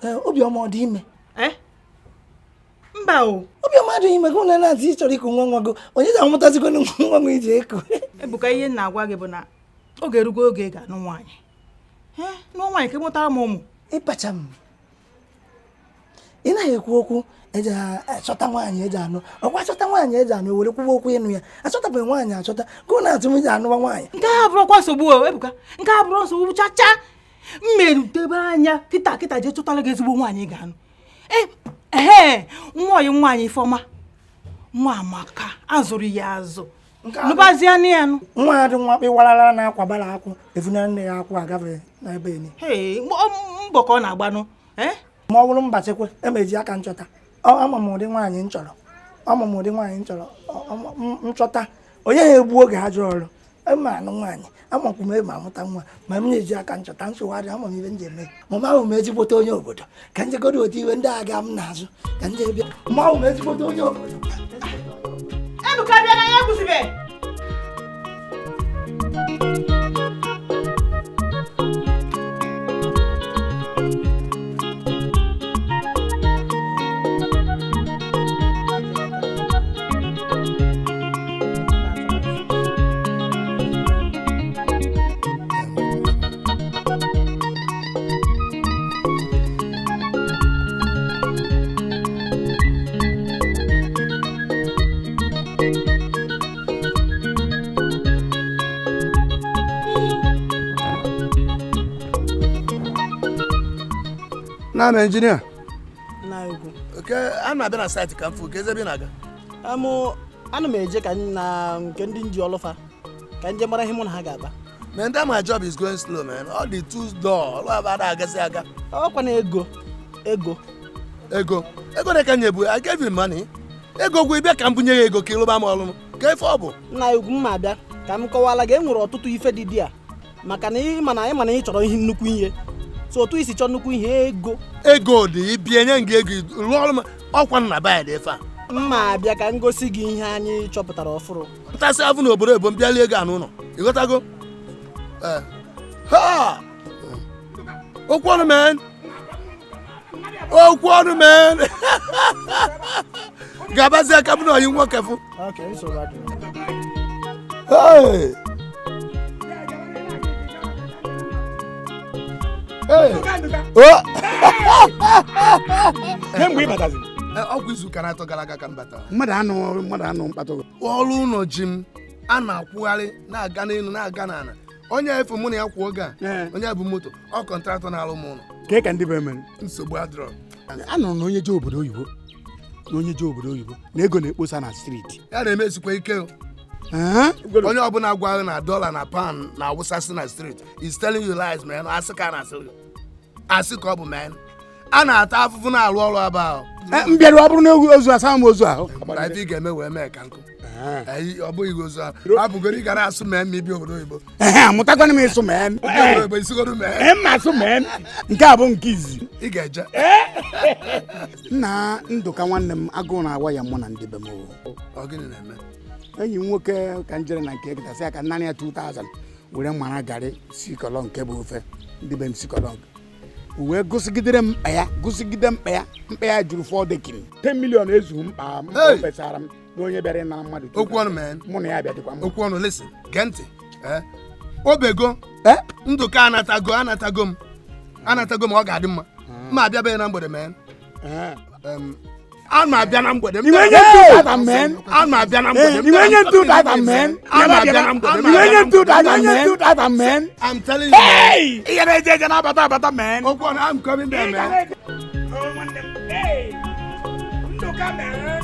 gị obiọma ọ dị ime mba o obiọma dị ime gị ụnụ na-atị ị chọrọ iku nwa gị onye ga-amụtazikwa nwa m iji eku. Ebuka ihe m na-agwa gị bụ na oge erugo oge ga-anụ nwaanyị nụọ nwaanyị ka mụtara m ụmụ ịpacha m ị naghị ekwu okwu eji achọta nwaanyị eji anụ ọkwa achọta nwaanyị eji anụ were kwuwa okwu ịnụ ya achọtabeghị nwaanyị achọta ka ọ na-atụ m iji anụwa nwaanyị nke a bụrụkwa nsogbu Ebuka nke a bụrụ nsogbu chacha mmerutebe anya kịta jee chọtara gị ezigbo nwaanyị ga-anụ nwaanyị Ifeọma nwa Amaka azụrụ ya azụ nụbazie anụ ya nụ nwa ya dị nwa kpịwarara na-akwabara akwụ evuna nne ya akwụ agafe n'ebe eni mbọ ka ọ na-agbanụ ma ọ bụrụ mbachekwe emeji aka nchọta ama m ụdị nwaanyị m chọrọ nchọta onye ha egbu oge ha jụrụ ọrụ ema anụ nwaanyị amakwu m ema amụta nwa ma m na-eji aka nchọta nsogharị ama m ibe m ji eme ma ahụ m ezigbote onye obodo ka njegodo otu iwe ndị agha m n'azụ ka nje bịa ma ahụ m ezigbote onye obodo. Ebuka bịa na ya kwụsịbe na Nigeria na ugwu a na-abịa na saịtị ka mfu ka eze bi na-aga ana m eje ka na nke ndị nji ọlụfa ka nje mara ihe mụ na ha ga-akpa. Man, that my job is going slow, man. All the tools door, all about that aga. Ọkwa na ego. Ego na kanye bu. I gave you money. Ego gwe bịa ka m bunye ego ka ịlụba m ọlụ. Ka ife ọ bụ. Na ugwu m abịa ka m kọwala gị enwere ọtụtụ ife dị dị a maka na ị mana ị chọrọ ihe nnukwu ihe. So otu isi chọọ nnukwu ihe ego dị ibie nye gị ego rụọ ọrụ m ọkwa nna baya dị efe a. Mma abịa ka m gosi gị ihe anyị chọpụtara ọfụrụ. Ntasị afụ n'obodo ebo m bịalie ego anụ ụlọ. Ịghọtago? Ha! Okwu ọnụ men. Gabazie aka m na oyi nwoke fụ. Okay, so bad. Hey! Oh! Kemgbe ịbatazi? Ọgwụ izu ụka na-atọ gara aga ka m batara. Mmadụ anụ mkpata. Ọrụ ụlọ ji m a na-akwụgharị na-aga n'elu na-aga n'ala. Onye efu mụ na ya kwụ oge a onye bụ moto ọ kọntraktọ na-alụ m ụlọ Kee ka ndị be mere nsogbu adịrọ. Anụrụ na onye je obodo oyibo na ego na-ekposa na streeti. Ya na-emezikwa ike onye ọbụla gwa na dollar na pound na awụsasị na street is telling you lies man. Asị ka na asị ka ọ bụ man. A na-ata afụfụ na-alụ ọrụ aba ahụ. Mbịarụ ọ bụrụ na ozu asa m ozu ahụ. Ife ị ga-eme wee mee ka nkụ. Ọ bụghị ozu ahụ. Abụgoro ị ga na-asụ mee ibi obodo oyibo. Amụtakwana m ịsụ mee. Obodo oyibo isigodo mee. Ma asụ mee. Nke a bụ nke izi. Ị ga-eje. Nna Ndụka nwanne m agụụ na-awa ya mụ na ndị be m. Ọ gịnị na-eme? Enyi m nwoke ka njere na nke kịtasị ya ka naanị ya 2000 were mara garị sikọlọ nke bụ ofe ndị be m sikọlọ uwe gụsigidere mkpa ya mkpa ya juru 4 dekin 10 million ezu mkpa m pesara m na onye bịara ịnara mmadụ okwu ọnụ men mụ na ya bịa dịkwa m okwu ọnụ listen gee ntị obego Ndụka anatago m ọ ga-adị mma mma abịabeghị na mgbede men I'm not being am with them. You ain't do that, man. I'm not being am with them. You ain't do that, man. I'm not being am with them. You ain't do that, man. You do that, man. I'm telling you. Hey! You ain't taking up about man. I'm coming there, man. Hey! Look at man.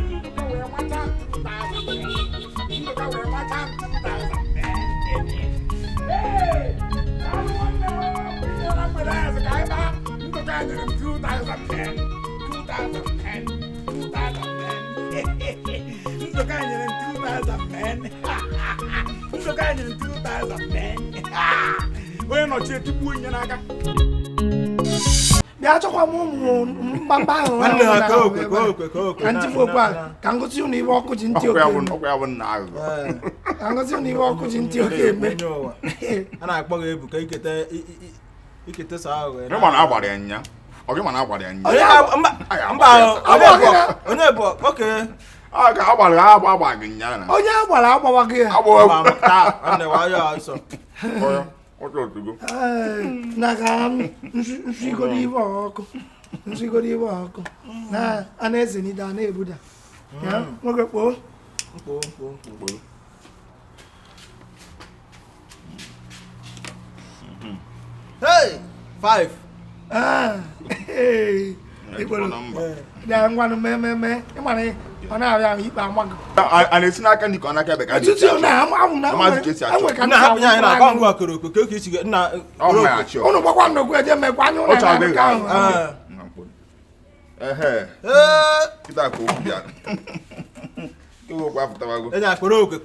We're not here to put in aka. Bịa chọkwa m ụmụ mgbamba ahụ ka ntị okwa ka ngosi unu iwe ọkụ ji ntị oke ka ngosi unu iwe ọkụ ji ntị oke eme a na-akpọ gị Ebuka ikete sa ahụ mana agbara ya nya ọ gị mana agbara ya nya onye bụ oke a ga agba gị nya na onye agbara agbawa gị na ka nsigoro iwe ọkụ na a na-ezenide a na-ebuda nwoke kpoo Hey! 5. Ngwanụ mee ịmara ọ na-abịa ikpe amago a na-esi n'aka ndị ka ọ na-aka ebe ka dị na-akọ ngwa koro okwe ka oke isi nna ụnụ gbakwa nnukwu eje mekwa anya ụlọ ahụ kịta ka okwu ya okwu apụtawago enye kporo okwe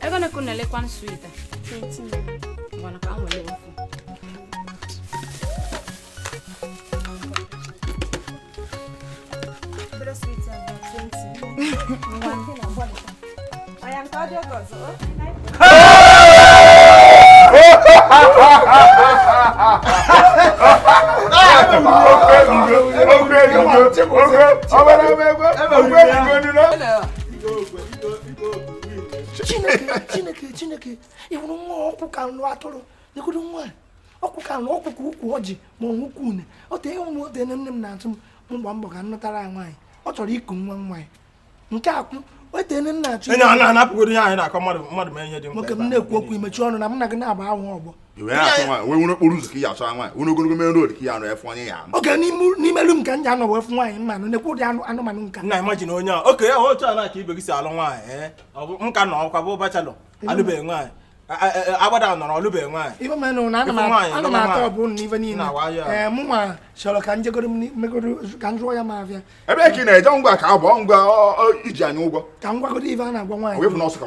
Egona kunele kwan sweet. Ngwana ka amole ofu. Bro sweet 20. Ngwana na bwana. Ayang ka dio gozo. Chineke ịhụrụ nwa ọkụ ka nụ atụrụ ịhụrụ nwa ọkụ ka nụ ọkụ ka ukwu ọjị ma ọnwụkwu une ọ tee ụmụ ote nne m na-atụ m mgba mbọ ka nnụtara ya nwaanyị ọ chọrọ iku nwa ya nke akwụ wete nne nna achụ na-anapụgoro ihe anyị na-akọ mmadụ mee ihe dị nwoke m na-ekwu okwu imechi ọnụ na m na gị na-agba ahụ ọgbọ nwere okporo ụzọ ka ya achọ nwaanyị onye ogologo mere n'ori ka ya anụ efu onye ya oge n'ime elu m ka m ji anọ wee fụ nwaanyị mmanụ na-ekwu ụdị anụmanụ nka nna imagine onye a oke ya otu a na-aka ibe gị si alụ nwaanyị nka nọ ọkwa bụ bachelọ alụbeghị nwaanyị agbada nọrọ ọlụbeghị nwaanyị ibe menụ na ana m atọ ọ bụ n'ife niile mụ nwa chọrọ ka njegoro megoro ka m jụọ ya ma abịa ebe ka ị na-eje ngwa ka abụọ ngwa iji anyị ụgwọ ka m gwagoro ife a na-agwa nwaanyị efu n'ọsọ ka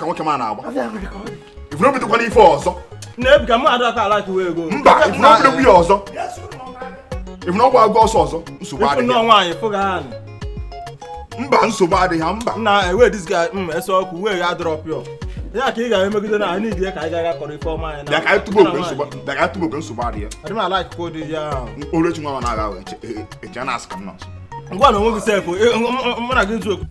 nwoke ma na-agba ifu n'obidokwana ife ọzọ na-ebuka m adọ aka ala kiwe ego mba ifu n'obidokwa ihe ọzọ ifu n'ọgwa agụ ọsọ ọzọ nsogbu adịghị mba nsogbu adịghị ha mba na ewe dis guy ese ọkụ wee ya drop yo ya ka ị ga-emegide na anyị dị ka anyị ga-aga kọrọ ife ọma anyị bịa ka anyị tụba oge nsogbu adị ya adị m ala akụkọ dị ya orechi nwa na-agha ahụ eche na asị ka m nọ nso ngwa na onwe gị sef mụ na gị nzu okwu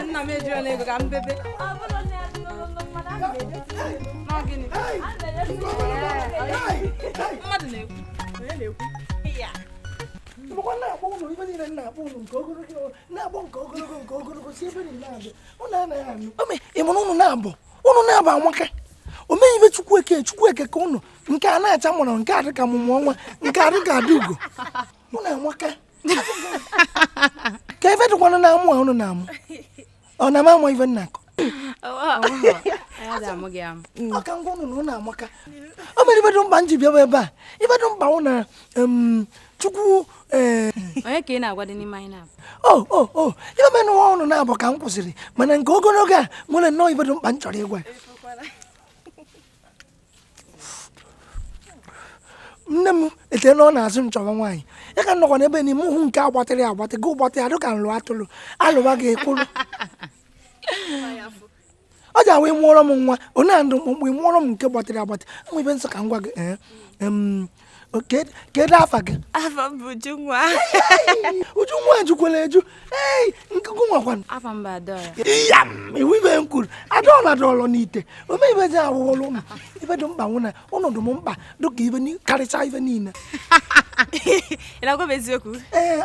nna m ejiri n'ego ka m bebe mmadụ na-ekwu na-akpọ ụlọ ibe niile na-akpọ ụlọ nke ogologo na-akpọ nke ogologo si ebe niile na-abịa ụnụ anaghị anụ ịmụrụ ụnụ na-abụ amaka omeghị ibe Chukwueke ka ụnụ nke a na-acha mụrụ nke a dịka mụmụ ọnwa nke a dịka ada ugo ụnụ amaka ka ebe dịkwanụ na-amụ ụnụ na-amụ ọ na m amụ ibe nna akọ ọka ngwa ụnụ na ụnụ amaka o mere ibedo mkpa m ji bịaba ebe a ibedo mkpa ụnụ na Chukwu onye ka ị na-agwa dị n'ime anyị na-abụ ihe mere nwa ụnụ na-abụ ka m kwụsịrị mana nke ogologo a nwere nnọọ ibedo mkpa m chọrọ ịgwa nne m ete na ọ na-azụ m chọrọ nwaanyị ya ka nnọkwa n'ebe n'ime hụ nke agbatịrị agbatị gị ụgbatị adụ ka nlụ atụlụ alụwa gị ekwuru ọ ji awa ịmụọrọ m nwa onye a ndụ mkpụmkpụ ịmụọrọ m nke gbatịrị agbatị nwa ibe nsọ ka m gwa gị kedu afa gị afa m bụ Ujunwa Ujunwa jukwara eju nkụkụ nwakwana afa m bụ Adaọra ya iwu ibe m kwuru Adaọra dọọrọ n'ite ome ibe ji awụghọrọ ụmụ ibe dị mkpa nwụ na ọnọdụ m mkpa dịka ibe karịcha ibe niile ị na-agwa m eziokwu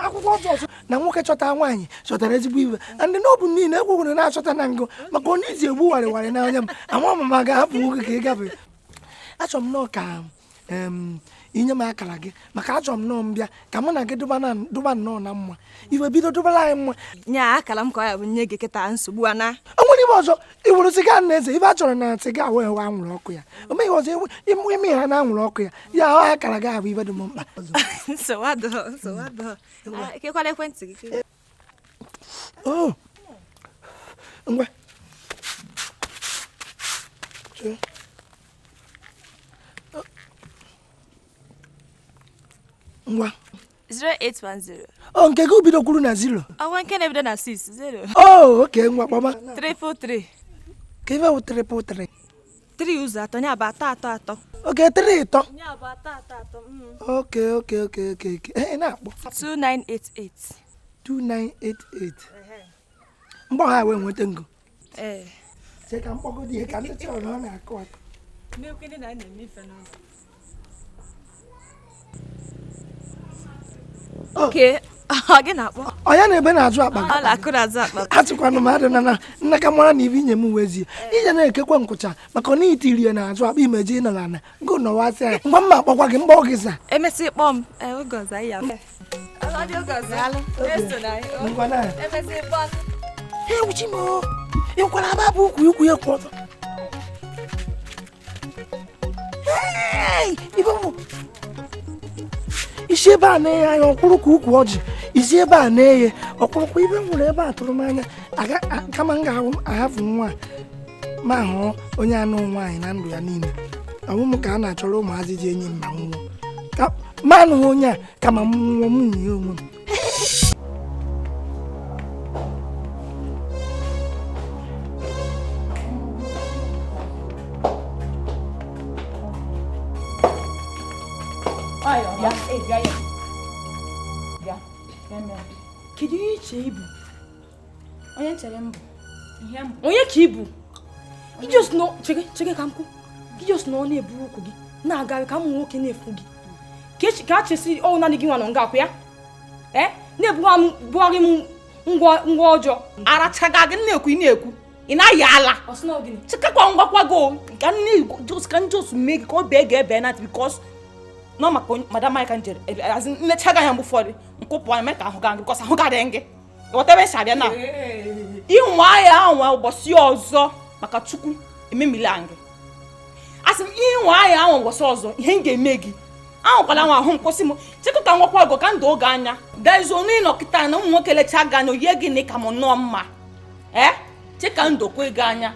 akwụkwọ ọzọ na nwoke chọta nwaanyị chọtara ezigbo ibe ndị n'obu niile egwugwere na-achọta na ngụ maka onye iji egbu warịwarị n'anya m ama m ma ga-ahapụ nwoke ka ị gafe achọrọ m nọọ ka inye m akara gị maka achọrọ m nọọ mbịa ka mụ na gị dụba nnọọ na mma iwe bido dụbara anyị mma nye akara m ka ọ ya bụ nye gị kịta nsogbu a na o nwere ibe ọzọ iwuru siga na eze ibe a chọrọ na siga wee hụ anwụrụ ọkụ ya o meghị ọzọ ime ha na anwụrụ ọkụ ya ya ahụ akara gị abụ ibe dị m mkpa nsogbu kekwala ekwentị gị ngwa ngwa 0810 nke gị bido kwuru na 0 ọnwa nke na-ebido na 60 oke ngwa kpọma 343 ka ife wụ 343 3 ụzọ atọ nya bụ atọ oke 3 ịtọ nya bụ atọ oke na-akpọ 2988 mgbe ọha wee nweta ngo che ka mkpọgo dị ihe ka ndị chọrọ ọ na-akụ akụ oke ọ gị na-akpọ onye na-ebe na-azụ akpa ọ na-akụ n'azụ akpa atụkwanụ m adị na nna ka mara na ibe inye m wezie ije na-ekekwa nkwụcha maka na itiri ya na-azụ akpa imeji nọ na ngụ nọwasị ya mgbe m akpọkwa gị mgbe oge sa emesị kpọọ m oge ọzọ anyị ya ewuchi m ịkwara aba bụ ukwu ya kwụ ọzọ ibe bụ isi ebe a na-eghe anya ọkwụrụ ka ukwu ọjị isi ebe a na-eghe ọkwụrụkwa ibe m nwere ebe a tụrụ m anya kama m ga-ahafụ nwa ma hụ onye anụ nwaanyị na ndụ ya niile ọmụ m ka a na-achọrọ ụmụazị ji enyi mma nwụọ ma anụghị onye a kama m nwụọ m nye onwe m kedu ihe iche ibu onye chere mbụ onye ka ibu ijos no chege ka mkwu ijos no na-eburu ụkwụ gị na-aga ka ụmụ nwoke na-efu gị ka a chesi ọ naanị gị nwa nọ nga akwụ ya na-ebugharị m ngwa ọjọọ arachaga gị na-ekwu ị na-aya ala chekakwa ngwakwa gị ka ndị osu mee gị ka ọ bee ga-ebe na bikos no maka madam Mike njere as nnechaga ya mgbe ụfọdụ nkwụpụ anya mee ka ahụ gaa gị bikos ahụ gadị gị whatever shabịa na ịnwa ya anwa ụbọchị ọzọ maka chukwu ememila gị asị m ịnwa ya anwa ụbọchị ọzọ ihe m ga-eme gị ahụkwala nwa ahụ m kwụsị m chekụ ka nwakwa ọgọ ka ndụ oge anya gazi onye nọkịta na ụmụ nwoke lecha gị anya oye gị na ka m nọọ mma cheka ndụ kwe gị anya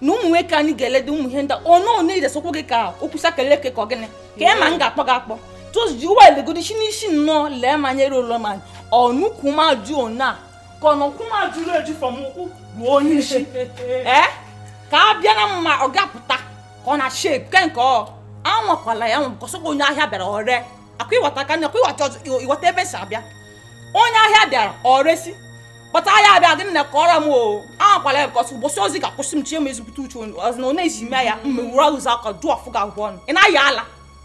na ụmụ nwoke anyị ga-elede ụmụ ihe ndị ọnụ na-ije sokwu gị ka okwusa keleke ka gịnị ka ema m ga-akpọ gị akpọ just you well go she no le manyere olo man onu kuma ju ona kono kuma ju leju from ruo nishi ka bia na mma ogaputa kona shape kenko anwakwala ya because onye ahia bịara ore akwiwata ka na akwiwata iwata ebe si abịa onye ahia bịara oresi but ahia abịa gị na kọrọ m o anwakwala ya because ụbọchị ozi ka kwụsị m chi m ezipụta uche na ọ na-ezi me ya mmewura ụzọ aka du ọfụ ga agwọ ọnụ ị na-aya ala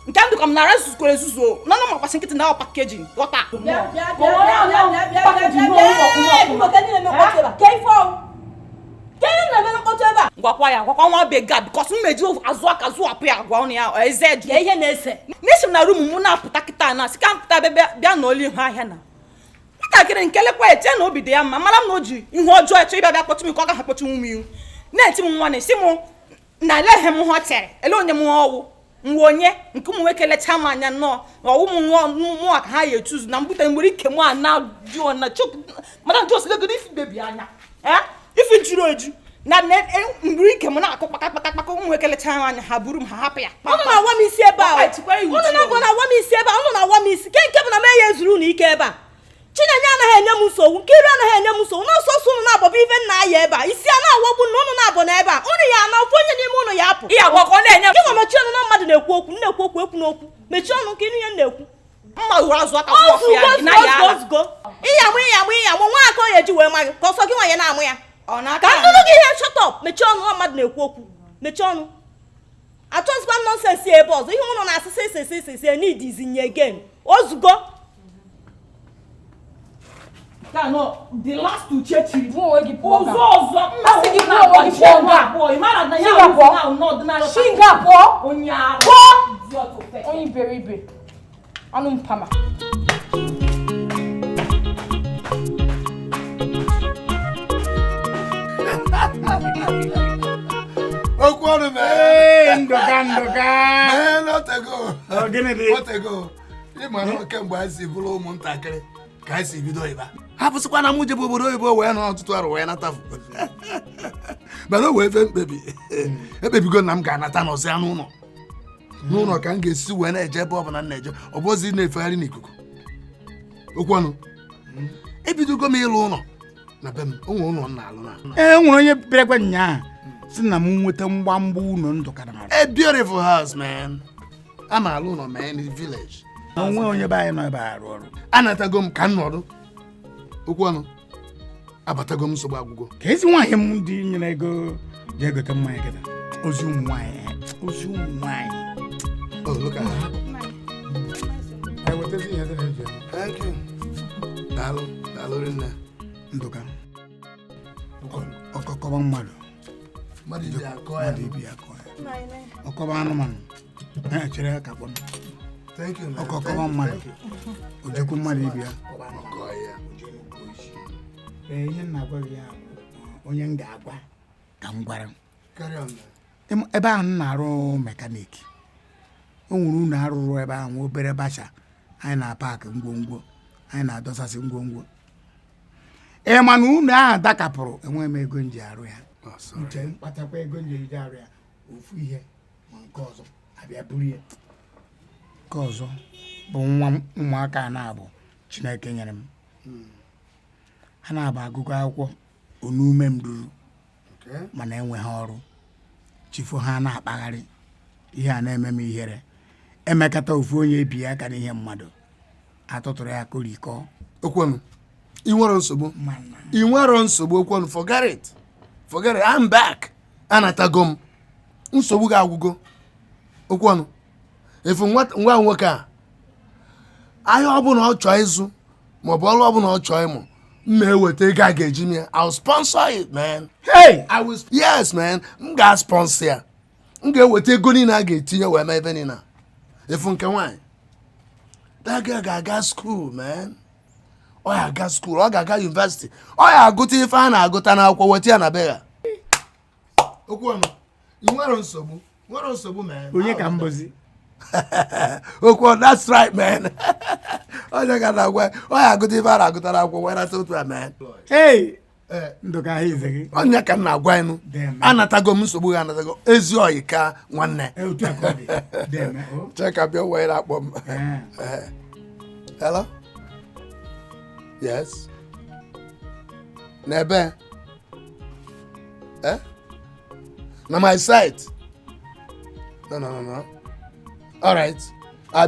nke ndụ ka m nara ezuzukwere ezuzu nọ na makwasị nkịtị na packaging wọta gwakwa ya gwakwa nwa bega because mmeji azụ aka zụ apụ ya gwa ọnụ ya eze dị ihe na-ese n'isi m na room m na-apụta kịta na sika mpụta bịa n'oli ihu ahịa na nwatakịrị nkelekwa eche na obi dị ya mma mara m na o ji ihe ọjọọ eche ịbịa bịa kpọtụ m ka ọ gaghị akpọtụ m ihu na-eti m nwa na-esi m na elehe m ha tere ele onye m ọwụ nwa onye nke ụmụ nwoke lecha m anya nnọọ ọwụ m nwa ka ha ya etuzu na mbute mgbere ike m a na jụọ na chuk madam jos legodo ifi bebi anya ifi juru eju na mbiri ike m na-akụ kpakakpakakpaka ụmụ nwoke lecha m anya ha buru m ha hapụ ya ụnụ na-awa m isi ebe a ụnụ na-awa m isi ebe a ụnụ na-awa m isi ke nke bụ na m enye ezuru unu ike ebe a Chinenye anaghị enye m nsogbu nke iri anaghị enye m nsogbu n'ọsọsọ ụnụ na-abọba ife nna ya ebe a isi a na-awọgbu na ụnụ na-abọ n'ebe a ụnụ ya na ofu onye n'ime ụnụ ya apụ ihe agwakọ na-enye gị nwa mechie ọnụ na mmadụ na-ekwu okwu na-ekwu okwu ekwu n'okwu mechie ọnụ nke ịnụ ihe na-ekwu mma wuru azụ aka ọfụ ya ị na-aya ala ozugbo ịyamụ nwa aka onye ji wee magị ka ọsọ gị nwanye na-amụ ya ka nnụnụ gị ihe shọtọp mechie ọnụ na mmadụ na-ekwu okwu mechie ọnụ achọzikwa nọnsensị ebe ọzọ ihe ụnụ na-asịsị isi n'idizi nye gen ozugbo no the last two churches Ozo mmasị gị na boy mara na ya na ordinary Singapore onyara onye beribe anụ mpama Okwanu man. Ndoka. Man, not ago. Gịnị dị? Not ago. Ịma na kemgbe anyị si bụrụ ụmụntakịrị ka anyị si bido ịba. Hapụsịkwa na mụ jebe obodo oyibo wee nọ ọtụtụ arụ wee natafu. Mana o wee efe mkpebi. Ekpebigo na m ga-anata n'ọzọ ya n'ụlọ. N'ụlọ ka m ga-esi wee na-eje ebe ọbụla m na-eje. Ọ bụ ozi na-efegharị n'ikuku. Okwanu. Ebidogo m ịlụ ụlọ na be m. O nwere ụlọ m na-alụ na. Nwere onye bịarakwa nnyaa si na m nweta mgbamgba ụlọ ndụka na A beautiful house, man. I'm alone on in the village. onwe onye be anyị nọ ebe a arụ ọrụ Anatago m ka m nọdụ. Okwanu. Abatago m nsogbu agwụgo. ka ezi nwaanyị m dị nyere ego ji egote mmanya kịta ozi ụmụ nwaanyị Oh, look at her. Thank you. Daalụ rinne. Ndụka ọkọkọba mmadụ Mmadụ ibi akọ ya. ọkọba anụmanụ chere ya ka kpọnụ Thank you, man. ọkọkọba mmadụ ojekwu mmadụ ibi ya ihe nna gwa gị ya onye m ga-agwa ka m gwara Carry on, man. ebe ahụ m na-arụ mekaniki o nwere unu arụrụ ebe ahụ obere bacha anyị na-paakị ngwongwo anyị na-adọsasị ngwongwo mana unu ahụ dakapụrụ enweghị m ego nji arụ ya uche mkpatakwa ego nji arụ ya ofu ihe ma nke ọzọ abịa buru ya nke ọzọ bụ nwa ụmụaka a na-abụ Chineke nyere m ha na-abụ agụgụ akwụkwọ onume m ruru mana enweghị ọrụ chifu ha na-akpagharị ihe a na-eme m ihere emekata ofu onye ebi aka n'ihe mmadụ atụtụrụ ya korikọ Okwanu. I nwere nsogbu Okwanu. Forget it. I'm back. Anatago m. Nsogbu ga-agwụgo. Okwanu. Efu nwa nwoke a ahịa ọbụla ọ chọọ ịzụ maọbụ ọrụ ọbụla ọ chọọ ịmụ m eweta ego a ga-eji m ya. I'll sponsor it, man. Hey! Yes, man. M ga-sponsor ya. M ga-eweta ego niile a ga-etinye wee mee ebe niile. Efu nke nwaanyị. That girl ga-aga school, man. Ọ ga-aga school, ọ ga-aga university. Ọ ga-agụta ife a na-agụta n'akwụkwọ weta ya na be ya. Okwanu. I nwere nsogbu, man. onye ka mbozi Okwanu, that's right, man. Onye ga na-agwa ọ ga-agụta ife a na-agụta n'akwụkwọ wee nata otu a, man. hey Nduka hizegi. Onye ka na agwa inu. Anatago m nsogbu ha anatago. Ezi oyi ka nwanne. Check up your way up. Hello? Yes. Nebe. Na my site. No. All right. I'll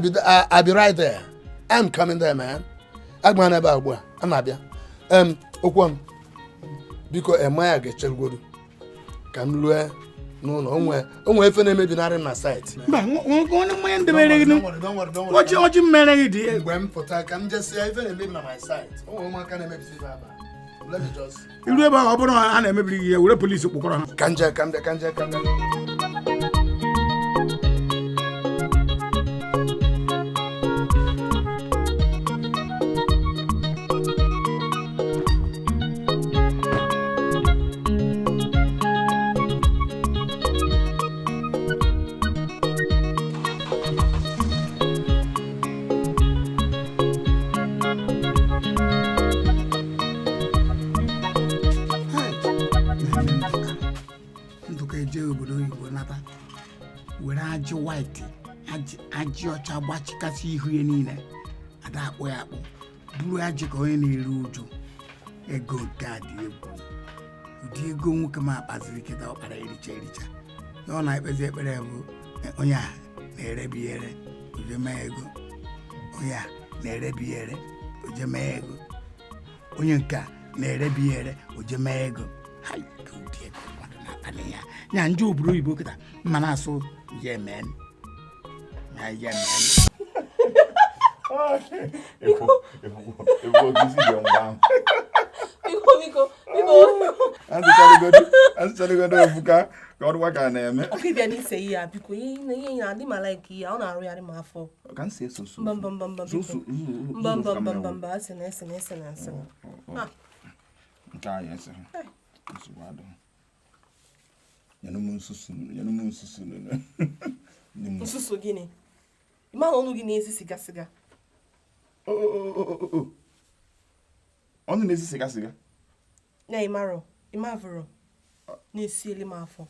be right there. I'm coming there, man. Agba na ba agba. Anabia. Okwon. Biko emaya ga-echelgodu. Ka m lue n'ụlọ onwe efe na-emebi narị na site. Mba, onye mmanya ndebere gị. Oji mmere gị dị. Mgbe m pụta ka m jesi efe na-emebi na my site. Onwe ụmụaka na-emebi ebe aba. Let me just. Iru ebe ọ bụrụ a na-emebiri gị were polisi kpụkọrọ ha. Kanje. Obodo Igbo nata were ajị white ajị ọcha gbachikasị ihu ya niile ada akpụ ya akpụ buru ajị ka onye na-eru uju ego nke a dị egwu ụdị ego nwoke ma akpaziri kịta ọkpara ericha ya ọ na-ekpezi ekpere bụ onye a na-erebi ere oje mee ego onye a na-erebi ere oje mee ego onye nke a na-erebi ere oje mee ego ụdị ego nya ndị obodo Igbo kịta mma na-asụ yemen Ansịchaligodo Ebuka ka ọ dịkwa ka na-eme. Ọkịbịa n'ise ihe ya biko ihe na-adị ma like ya ọ na-arụ ya dị m afọ. Ka nsi eso so. Mba asị na. Nke a ya ese. Nsogbu adọ. Nsusu. Nsusu gịnị? Ịma na ọnụ gị na-esi siga. Ọnụ na-esi siga. Na ịmarọ, ịmavụrụ na-esi eli m afọ.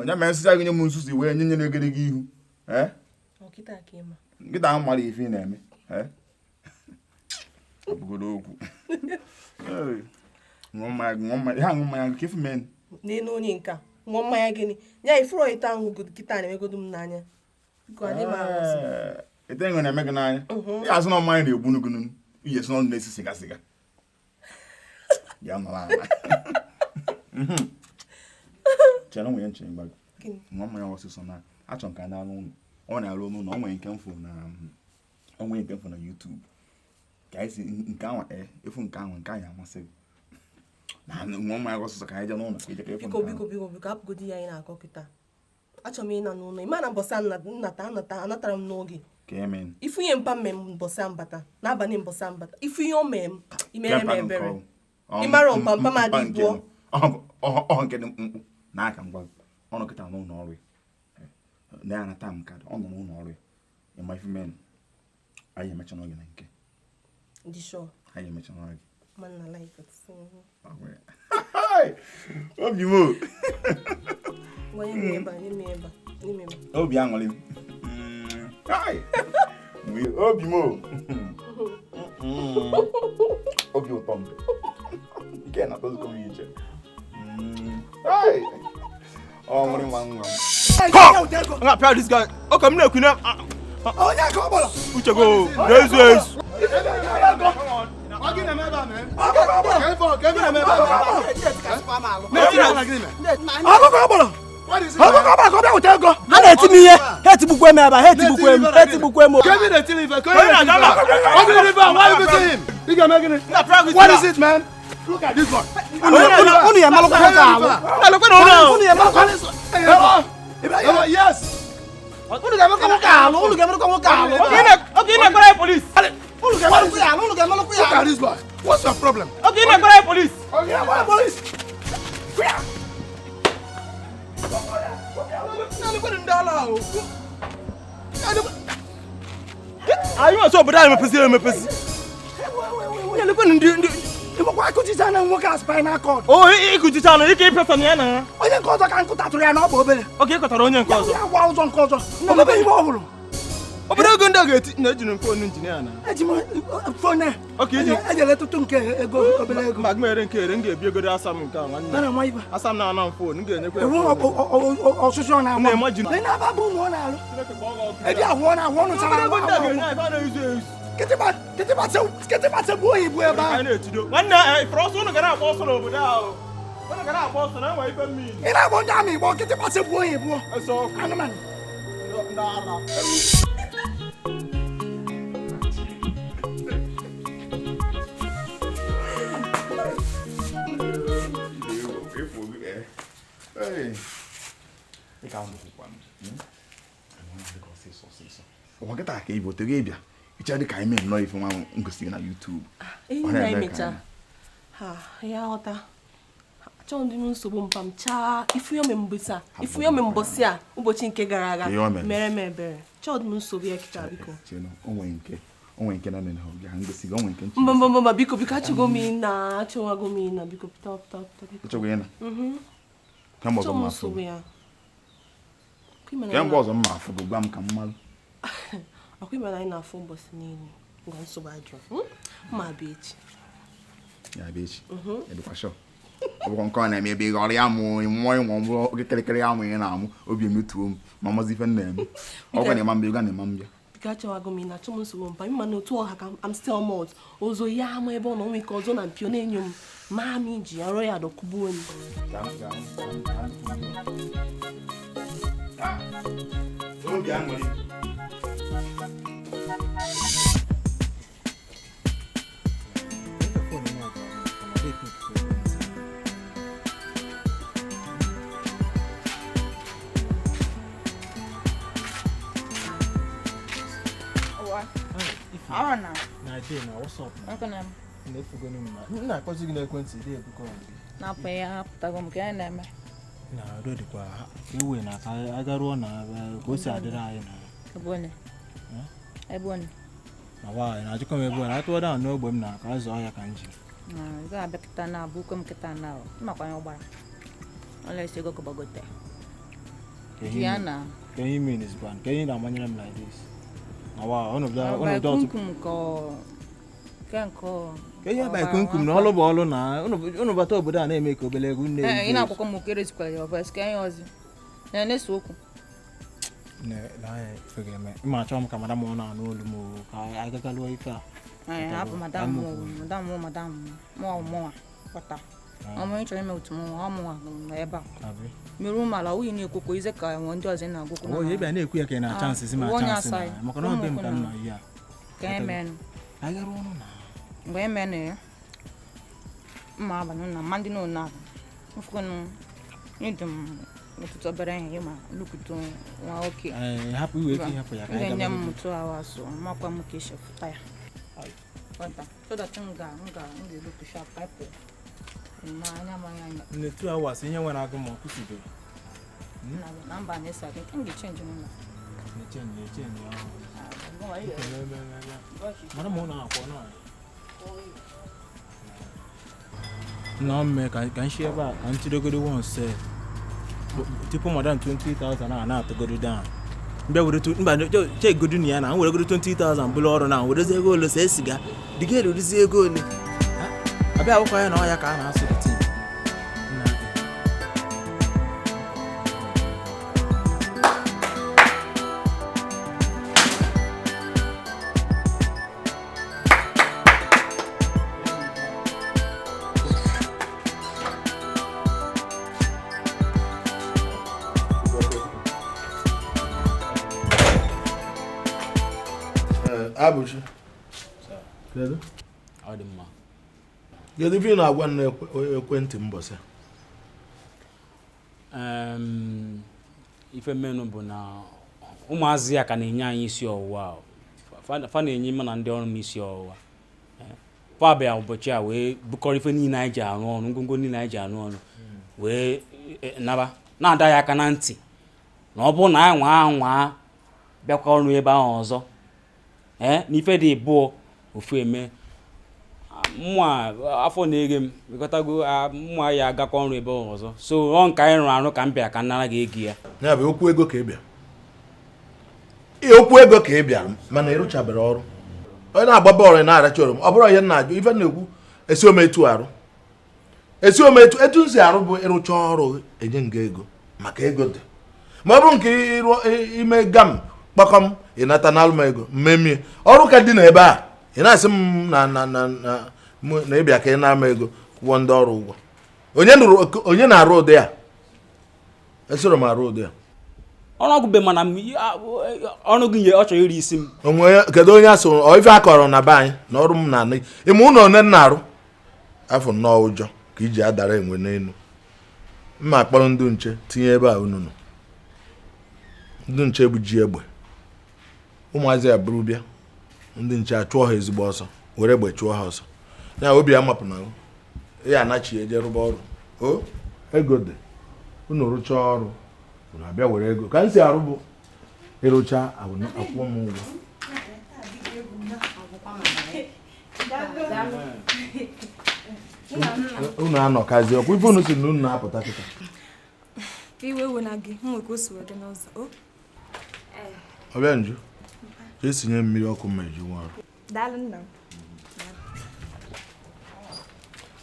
Ya mere nsịcha gị nye m nsusu wee nye na-egede gị ihu. Ọkịta ka ịma. Nkịta ahụ mara ife ị na-eme. Ọbụgodo okwu. Ṅụọ mmanya gị ka ife men. N'elu onye nka. Nwa mmanya gịnị ya ifuru ite ahụ kịta na-emegodu m n'anya ite nwere eme gị n'anya ya azụ na mmanya na-egbu n'ugunu ije sị n'ọnụ na-esi siga ya nọrọ ala chere nwere nche mgbago nwa mmanya ọsịsọ na achọ nka na alụ ụlọ ọ na-arụ n'ụlọ o nwere nke mfụ na YouTube ka anyị si nke ahụ efu nke ahụ nke anyị amasị gị na nwa mmanya ọsịsọ ka anyị je n'ụlọ biko apụgodi ya anyị na-akọ kịta achọrọ m ịna n'ụlọ ịma na mbọsa anatara m n'oge ifunye mpa mme mbọsa mbata n'abalị mbọsa mbata ifunye o mee m imere m ebere ịmara mpa m adị ibuọ ọ nke dị mkpụmkpụ n'aka m gwa ọnụ kịta n'ụlọ ọrụ na ya nata m kadị ọ nọ n'ụlọ ọrụ ịma ife men anyị emecha n'oge na nke ndị shọ anyị emecha n'oge man like it so obi mo obi aṅụrị obi mo obi ụtọ mbe nke na-atọzikọ m iche ọ nwere nwa I'm not proud of this guy. Okay, I'm not going to. Uche go. Ezu. What is it, man? Look at this one. Yes. Police. Look at this boy. What's your problem? Police. Police. Are you so bad? I'm a ịbụkwa akụchicha na nwoke a spinal cord. O ịkụchicha na ike ịpịasa na ya na onye nke ọzọ ka nkụ tatụrụ ya na ọ bụ obere. Oke ịkọtara onye nke ọzọ. Ya gwa ụzọ nke ọzọ. Omebe ibe ọhụrụ. Obodo ego ndị a ga-eti na-eji m fon injinia na. Eji m fon ya. Oke iji ejele tụtụ nke ego obere ego. Ma mere nke ere m ga-ebi ego asam nke a nwanne. Ana ma ibe. Asam na ana m fon m ga-enyekwa ya. Ọsụsụ ọ na-agba. Na-ema ji. Na aba bụ ọ na-alụ. Eji ahụ na ahụ nụchara agba. Obodo ndị a ga-enye ebe a na-ezu ezu. Kịtịkpa bụ oyibo ebe ahụ. Nwanne ifuru ọsọ ụnụ gara agba ọsọ n'obodo ahụ. Ụnụ gara agba ọsọ na-enwe ife mmiri. Ị na-agba ndị amị Igbo kịtịkpa bụ oyibo. Anụmanụ. Ndị ala. Ụwa nkịta ka Igbo tere ịbịa ịcha dị ka anyị mee nnọọ ife nwa ngosi na YouTube. Ihe na-emecha ya ghọta achọghị ndị nsogbu mpa m chaa ifu yome mbọsị a ụbọchị nke gara aga mere m ebere chọọ m nsogbu ya kịta biko onwe nke nọ n'oge ha ngosi gị onwe nke nchi mba biko achọghị m ịna biko pụta achọghị ịna kemgbe ọzọ mma afọ bụ gwa m ka mmalụ ọkwa ime na anyị na-afụ ụbọchị niile ngwa nsogbu ajụ ma abịa echi ya abịa echi edukwa shọ ọ bụkwa nke ọ na-eme ebe ị ghọrọ ya mụ mmụọ ịnwụ mbụ oge kịrịkịrị ya mụ ị na-amụ obi emetuo m ma mazi ife na-eme ọgwa na-ema mbịa na-ema mbịa biko achọwago m ịna achọ m nsogbu mpa ịma na otu ọha ka am still malt ozo ya ama ebe ọ na onwe ka ọzọ na mpio na-enyo m maa m iji arụ ya dọkụgbuo m obi aṅụrị na-akpọzi gị n'ekwentị dị Ebuka na-apụ ya apụtago m ka ya na-eme na ọdọ dịkwa ewe na ka agaruo na ka o si adịrị anyị na ebe onye ma nwaanyị na-ajụkọ m ebe onye atụọ da n'ogbe m na ka azụ ọhịa ka m ji ị ga-abịa kịta na abụ ụkọ m kịta na ịmakwanye ụgbara ọlaisi ego kọbagote ya na ka ihe means ban ka ihe na-amanyere m like this na ọnọdụ ka ihe ba ekwenkum na ọlụ bụ ọlụ na ụnụ bata obodo a na-eme ka obele ego nne ị na-akwụkwọ m okere zikwara ya ọbas ka ihe ọzọ na-eso okwu ịma achọ m ka madam ọ na-anụ olu m ka agagalụọ ife a hapụ madam mụnwa kpọta ọmụ ịchọrọ ime otu mụnwa ọmụnwa nọ ebe a merụ ụmụala nwunye na-ekwukwo ize ka nwe ndị ọzọ na-agwụkwụ ebe a na-ekwu ya ka ị na-acha nsị ma acha nsị maka na ọbe m ka nna ya ka emenụ mgbe emenụ ya mma abalị na mma ndị n'ụlọ ahụ mfụkọnụ ịdị m ụtụtụ obere ihe ma lukwutu nwa oke hapụ iwe ka ịhapụ ya ka anyị ga-enye m ụtụ awa so makwa m ka esi fụta ya sọdatị m ga-elukwu shap paịpụ nne 2 hours ihe nwere agụ ma ọ kwụsịbe na mba na-esa gị m ga-echenji m mara ma ọ na-akwọ na mme ka m shi ebe a ka m chidogoro once tupu madam 20,000 a na-atụgodo down mba chegodu na ya na m weregoro 20,000 bụrụ ọrụ na werezi ego ole see siga dịga erurizi ego ole abịa akwụkwọ ya na ọya ka a na-asụ tim Abụchi kedu ọ dị mma kedu ife ị na-agwa na ekwentị mbọsị ife mmenụ bụ na ụmụazị ya ka na-enye anyị isi ọwụwa fa na-enye mma na ndị ọrụ m isi ọwụwa fa bịa ụbọchị a wee bukọrọ ife niile anyị ji arụ ọrụ ngwongwo niile anyị ji arụ ọrụ wee naba na-ada ya aka na ntị na ọ bụrụ na anyị nwa bịakwa ọrụ ebe ahụ ọzọ n'ife dị ịbụọ ofu eme mwa afọ na-ege m ịghọtago mwa ya agakọ ọrụ ebe ọzọ so ọ nka anyị rụrụ arụ ka m bịara ka nnara gị ego ya ya bụ okwu ego ka ị bịa okwu ego ka ị bịara mana ịrụchabere ọrụ onye na-agba bọọlụ na-aracha oroma ọ bụrụ ihe na-ajụ ife na-ekwu esi ometu arụ esi ometu etu nsi arụ bụ ịrụcha ọrụ enye nga ego maka ego dị ma ọ bụrụ nke ime gam kpakọm ịnata na alụm ego mmemie ọrụ ka dị n'ebe a ị na-asị m na ịbịa ka ị na-ama ego kwụọ ndị ọrụ ụgwọ onye na-arụ ụdị ya esoro m arụ ụdị ya ọnụọgụbe mana ọnụ gị nye ọ chọrọ iri isi m onwe kedu onye asụ ife akọrọ na be anyị na ọrụ m na ime ụlọ one na-arụ afọ nnọọ ụjọ ka iji adara enwe n'elu mma akpọrọ ndị nche tinye ebe a unu nọ ndị nche bụ ji egbe ụmụazị ya buru bịa ndị nche achụọ ha ezigbo ọsọ were egbe chụọ ha ọsọ ya obi ya mapụna ya anachi eje rụba ọrụ o ego dị unu rụchaa ọrụ unu abịa were ego ka m si arụ bụ ịrụcha akwụkwọ m ụgwọ unu anọkazi ọkwa ife unu si na unu na-apụta kịta iwe we na gị nwekwa osi wede n'ụzọ ọbịa nju ka esinye mmiri ọkụ ma eji nwa ọrụ daalụ nna m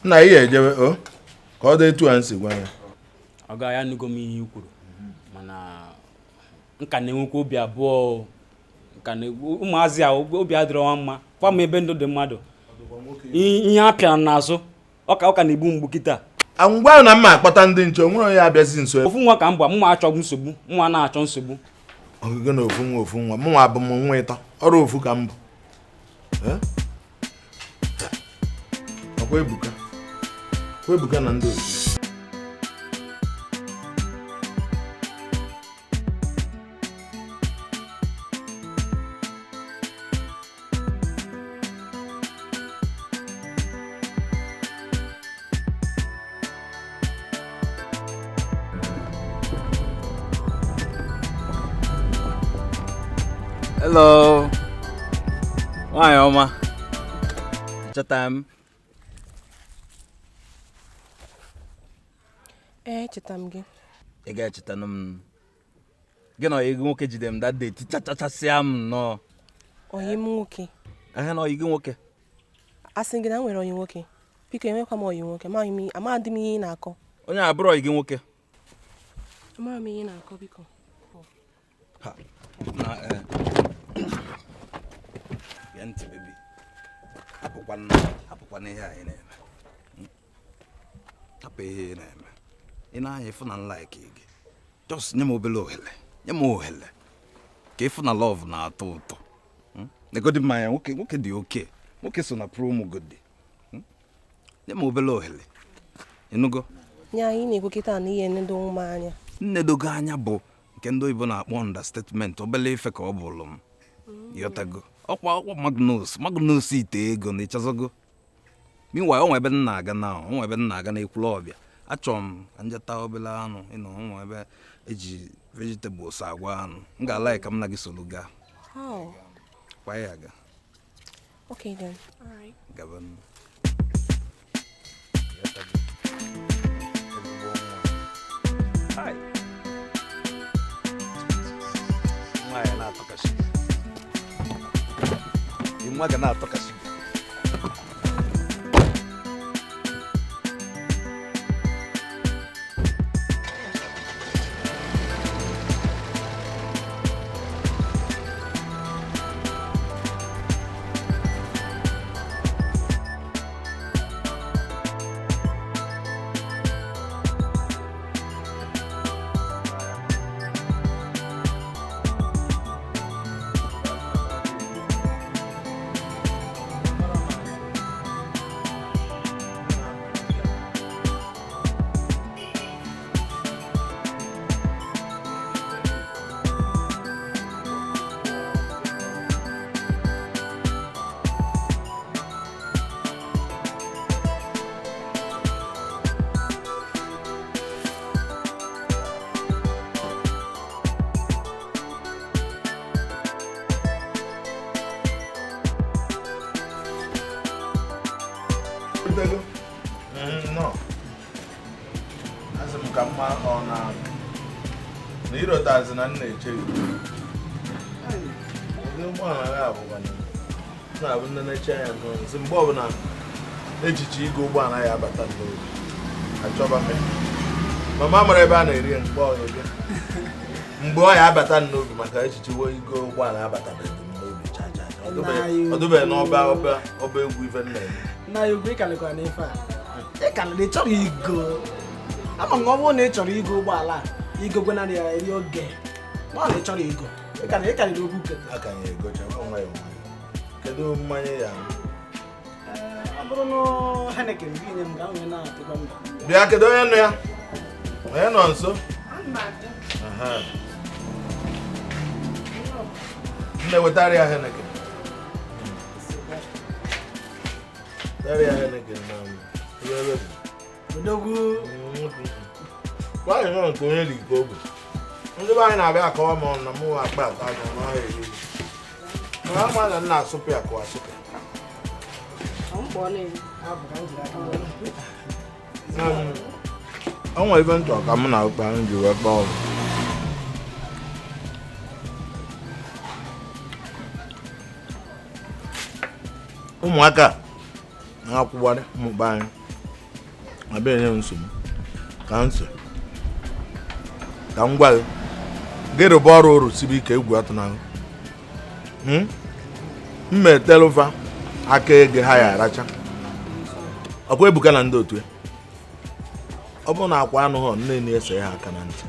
nna ihe ejewe o ka ọ dị etu a nsi gwa ya ọ ga ya nugo m ihe i kwuru mana nka na-enwekwa obi abụọ nka na ụmụazị a obi adịrọ mma kwa m ebe ndụ dị mmadụ ihe a pịara n'azụ ọka na-egbu mgbu kịta ngwa ahụ na mma akpọta ndị nche onwere onye abịazi nso ofu nwa ka m gwa mma achọghị nsogbu mma na-achọ nsogbu ọgụgụ na ofu nwa mụnwa abụ m nwa ịtọ ọrụ ofu ka m bụ ọkwa Ebuka na ndị otu Hello. Nwaanyị ọma. Cheta m. Cheta m gị. Ị ga-echeta m. Gị na oyi gị nwoke jide m that day tichachachasịa m nnọọ. Oyi m nwoke. Ehe na oyi gị nwoke. Asị gị na nwere oyi nwoke. Biko enwekwa m oyi nwoke. Amadị m ihe ị na-akọ. Onye abụrụ oyi gị nwoke. Amara m ihe ị na-akọ biko. Ha. Na ya ntị bebi. Hapụkwana ihe anyị na-eme. Hapụ ihe ị na-eme. Ị na-anya ịfụ na nlaiki gị. Just nye m obere ohere. Nye m ohere. Ka ịfụ na love na-atọ ụtọ. Negodi mmanya nwoke dị oke. Nwoke so na promo godi. Nye m obere ohere. Ịnụgo? Nye anyị na-ekwu kịta na ihe nnedo ụmụ anya. Nnedogo anya bụ nke ndị oyibo na-akpọ understatement obele ife ka ọ bụrụ m. Yotago. Ọkwa Magnus ite ego na ịchazogo. Meanwhile, onwe ebe m na-aga na ekwulu ọbịa. Achọrọ m ka njeta obele anụ onwe ebe eji vegetables agwa anụ. M ga-ala ka m na gị soro gaa. Kwa ya aga. Okay then. All right. Gaba nụ. Hi. Nwaanyị na-atọkashi. Nwa ga na-atọkashi. bịapụtago nọ asị m ka mma ọ na irotazi na nna eche ụdị ụgbọala ya abụkwanye na-abụ nne na-eche ya nsi mgbe ọbụla echiche ịga ụgbọala ya abata n'obi achọba m mama mara ebe a na-eri mgbe ọ ya mgbe ọ ya abata n'obi maka echiche igo ụgbọala abatabeghị n'obi chacha ọ dụbeghị n'ọba egwu ife nna ya na ya ugwu ịkalịkwa n'ife a ịkalịrị chọrọ igo ama m ọ bụrụ na ị chọrọ igo ụgbọala a igogwe na ya eri oge ma ọ na ị chọrọ igo ịkarịrị okwu keta aka ya egocha nwayọ kedu mmanya ya ọ bụrụ na Heineken binye m ga nwee na-atụkwa mba bịa kedu onye nọ ya onye nọ nso nne wetara ya Heineken odogwu nwaanyị nọ nke onye dị iko ogbe ndị be anyị na-abịa akọwa m ọnụ na mụ akpa akpa aja n'ọhịa eri ma ama na nna asụpụ ya kụwa asụpụ o nwere ife ntụ ka mụ na ụkpa m ji wee kpọọ ụmụaka na-akwụgbarị mmụkpa anyị abịa enye nsogbu ka nsị ka m gwa gị gị rụba ọrụ rụsibe ike egwu atụnahụ mma etelụfa aka ego ha ya aracha ọkwa Ebuka na ndị otu ya ọ bụrụ na akwa anụ ha nne ese ha aka na ntị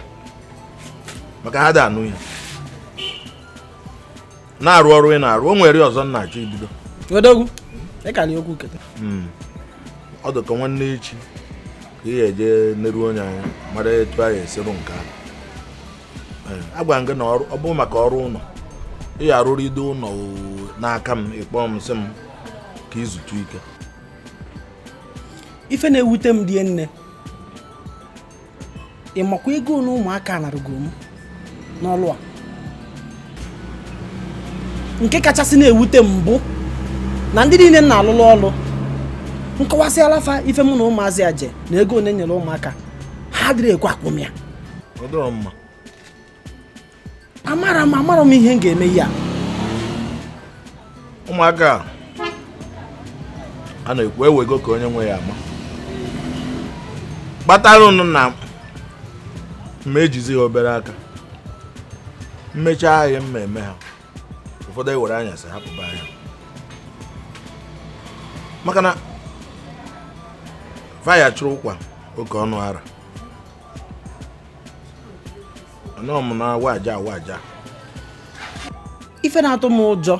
maka ha dị anụ ya na-arụ ọrụ ị na-arụ o nwere ọzọ nna achọ ibido odogwu ịkalị okwu keta ọ dị ka nwanne echi ka ị eje neru onye anya mara etu a ya esirụ nke ahụ agwa gị na ọ bụ maka ọrụ ụlọ ị ya arụrụ ido ụlọ n'aka m ịkpọ m sị m ka izutu ike ife na-ewute m die nne ị makwa ego na ụmụaka narụgo m n'ọlụ a nke kachasị na-ewute m bụ na ndị niile na-alụlụ ọlụ nkọwasị alafa ife mụ na ụmụazị aje na ego one nyere ụmụaka ha dịrị ekwe akwụm ya amara m ihe m ga-eme ya ụmụaka a na-ekwu ewego ka onye nwe ya ama kpatara ụnụ na mma ejizi ha obere aka mmechaa ahịa mma eme ha ụfọdụ ewere anya sị hapụba anya maka na faya chụrụ ụkwa oke ọnụ ara anọ m na waja ife na-atụ m ụjọ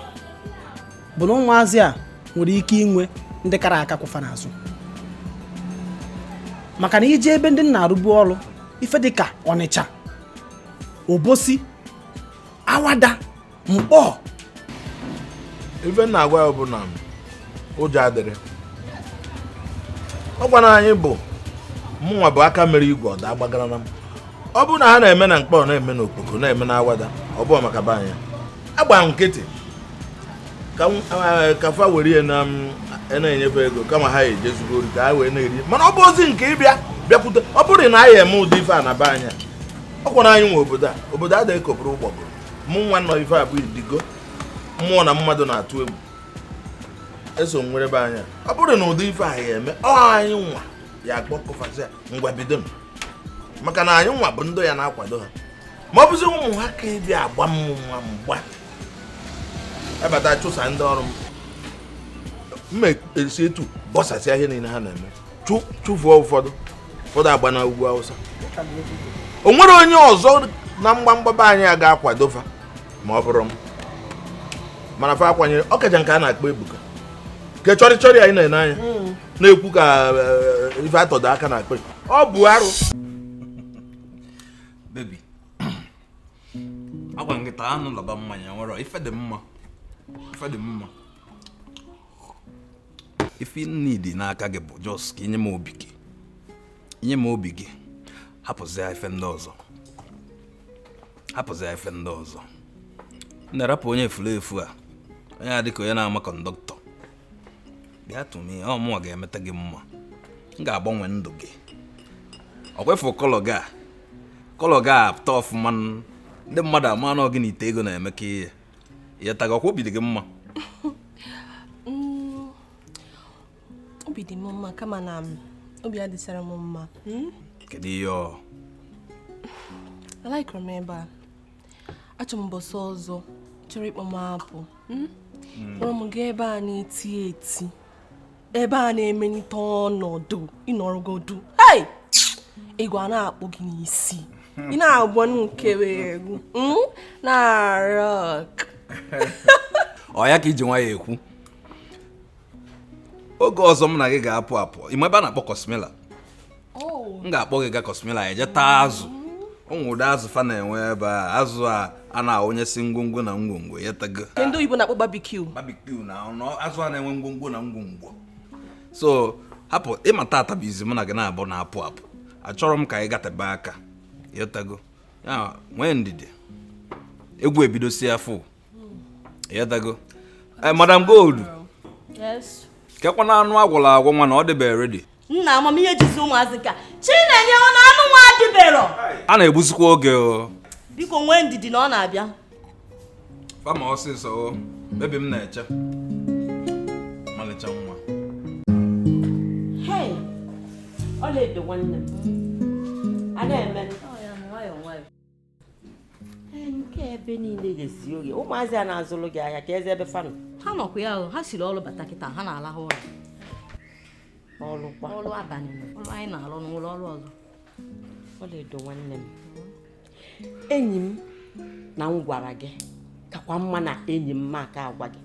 bụ na ụmụazị a nwere ike inwe ndị kara aka kwụfa n'azụ maka na ije ebe ndị na-arụbu ọrụ ife dịka Ọnịcha, Obosi, Awada, Mkpọ ife na-agwa ya bụ na ụjọ adịrị ọ gwara anyị bụ mụnwa bụ aka mere igwe ọda agbagara na m ọ bụ na ha na-eme na Mkpọ na-eme na Okpoko na-eme na Awada ọ bụ maka be anyị agba nkịtị ka fa were ya na-enyefe ego kama ha ejezugo ori ka ha wee na-eri mana ọ bụ ozi nke ịbịa bịakwute ọ bụrụ na anyị eme ụdị ife a na be anyị ọ gwara anyị nwe obodo a da-ekopụrụ ụgbọgụrụ mụ nwa nọ ife abụ idigo mmụọ na mmadụ na-atụ egwu eso nwere be anya ọ bụrụ na ụdị ife anyị eme ọ anyị nwa ya akpọkọfasị ngwa bido m maka na anyị nwa bụ ndị ya na-akwado ha ma ọ bụzi ụmụ ha ka ịbịa agba mmụ nwa mgba ebata chụsa ndị ọrụ m esi etu bọsasịa ihe niile ha na-eme chụfuo ụfọdụ agba na ugwu Awụsa o nwere onye ọzọ na mgbamgbaba anyị a ga-akwado fa ma ọ bụrụ m mana fa akwanyere ọkaja nke a na-akpọ Ebuka nke chọrịchọrị anyị na-ene anya na-ekwu ka ife atọdụ aka na-akpọ ọ bụ arụ bebi agwa nkịta anụ lọba mmanya nwere ife dị mma ife nidi n'aka gị bụ jos ka inye m obi gị hapụzia ife ndị ọzọ na-arapụ onye efuru efu a onye adịka onye na-ama kọndọktọ bịa tụmi ọmụọ ga-emeta gị mma m ga-agbanwe ndụ gị ọ kwefu kọlọ ga apụta ọfụma ndị mmadụ ama na gị na ite ego na-eme ka ihe ya taga ọkwa obi dị gị mma obi dị m mma kama na obi adịsara m mma kedu ihe alaikọrọ m ebe a achọ m mbọsị ọzọ chọrọ ịkpọ m apụ kpọrọ m gaa ebe a na-eti eti ebe a na-emelite ọnọdụ ịnọrọgodu ego a na-akpọ gị n'isi ị na-agba nkewe egwu na-arọk ọ ya ka iji nwa ya ekwu oge ọzọ m na gị ga-apụ ime ebe a na-akpọ kọsmela m ga-akpọ gị ga kọsmela eje taa azụ ụmụụdị azụ fa na-enwe ebe a azụ a na-awụnyesi ngwongwo na ngwongwo ya tago ndị oyibo na-akpọ barbecue na azụ a na-enwe ngwongwo na ngwongwo so hapụ ịma tata bụ izi mụ na gị na-abụ na-apụ achọrọ m ka anyị gatebe aka ya tago ya nwee ndidi egwu ebidosi afọ ya tago Madam Gold Yes. Kekwa na anụ agwọla agwọ nwa na ọ dịbe ready. Nna amamihe jizi ụmụazị ka Chinenye ọ na anụ nwa adịbero. A na-egbuzikwa oge o. Biko nwee ndidi na ọ na-abịa. Fama ọsịsọ o. Bebi m na-eche. Malicha nwa. Hey. Ọ na-edo nwanne m. A na-eme. Nke ebe niile ga-esi oge ụmụazị a na-azụlụ gị ahịa ka eze ebe fanụ ha nọkwa ya ha siri ọrụ bata kịta ha na-alahụ ụra ọrụ abalị ọrụ anyị na-alụ n'ụlọ ọrụ ọzọ ọ na-edo nwanne m enyi m na m gwara gị kakwa mma na enyi m maka agwa gị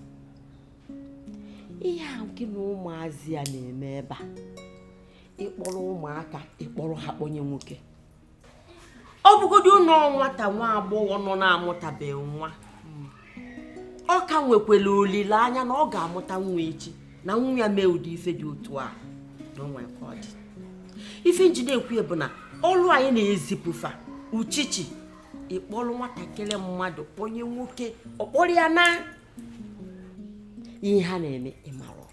ihe a gị na ụmụazị a na-eme ebe a ịkpọrọ ụmụaka ịkpọrọ ha kpọnye nwoke ọ bụgodị ụlọ nwata nwa agbọghọ nọ na-amụtabeghị nwa ọ ka nwekwara olileanya na ọ ga-amụta nwa echi na nwa ya mee ụdị ife dị otu a n'onwe ka ọ dị ife njide ekwu bụ na ọrụ anyị na-ezipụfa uchichi ịkpọrọ nwatakịrị mmadụ kpọnye nwoke ọkpọrọ ya na ihe ha na-eme ịmarọ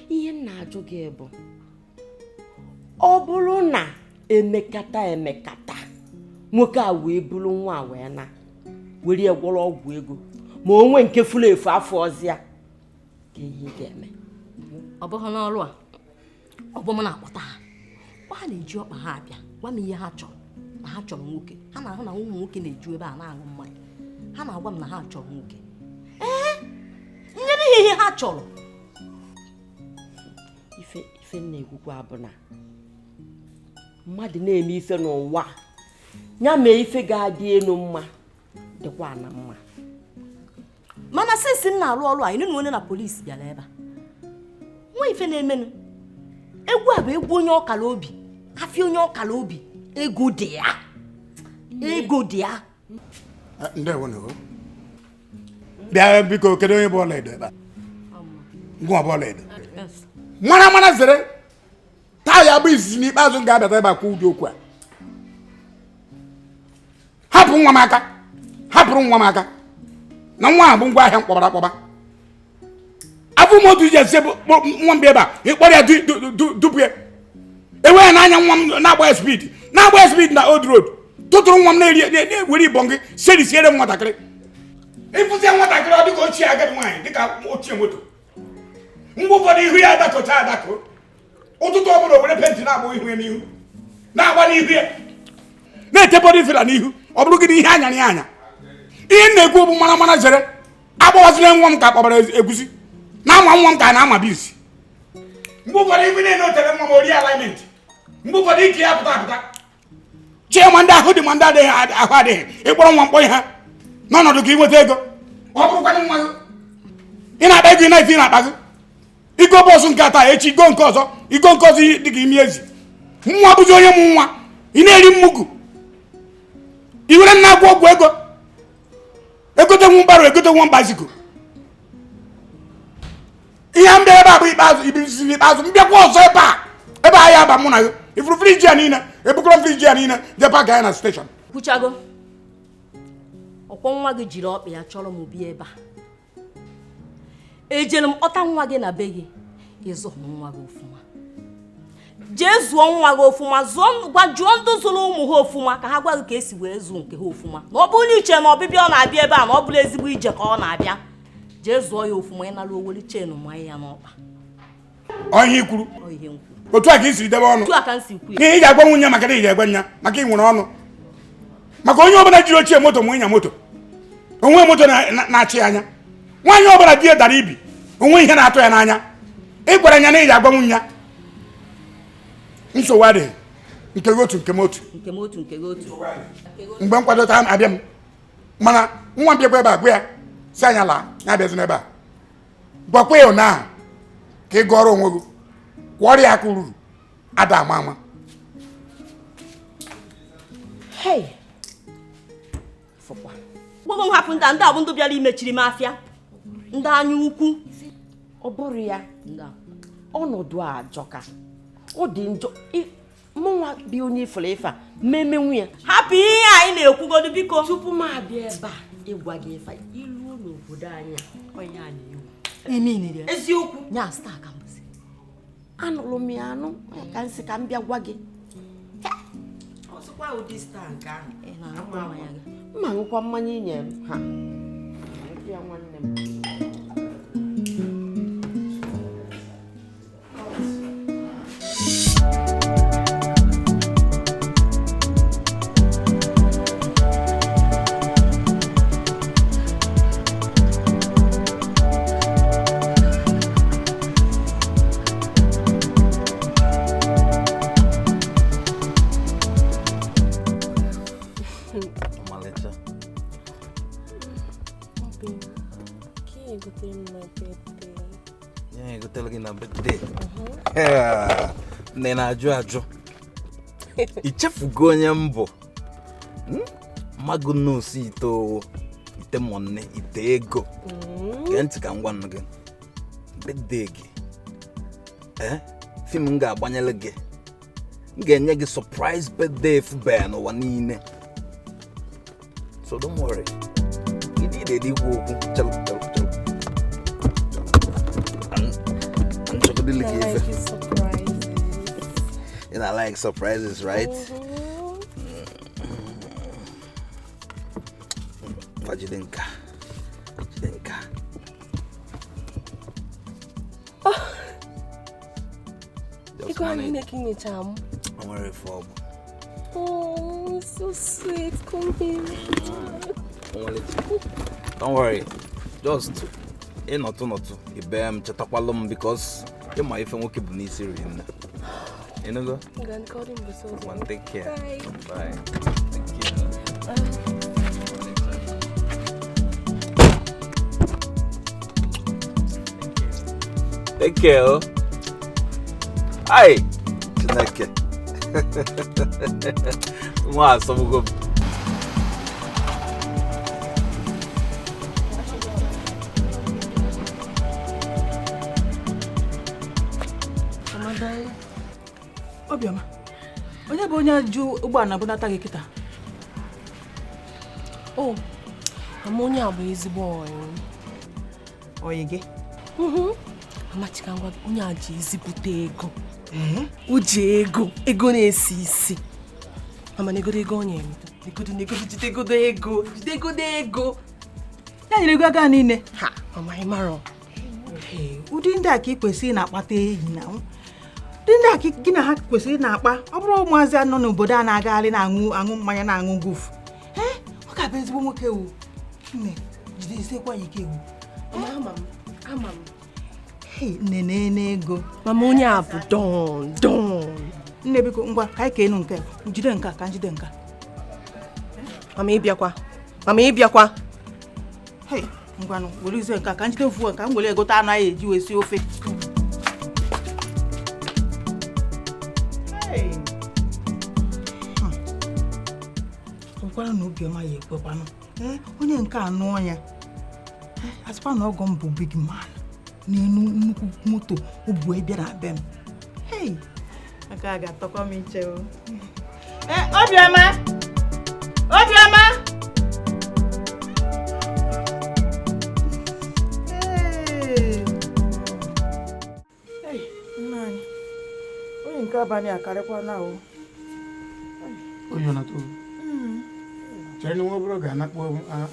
ihe m na-ajụ gị bụ ọ bụrụ na emekata nwoke a wee bụrụ nwa wee na were gwọrọ ọgwụ ego ma onwe nke furu efu afọ ọzọ ya ka ihe ga-eme ọ bụghị n'ọrụ a ọ bụ m na-akpọta ha ha na-eji ọkpa ha abịa gwa m ihe ha chọrọ na ha chọrọ nwoke ha na-ahụ na ụmụ nwoke na-eju ebe a na-aṅụ mmanya ha na-agwa m na ha chọrọ nwoke nyere ihe ha chọrọ ife na-egwukwa bụ na mmadụ na-eme ife n'ụwa ya mee ife ga-adị elu mma dịkwa na mma mana sinsi m na-arụ ọrụ anyị nụnụ onye na polisi bịara ebe a nwa ife na-emenụ egwu a bụ egwu onye ọkara obi afịa onye ọkara obi ego dị ya ndewo bịa biko kedu onye bụ ọlaedo ebe a ngwa bụ ọlaedo mara zere taa ya bụ izizi n'ikpeazụ m ga-abịata ebe akwa ụdị okwu a hapụrụ nwa m aka na nwa ahụ bụ ngwa ahịa mkpọbara akpọba abụ m otu iji ese nwa m ebe a ịkpọrọ ya dupu ya ewe ya n'anya nwa m na-agba speed na old road tụtụrụ nwa m na-ewere ibọ gị serisiere m nwatakịrị ịfụzie nwatakịrị ọ dịka ochie agadi nwaanyị dịka ochie moto mgbe ụfọdụ ihu ya adakọcha adakọ ụtụtụ ọbụla were penti na-agba ihu ya n'ihu na-agba n'ihu ya na-etebọdụ ifera n'ihu ọ bụrụ gị ihe anyara ya anya ihe na-ekwu bụ mara zere agbawazire nwa m ka akpọbara egusi na-ama nwa m ka na-ama bisi mgbe ụfọdụ ihu na-ene otere nwa m ori alignment mgbe ụfọdụ ike ya pụta chie ma ndị ahụ dị ma ndị ahụ adịghị ịkpọrọ nwa mkpọ ha n'ọnọdụ ka ị nweta ego ọ bụrụkwana nwa gị ị na-akpa ego ị na-efe ị na-akpa gị igo bọsụ nke taa echi igo nke ọzọ dị ka imi ezi nwa bụzi onye mụ nwa ị na-eri mmugwu i were na-agwọ ọgwụ ego egote nwu mgbarụ egote nwa mbaziko ihe mbịa ebe a bụ ikpeazụ mbịakwa ọzọ ebe a ya aba mụ na gị ifuru friji ya niile ebukọrọ friji ya niile jepa gaa na steshọn kwuchago ọkwọ nwa gị jiri ọkpa ya chọrọ m bịa ebe a ejere m kpọta nwa gị na be gị ịzụ nwa gị ofuma jee zụọ nwa gị ofuma gwajuo ndị zụrụ ụmụ ha ofuma ka ha gwa gị ka esi wee zụọ nke ha ofuma na ọ bụrụ iche na ọbịbịa ọ na-abịa ebe a na ọ bụrụ ezigbo ije ka ọ na-abịa jee zụọ ya ofuma ị nara oweli chen ma ya n'ọkpa ọhịa ikwuru otu a ka isi debe ọnụ n'ihi iji agwa nwunye maka na iji egwe nya maka ị nwere ọnụ maka onye ọbụla jiri ochie moto ma ịnya moto onwe moto na-achị anya nwaanyị ọbụla di ya dara ibi onwe ihe na-atụ ya n'anya ị gwara nya na iji agwa nwunye nsogbu adịghị nke gị otu nke m otu mgbe nkwadota abịa m mana nwa bịakwa ebe a gwa ya si anya laa ya abịazi n'ebe a gwakwa ya ụnyaahụ ka ị gụọrọ onwe gị kwọrọ ya aka ruru ada ama ama gbogbo m hapụ ndị abụ ndị bịara imechiri m afịa ndị anya ukwu ọ bụrụ ya ọnọdụ a ajọka ọ dị njọ mụnwa bi onye ifere ife a mmemme nwunye hapụ ihe anyị na-ekwugodo biko tupu m abịa ebe a ịgwa gị ife ilu n'obodo anyị onye a na-ewu eziokwu nya staa ka mbụzi anụrụ m ya anụ ka nsị ka m bịa gwa gị mma ṅụkwa mmanya inye m ha ya nwanne m nne na-ajụ ajụ ichefugo onye mbụ magnus ite monne ite ego gee ntị ka ngwa nụ gị birthday gị fim m ga-agbanyere gị m ga-enye gị surprise birthday fube n'ụwa niile so don't worry ịdị ikwu okwu chelu and I like surprises, right? Vajidenka. You are making me charm. I'm very forward. Oh, so sweet. Come here. Don't worry. Just not to. Ibem chatakwalum because you might even walk in this area. You know go? I'm going to call him before. One, take care. Bye. Take care. Hi. Chineke. Mwa some go. Obioma, onye bụ onye ju ụgbọala bunata gị kịta? Oh, onye a bụ ezigbo oyi gị? Amachika ngwa onye a ji ezipụta ego. O ji ego na-esi isi. Mama negodo ego onye negodo ego. Ya nyere ego aga niile. Ha, mama ịmarọ. Ụdị ndị a ka ị kwesịrị na-akpata ehi na ndị ndị a gị na ha kwesịrị na-akpa ọ bụrụ ụmụazị anọ n'obodo a na-agagharị na-aṅụ mmanya na-aṅụ gofu ọ ga-abụ ezigbo nwoke ewu nne jide isekwa ya ike ewu ama m nne ego mama onye a bụ don nne biko ngwa ka anyị kenu nke jide nka ka njide nka mama ịbịakwa ngwanụ were ize nka ka njide fuo ka m were egote anaghị eji wee sie ofe na Obioma ya ekwekwanụ onye nke anụ ọnya asịkwa na ọgọ m bụ big man n'elu nnukwu moto obu bịa na be m aka ga-atọkwa m iche Obioma abalị a karịkwa na o oyi na to chere nwa obere oge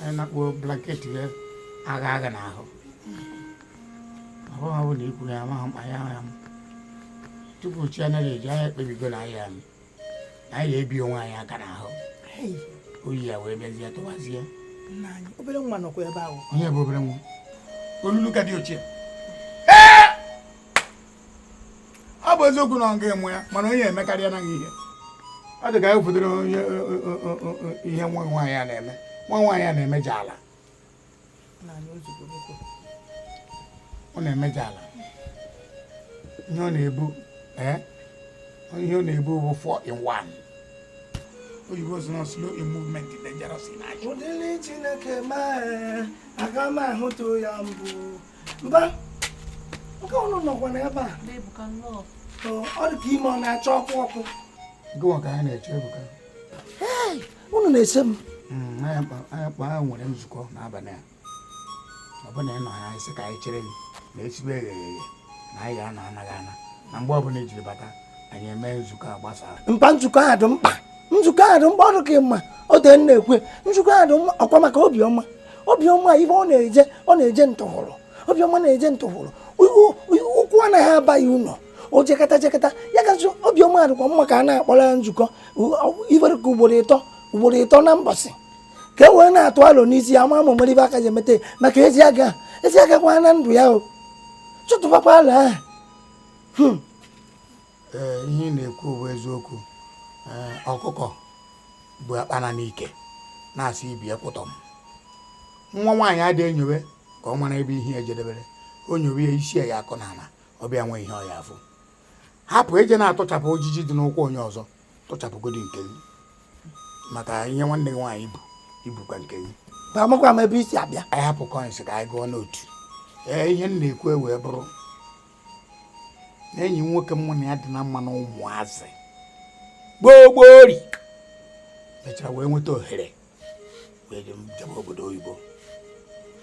anakpo blanket ya agha n'ahụ ọ bụ na ikwu ya amaghị mkpa ya tupu chi anaghị eji anya ekpebigo na anyị anyị ebi onwe anyị aka n'ahụ oyi ya wee bịazie tụwazie obere nwa nọkwa ebe ahụ ihe bụ obere nwa olulu ka dị ochie ọ bụ eziokwu na ọ ga-enwe ya mana onye emekarị anaghị ihe ọ dị ka ya fotere ihe nwa nwaanyị a na-eme nwa nwaanyị a na-emeja ala ọ na-emeja ala ihe ọ na-ebu bụ 4 in 1 oyibo so na slow in movement dangerous in action. Ụdịrị Chineke mee aga m ahụtụ ya mbụ mba nke ụnụ nọkwa n'ebe a ọ dị ka ime ọ na-achọ ọkụ gịnwa ka anyị na-eche Ebuka unu na-ese m anyị nwere nzukọ n'abalị a ọ bụ na ị nọ ya isi ka anyị chere gị na esibe eghe na anyị ga-ana anaghị ana na mgbe ọbụla ejiri bata anyị eme nzukọ a gbasara nzukọ ahụ dị mkpa ọ dị ka mma o dee na-ekwe nzukọ ahụ dị mma ọkwa maka obiọma ife ọ na-eje ntụhụrụ obiọma na-eje ntụhụrụ ụkwụ anaghị abaghị ụlọ o jekata ya gazi obiọma dịkwa mma ka a na-akpọrọ ya nzukọ ifere ka ugboro ịtọ na mbọsị ka e wee na-atụ alo n'isi ya ma mere ibe aka ji emete maka ezi agakwa na ndụ ya o chụtụbakwa ala ahụ ihe ị na-ekwu bụ eziokwu ọkụkọ bụ akpana n'ike na-asị ibi ekwụtọ m nwa nwaanyị adịghị enyowe ka ọ mara ebe ihe ejedebere o nyowe ya isi ya akọ n'ala ọ bịa nwee ihe ọ ya afụ hapụ eje na-atụchapụ ojiji dị n'ụkwụ onye ọzọ tụchapụgodi nke gị maka ihe nwanne gị nwaanyị ibukwa nke gị amakwa m ebe isi abịa anyị hapụ kọins ka anyị gụọ n'otu ihe m na-ekwu wee bụrụ na enyi nwoke mụ na ya dị na mma na ụmụazị gbogbori mechara wee nweta ohere wee jebe obodo oyibo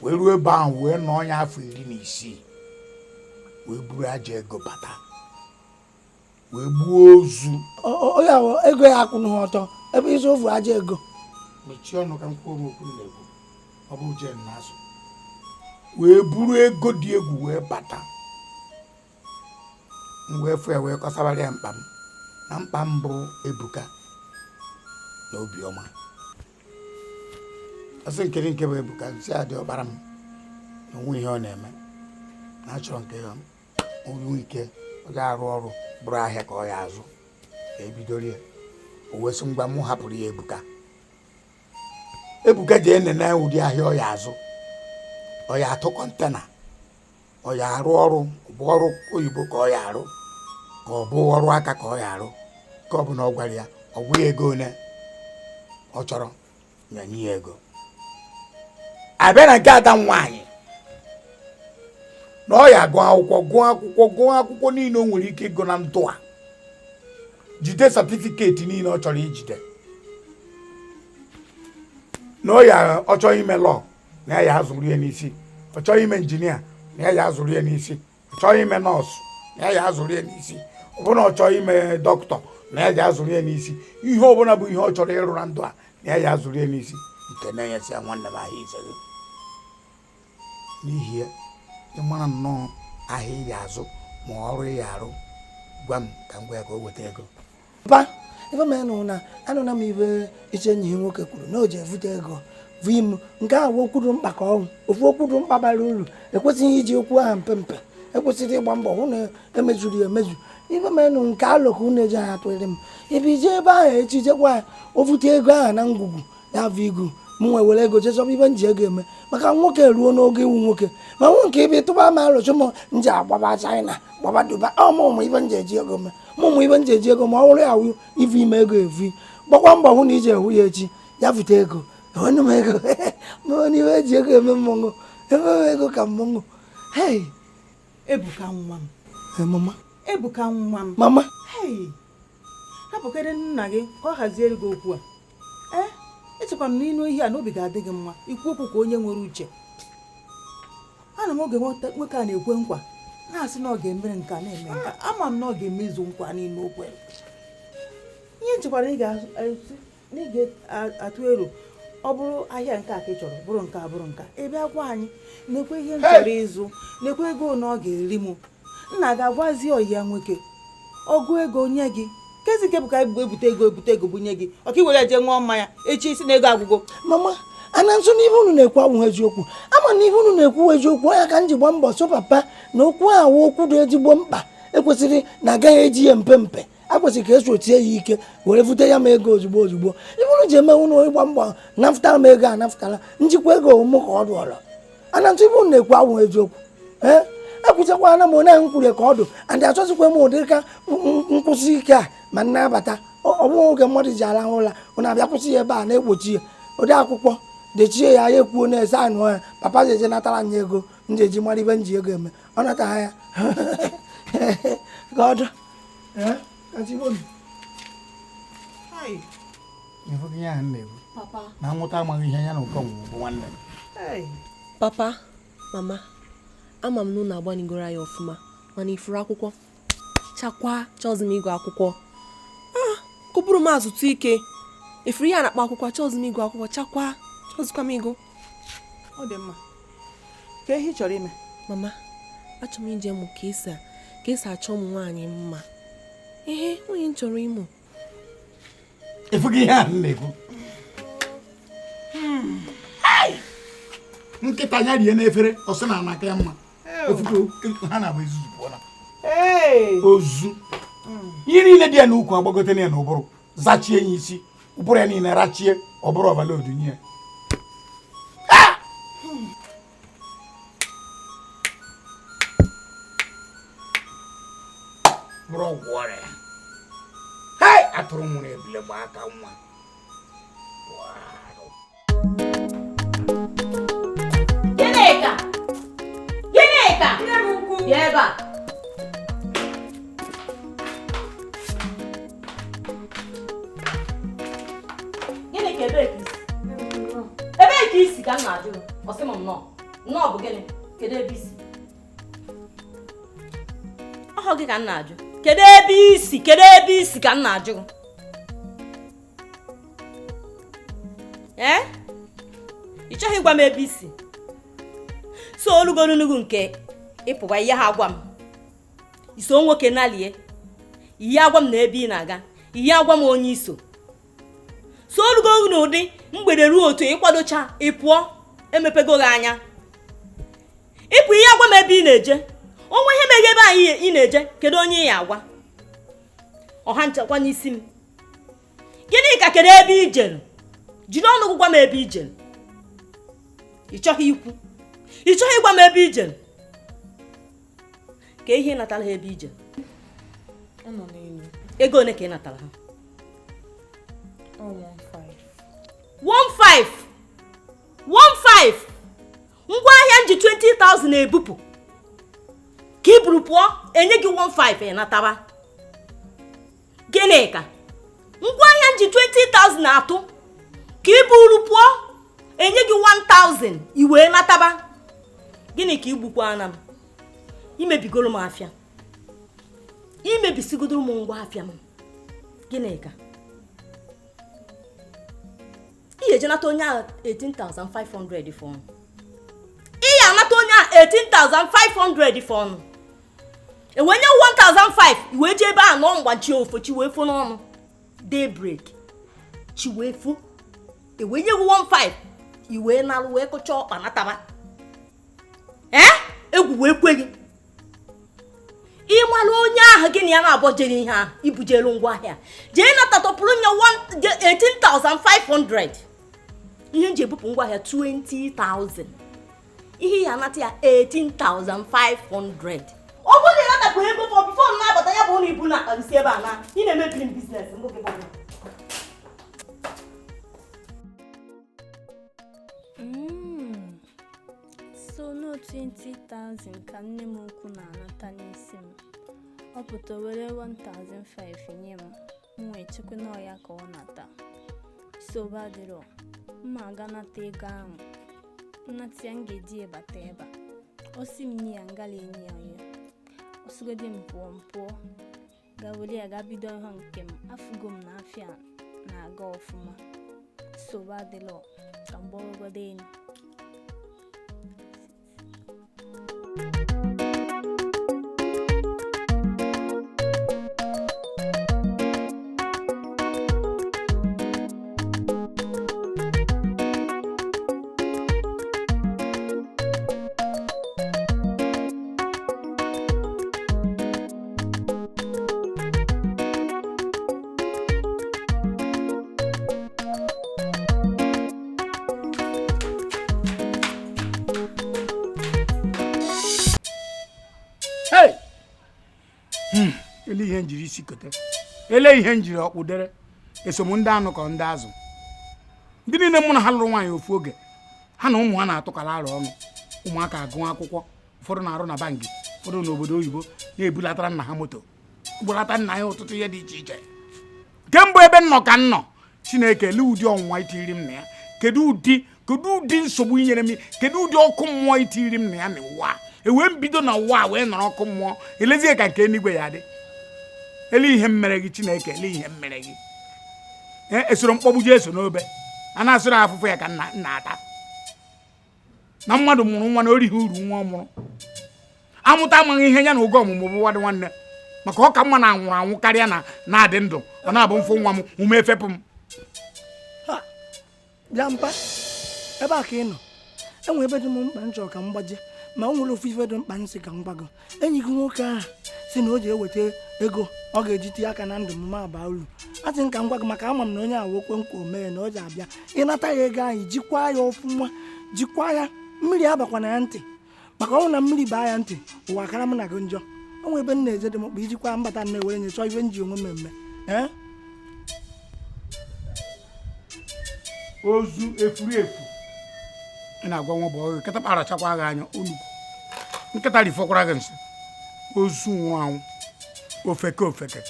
wee ruo ebe ahụ wee nọ ọnya afọ 16 wee buru aja ego bata wee gbuo ozu ego ya akwụ n'ọtọ ebe izu ofu aja ego mechie ọnụ ka m kwuo m okwu na-ekwu ọ bụ jen na-azụ wee buru ego dị egwu wee bata wee fụ ya wee kọsabara ya mkpa m na mkpa m bụ Ebuka na obiọma asị nke bụ Ebuka nsị adị ọkpara m na onwe ihe ọ na-eme na achọrọ nke ya onwe ike ọ ga-arụ ọrụ bụrụ ahịa ka ọ ya azụ ka ebidoro ya o wesị mgba m hapụrụ ya Ebuka ji enene ụdị ahịa ọ ya azụ ọ ya atụ kọntena ọ ya arụ ọrụ bụ ọrụ oyibo ka ọ ya arụ ka ọ bụ ọrụ aka ka ọ ya arụ ka ọ bụ na ọ gwara ya ọ gwụ ya ego one ọ chọrọ nyanye ya ego abịa na nke ada nwaanyị na ọ ya gụọ akwụkwọ niile o nwere ike ịgụ na ndụ a jide satifiketi niile ọ chọrọ ijide na ọ chọrọ ime lọọ na ya azụrụ ya n'isi ọ chọrọ ime injinia na ya azụrụ ya n'isi ọ chọrọ ime nọọsụ na ya azụrụ ya n'isi ọ bụrụ na ọ chọrọ ime dọkịta na ya azụrụ ya n'isi ihe ọbụla bụ ihe ọ chọrọ ịrụ na ndụ a na ya azụrụ ya n'isi nke na-enyesi ya nwanne m ahịa ise gị n'ihi ya ịmara nnọọ ahịa ya azụ ma ọrụ ya arụ gwa m ka m gwa ya ka o weta ego ebe m anụna m ibe iche enyi nwoke kwuru na o ji evute ego vu ime nke ahụ okwuru mkpa ka ọnwụ ofu okwuru mkpa bara uru ekwesịghị iji okwu aha mpempe ekwesịrị ịgba mbọ hụ na emezuru ya emezu ibe menụ nke alụka unu eji ha atụrị m ibe ije ebe ahụ echi jekwa ovute ego ahụ na ngwugwu ya bụ igu m nwee were ego jechọba ibe nji ego eme maka nwoke ruo n'oge iwu nwoke ma nwe nke ibe tụba ma alụchụ m nji agbaba China gbaba Dubai ọmụmụ ibe nji eji ego me mụmụ ibe nji eji ego ma ọ wụrụ ya wụ ivu ime ego evu gbakwa mbọ hụ na iji ewu ya echi ya vute ego enwenu m ego mụọ n'ibe eji ego eme mmọnwụ ememe ego ka mmọnwụ hei Ebuka nwa m mama Ebuka nwa m mama hei hapụkere nna gị ka ọ haziere gị okwu a echekwa m n'ịnụ ihe a n'obi ga-adị gị mma ikwu okwu ka onye nwere uche ana m oge nwoke a na-ekwe nkwa na-asị na ọ ga-emere nke a na-eme nka ama m na ọ ga-emezu nkwa niile o kwere. Ihe nchekwara ị ga-atụ ero ọ bụrụ ahịa nke a ka ị chọrọ bụrụ nke a bụrụ nka ebe agwa anyị na-ekwe ihe m chọrọ ịzụ na-ekwe ego na ọ ga-eri m nna ga-agwazi ọyi ya nwoke ọgụ ego nye gị kezi nke bụ ka ebute ego bunye gị ọka iwere je ṅụọ mmanya echi isi na ego agwụgo. Mama ana nso n'ihe unu na-ekwu abụghị eziokwu ama na ihe unu na-ekwu eziokwu ya ka m ji gba mbọ so papa na okwu ahụ okwu dị ezigbo mkpa ekwesịrị na agaghị eji ya mpe akwesịrị ka eso tie ya ike were vute ya ma ego ozugbo ihe unu ji eme unu ịgba mbọ nafụtara m ego anafụtara njikwa ego omume ka ọ dụọrọ ana nso ibe unu na-ekwu abụghị eziokwu ekwuchakwana m onye ahụ kwuru ka ọ dụ andị achọzikwa m ụdị ka nkwụsị ike a ma nnabata ọ bụghị oge mmadụ ji arahụ ụra ụna abịa kwụsị ya ebe a na-egbochi ya ụdị akwụkwọ dechie ya ya ekwuo na-ese anụ ya papa ji eje natara anya ego m ji eji mara ibe m ji ego eme ọ natara ya ka ọ dụ na nwụta amaghị ihe ya na ụkọ nwụrụ bụ nwanne papa mama ama m na unu agbanigoro ya ọfụma mana ifuru akwụkwọ chakwa chọzi m ịgụ akwụkwọ kụbụrụ m azụtụ ike ifuru ya na-akpa akwụkwọ chọzi m ịgụ akwụkwọ chakwa chọzikwa m ịgụ. Ọ dị mma ka ihe ị chọrọ ime mama achọrọ m ije mụ ka esi achọ ụmụ nwaanyị mma onye m chọrọ ịmụ efughị ihe ahụ na-ekwu nkịta ya rie n'efere ọsọ na anaka ya mma ha na-agba izuzu pụọ na ozu ihe niile dị ya n'ukwu agbagote na ya n'ụbụrụ zachie ya isi ụbụrụ ya niile rachie ọ bụrụ ọbalaodu nye bụrụ ọgwụ ọrịa atụrụ nwụrụ ebule gba aka nwa Gịnịka bịa ebe a Gịnịka ebee ka isi ka m na-ajụ ọsị m nnọọ bụ gịnị kedu ebe isi ọhụ gị ka m na-ajụ kedu ebe isi ka m na-ajụ ị chọghị ịgwa m ebe isi so olugonunugu nke ịpụwa ihe ha agwa m iso nwoke nalie ihe agwa m na ebe ị na-aga ihe agwa m onye iso so olugonugu n'ụdị mgbede ruo otu ịkwadocha ịpụọ emepego gị anya ịpụ ihe agwa m ebe ị na-eje onwe ihe meghe ebe anyị ị na-eje kedu onye ị ya agwa ọha nchekwa n'isi m gịnị ka kedu ebe i jere jiri ọnụ gwa m ebe i jere ị chọghị ịgwa m ebe i jere ka ihe natara ha ebe i jere ego one ka ị natara ha 15 ngwa ahịa nji 20,000 ebupụ ka i buru pụọ enye gị 15 natara gịnị ka ngwa ahịa nji 20,000 atụ ka i buru pụọ enye gị 1,000 iwee nataba gịnị ka igbukwa ana m imebigoro m afịa imebisigodoro m ngwa afịa m gịnị ka ihe eje nata onye ahụ 18,500 for ọnụ ihe anata onye ahụ 18,500 for ọnụ ewenye 1,500 iwee je ebe ahụ nọ mgbachi ofo chiwefu n'ọnụ daybreak chiwefu ewenye 15,000 iwee nalụ wee kụcha ọkpa nataba egwu wee kwe gị ịmalụ onye ahụ gị na ya na-abọ jere ihe ahụ ibujelu ngwa ahịa jee natatọpụrụ nye 18,500 ihe nji ebupụ ngwa ahịa 20,000 ihe ya anata ya 18,500 ọ bụrụ na ịnatakwa ego fọ bifo na-abata ya bụ ụlọ ibu na akpalisi ebe a na ị na-emebiri m biznes mbụ gị bụ so no 20,000 ka nne m ukwu na-anata n'isi m ọ pụta were 1,500 nye m wee chekwa na ya ka ọ nata nsogbu adịrọ mma aga nata ego ahụ nnata ya m ga-eji ebata ebe a o si m nye ya ngala enye ya osigodi m pụọ ga were ya ga bido ihe nke m afụgo m na afịa na-aga ọfụma nsogbu adịla ka m gbọrọgodo enyi. ele ihe njiri isi kote ele ihe njiri ọkpụdere esom ndị anụ ka ndị azụ ndị niile mụ na ha lụrụ nwaanyị ofu oge ha na ụmụ ha na-atụkala arụ ọnụ ụmụaka agụ akwụkwọ ụfọdụ na-arụ na banki ụfọdụ n'obodo oyibo na-ebulatara nna ha moto bulata nna ya ọtụtụ ihe dị iche iche kemgbe ebe nnọ ka nnọ Chineke ele ụdị ọnwụnwa itiri m na ya kedu ụdị nsogbu inyere m kedu ụdị ọkụ mmụọ itiri m na ya na ụwa ewee mbido na ụwa wee nọrọ ọkụ mmụọ elezie ka nke eluigwe ya dị ele ihe mmere gị Chineke ele ihe mmere gị esoro mkpọgbu Jesu n'obe a na-asụrụ afụfụ ya ka nna ata na mmadụ mụrụ nwa na orighị uru nwa ọ mụrụ amụta amaghị ihe ya na oge ọmụmụ bụ nwadị nwanne maka ọ ka mma na anwụrụ anwụ karịa na-adị ndụ ọ na-abụ mfụ nwa m ume efepụ m bịa mpa ebe a ka ị nọ enwe ebe dị m mkpa m chọrọ ka m gbaje ma o nwere ofu ife dị mkpa nsị ka m gbago enyi gị nwoke ahụ si na o ji eweta ego ọ ga-eji tinye aka na ndụ m ma aba uru asị m ka m gwa gị maka ama m na onye ahụ okwe nkwa omee na o ji abịa ịnata ya ego ahụ jikwaa ya ọfụma jikwaa ya mmiri abakwana ya ntị maka ọnwụ na mmiri baa ya ntị ụwa kara m na gị njọ o nwe ebe m na-eje dị mkpa ijikwa mbata m na-ewere nye chọọ ife nji onwe mmemme ozu efuru efu ị na-agwa nwa bụ ọgụ nkịta kparachakwa gị anya onugbu nkịta rifọkwara gị nsị ozu nwụrụ anwụ ofeke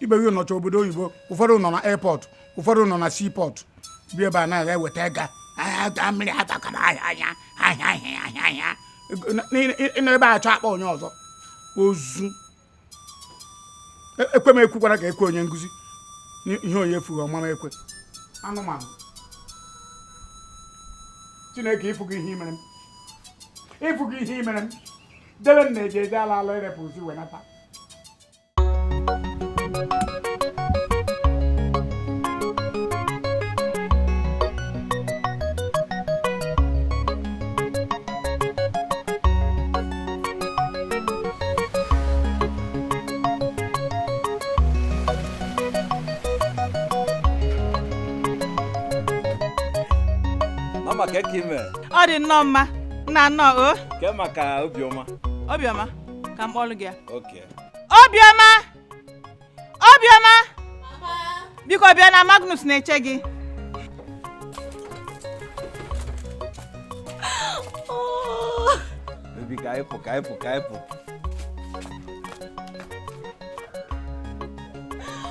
ibe gị nọcha obodo oyibo ụfọdụ nọ na airport ụfọdụ nọ na seaport bi ebe a na-aga eweta ega mmiri atakara ahịa ịnọ ebe a chọ akpa onye ọzọ ozu ekwe m ekwukwara ka ekwe onye nkụzi ihe onye efughị ọmama ekwe anụmanụ Chineke ịfụgị ihe imere m debe m na-eje eje ala ala irepụ ozi wenata Maka ime ọ dị nnọọ mma nna nnọọ o ke maka obiọma ka m kpọrọ gị okay obiọma biko bịa na Magnus na-eche gị baby ka ịpụ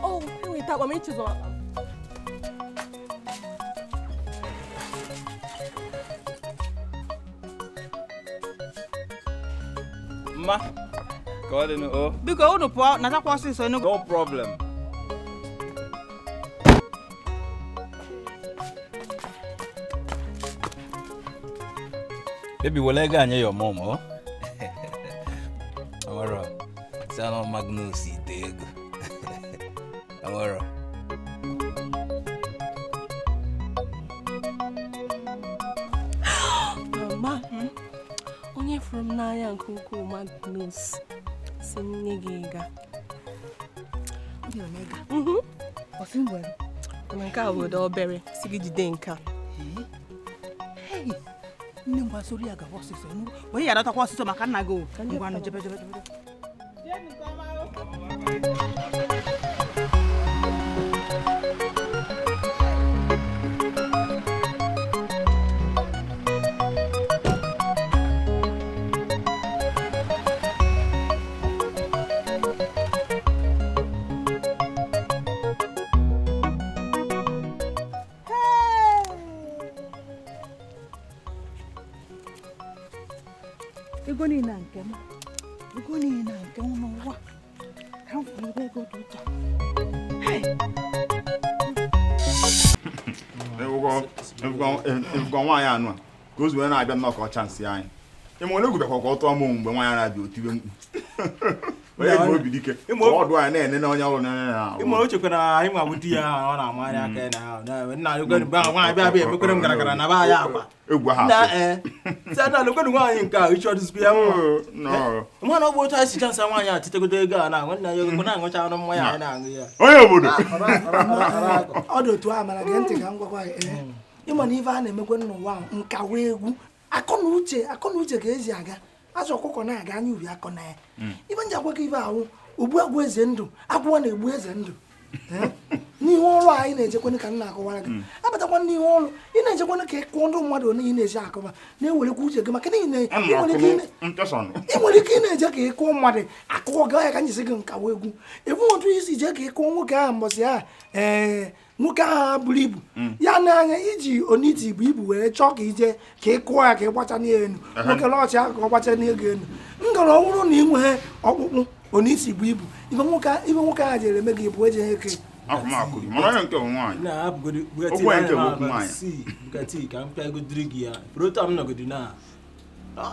oh enweta agwa m ịchụzọ mma ka ọ dị n'o biko unu pụọ natakwa ọsịsọ enu no problem baby wele ego anya ya ọmụmụ ọmụrụ sanọ Magnus ite ego ọmụrụ mama onye fụrụ m n'anya nke ukwuu Magnus si m nye gị ịga mana nke a obodo obere si gị jide nke a nne m gbasoro ya gawa ọsịsọ onye ya adatakwa ọsịsọ maka nna gị ngwanụ jebe ego niile nke m ego niile na nke ụlọ ụwa ka m fụrụ ebe ego dị ụtọ. Ebuka nwaanyị anụ a ka o zuwe na-abịa nnọkọ chansị anyị ịma onye gwubekwa ka ọ tụọ mụ mgbe nwaanyị na-abịa otiwe mkpu onye Igbo obi dike ọdụ anyị na-enene onye ọrụ na ịma o chekwara anyị nwa bụ di ya ọ na-amarị aka ya na nna nwaanyị bịa bịa emekwere m gara na be anyị akwa egwu ha alụkwedụ nwaanyị nke a ichi ọdịzikwa ya mma na ọ bụ otu anyị si chansị nwaanyị a titegodo ego a na nwanne ya ego na-aṅụcha anụ mmanya anyị na-aṅụ ya onye obodo ọ dị otu a mara gee ntị ka m gwakwa ịma na ife a na-emekwe n'ụwa nkawa egwu akọ na uche ka eji aga azụ ọkụkọ na-aga anya uri akọ na ya ibe nji agwa ka ife ahụ ogbu agwụ eze ndụ agwụwa na-egbu eze ndụ n'ihe ọrụ anyị na-ejekwana ka m na-akọwara gị abatakwa n'ihe ọrụ ị na-ejekwana ka ịkụọ ndị mmadụ onye ị na-eji akọba na-ewerekwa uche gị maka ị nwere ike ị na-eje ka ịkụọ mmadụ akụkọ gị ya ka njisi gị nkawa egwu ebu otu isi jee ka ịkụọ nwoke ahụ mbọsị ha nwoke ahụ buru ibu ya na-anya iji oniti ibu ibu wee chọọ ka ije ka ị kụọ ya ka ị gbacha n'elu nwoke lọọchị ahụ ka ọ gbacha n'ego elu ngọrọ ọhụrụ na ị nwee ọkpụkpụ oniti ibu ibu ibe nwoke ahụ jere eme gị bụ eji eke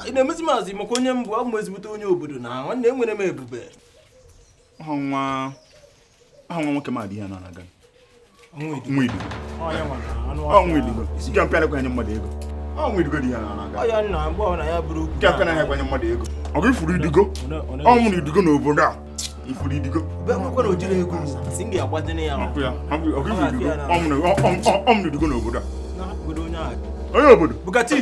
ị na-emezi maazị maka onye mbụ abụ m ezigbote onye obodo na nwanne enwere m ebube nwa nwoke ma dị ihe na-aga ọgụ ifuru idigo ọnwụrụ idigo n'obodo a ifuru idigo ọmụrụ idigo n'obodo a onye obodo Bukati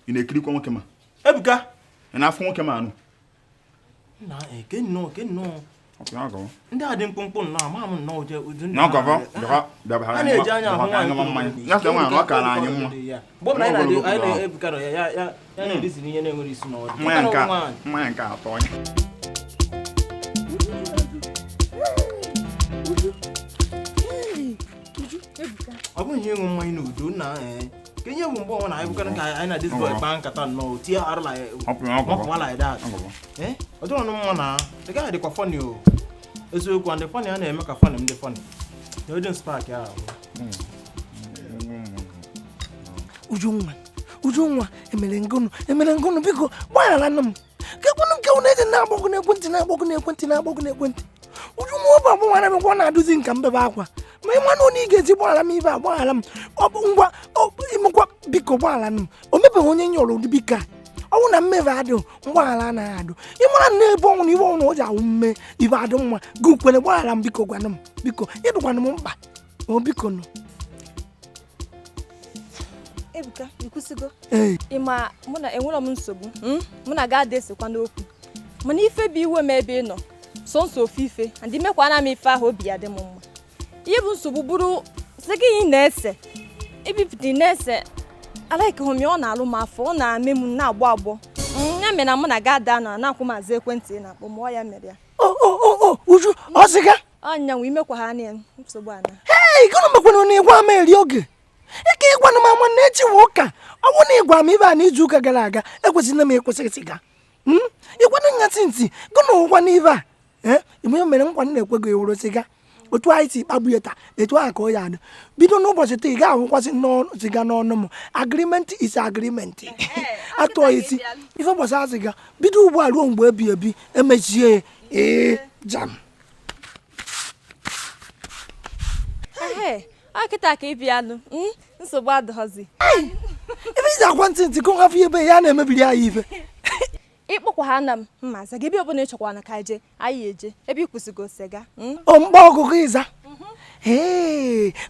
ị na-ekirikwa nwoke ma Ebuka ị na-afụ nwoke ma anụ ndị a dị mkpụmkpụ nnọọ ama m nnọọ ụdị a na-eji anya ahụ nwaanyị mgbe na anyị na-ebuka ya na-ediziri ihe na-enwere isi n'ọdụ mmanya nke atọ onye ọ bụghị ihe ịṅụ mmanya n'udo nna ka ihe bụ mgbe ọnwa na Ebuka ka anyị na-adịzi bọị kpaa nkata nnọọ tie arụla mọkụmala ya dat ọ dịrọ mma na ị gaghị dịkwa fọni o eziokwu ndị fọni a na-eme ka fọni m dị fọni dị spak ya Ujunwa emere ngụnụ biko gbaghara nna m ka ekwenụ nke ụnụ eze na-agbọgụ n'ekwentị Ujunwa ọbụ agbụghara m gwa na-adụzi nka mbebe akwa ma ị manụ na ị ga-eji gbaghara m ibe agbaghara m ọ bụ ngwa imekwa biko gbaghara m o mebeghị onye nyọrọ ụdị bika ọnwụ na mmebe adụ mgbaghara anaghị adụ ịmara na ebe ọnwụ na ibe ọnwụ na o ji awụ mme ibe adụ mma gị ukwere gbaghara m biko gwana m biko ịdụkwana m mkpa o biko nụ Ebuka ikwụsịgo ịma mụ na enwere m nsogbu mụ na ga ada esekwa n'okwu mana ife bụ iwe m ebe ị nọ so nso ofe ife ndị mekwana m ife ahụ obi ya dị m mma ihe bụ nsogbu bụrụ sị gị ị na-ese ibipụta na-ese alaikehụ m ya ọ na-alụ m afọ ọ na-ame m na-agbọ agbọ ya mere na mụ na ga ada na-akwụ maazị ekwentị na-akpọ m ọ ya mere ya Uju ọ sị ga ọnyanwụ imekwa ha na nsogbu ana gụnụ mekwana na ịgwa m eri oge ike ịgwana m ama na echiwe ụka ọ bụ na ịgwa m ibe a na iju ụka gara aga ekwesịrị m ekwesịrị ga ịgwana nyatị ntị gụnụ ụgwa n'ibe a ime mere nkwa na-ekwe gị ewuro siga otu anyị si kpagbu ya taa etu ahụ ka ọ ya adị bido n'ụbọchị taa ị ga-ahụkwasị siga n'ọnụ m agreement is agreement atụọ isi ife gbasara siga bido ugbu a ruo mgbe ebi ebi emechie jam akịta ka ịbịa nụ nsogbu adọghọzi ebe iji agwa ntị ka ngafọ ebe ya na-emebiri anyị ife ịkpọkwa ha na m mma za gị ebe ọbụla ịchọkwa na ka eje anyị eje ebe ịkwụsịgo sega mgbe ọgụgụ ịza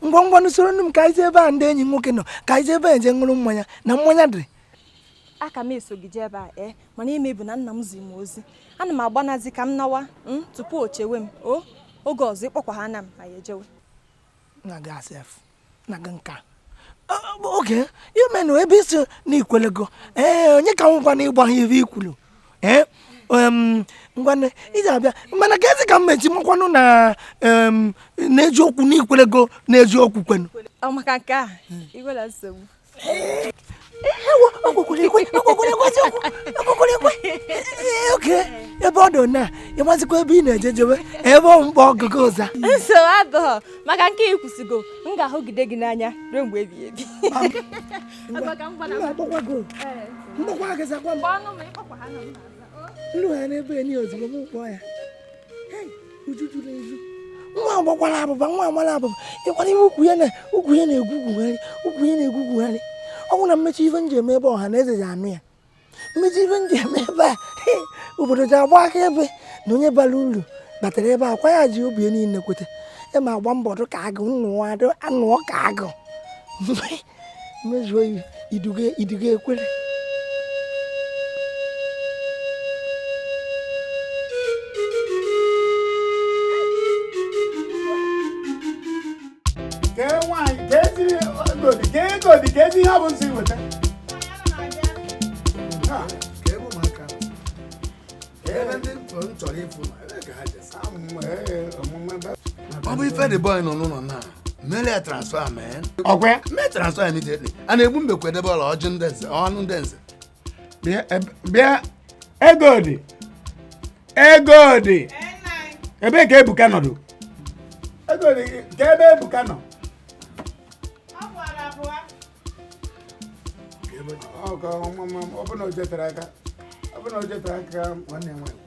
ngwa n'usoro nụ m ka anyị ebe a ndị enyi nwoke nọ ka anyị ebe eje ṅụrụ mmanya na mmanya dịrị aka m eso gị jee ebe a mana ime bụ na nna m zi m ozi ana m agbanazi ka m nawa tupu o chewe m oge ọzọ ịkpọkwa ha na m anyị ejewe na gị nka oge ya menụ ebe isi na ikwelego onye ka nwụkwa na ịgba ha ibe ikwulu ngwanụ iji abịa mana ka ezi ka m mechi makwanụ na na-eji okwu na ikwelego na-eji okwu kwenu maka nke a igwela nsogbu okwekwere ekwe oke ebe ọ dị na ịmazikwa ebe ị na-ejejebe ebe mkpa ọgụgụ ụza nso adịghọ maka nke ịkwụsịgo m ga-ahụgide gị n'anya ruo mgbe ebighị ebi nlu ha n'ebe enyi ozugbo m kpọọ ya uju juru eju nwa agbakwara abụba nwa amara abụba ịkwara ime ukwu ya na-egwugwugharị ọnwụ na mmechi ife nji eme ebe ọha na eze ji anụ ya mmechi ife nji eme ebe a obodo ji agba aka ebe na onye bara uru batara ebe akwa ya ji obi niile kweta ịma agba mbọ dụ ka agụ anụọ ka agụ mezuo iduga ekwere Godi, kezi ihe bụ nsị weta. Ọ bụ ife the boy nọ n'ụlọ na mere ya transfer man. Ọkwa ya? Mee transfer immediately. A na-egbu mbekwa edebe ọla ọjị ndị nze, ọnụ ndị nze. Bịa Egodi. Ebe ka Ebuka nọdụ? Egodi, ka ebe Ebuka nọ? Ọ bụ na o jetara aka nwanne ya nwaanyị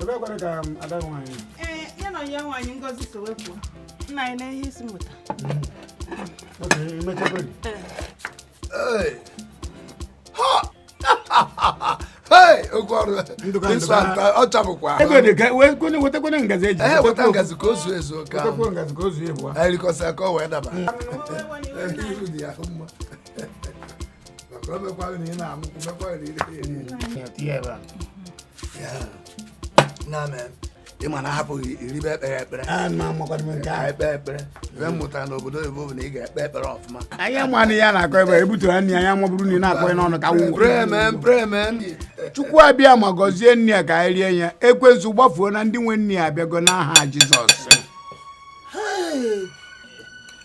ebe kwere ka ada nwaanyị ya na onye nwaanyị Ngozi so wepụ nna anyị na ihe isi mmụta okwu ọrụ ọ chabụkwa wetakwana ngazi eji weta ngazi ka o zuo ezu ka ngazi ka o zuo ebu erikọsa ka o wee daba ịma na ahapụghị iribe ekpere ekpere ibe mmụta n'obodo oyibo bụ na ị ga-ekpe ekpere ọfụma anyị nwanne ya na-akọ ebe ebuturu nne ya ya mabụrụ na ị na-akọ ya n'ọnụ ka premen Chukwu abịa ma gọzie nne ya ka anyị rie ya ekwensu gbafuo na ndị nwe nne ya abịago n'aha Jizọs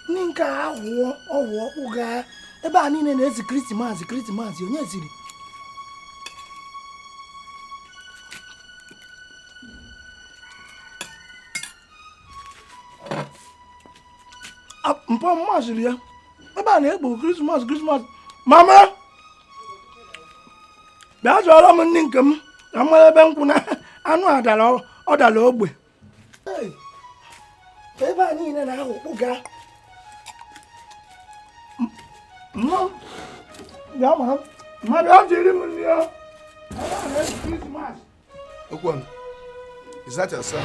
ndị nke ahụ ọwụ ọkpụ gaa ebe a niile na-ezi krismas onye ziri mpọ mmasịrị ya ebe a na-ekpo krismas mama bịa jụọrọ m ndị nke m ka m mara ebe nkwụ na anụ ọ dara ogbe ebe a niile na-ahụ ụkpụ gaa mmadụ ọ jiri m nri ya Okwu is that your son?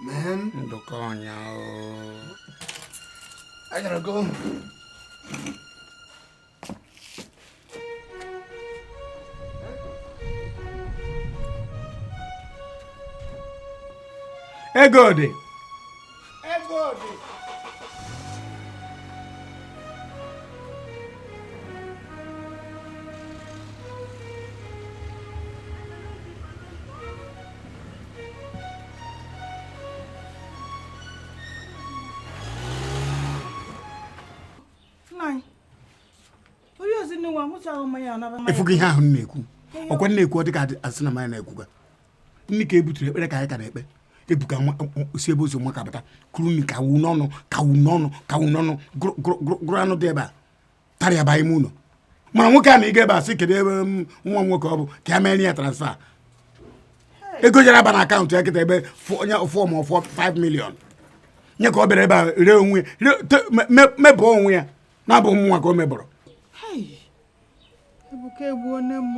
Man, I gotta go. Egodi. Efugo ihe ahụ na-ekwu ọkwa na-ekwu ọ dị ka asị na manya na-ekwuga nne ka ebuturu ekpere ka anyị ka na-ekpe Ebuka si ebe ozi maka bata kuru nri ka wu n'ọnụ gụrụ anụ dị ebe a tarịa ba ime ụlọ mana nwoke a na ịga ebe a sị kedu ebe nwa nwoke ọ bụ ka ya mee ya transfa ego jere aba na akaụntụ ya kịta ebe fọm 5 million nye ka ọ bịara ebe a ree onwe mebụọ onwe ya na-abụ nwa ka o mebọrọ Ebuka egbuo nne m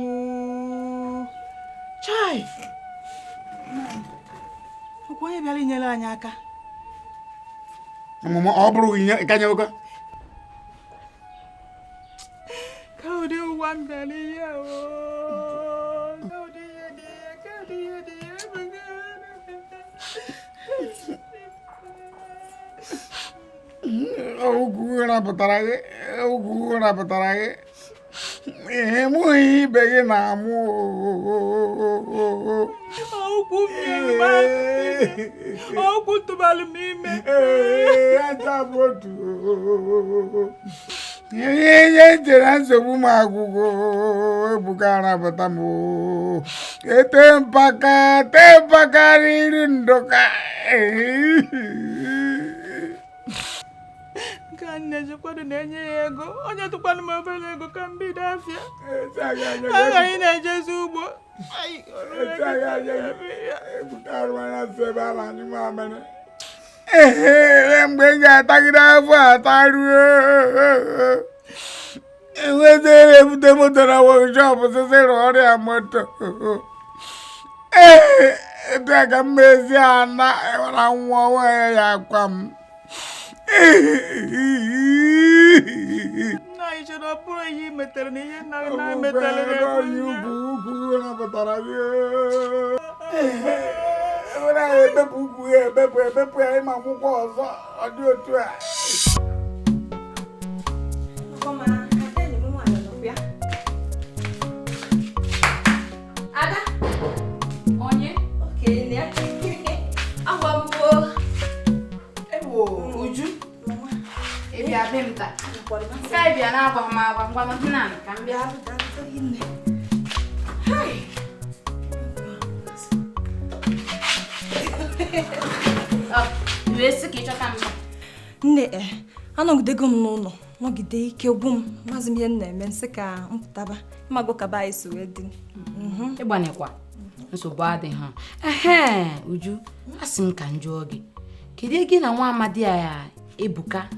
chai ọkwa onye bịara inyere anyị aka ọmụmụ ọ bụrụ ihe ka nyewekwa ka ụdị ụwa m bịara ihe ogwu rapụtara gị Mụghị ibe gị na-amụ ọgwụ tụbalụ m ime ajabotu ihe chere nsogbu m agwụgo Ebuka arapụta m ete mpaka iri ndụka ka nne jikwado na-enye ya ego onye tụkwanụ m obere ego ka m bido afịa agaghị na-ejezi ugbo mgbe m ga-atagide afọ ataruo enwetara ebute moto na workshop sisi ọrịa moto etu a ka m mezi ana enwere nwa nwaanyị ya akwa m nna anyị chere ọ bụrụ ihe i metere na ihe nna gị na-emetara ebepụ ugwu ya ebepụ ya ịma akwụkwọ ọzọ ọ dị otu a Ada Onye okenye agwa mbụ ewo Uju ịbịa be m taa nke anyị bịa na-agwa m agwa ngwa nna m ka m bịa wee sị ka ịchọta m nne anọgidego m n'ụlọ nọgide ike gwụ m mazị m ihe m na-eme nsị ka m pụtaba ịmago ka ba anyị si wee dị ịgbanekwa nsogbu adịghị Uju asị m ka m jụọ gị kedu gị na nwa amadi ya Ebuka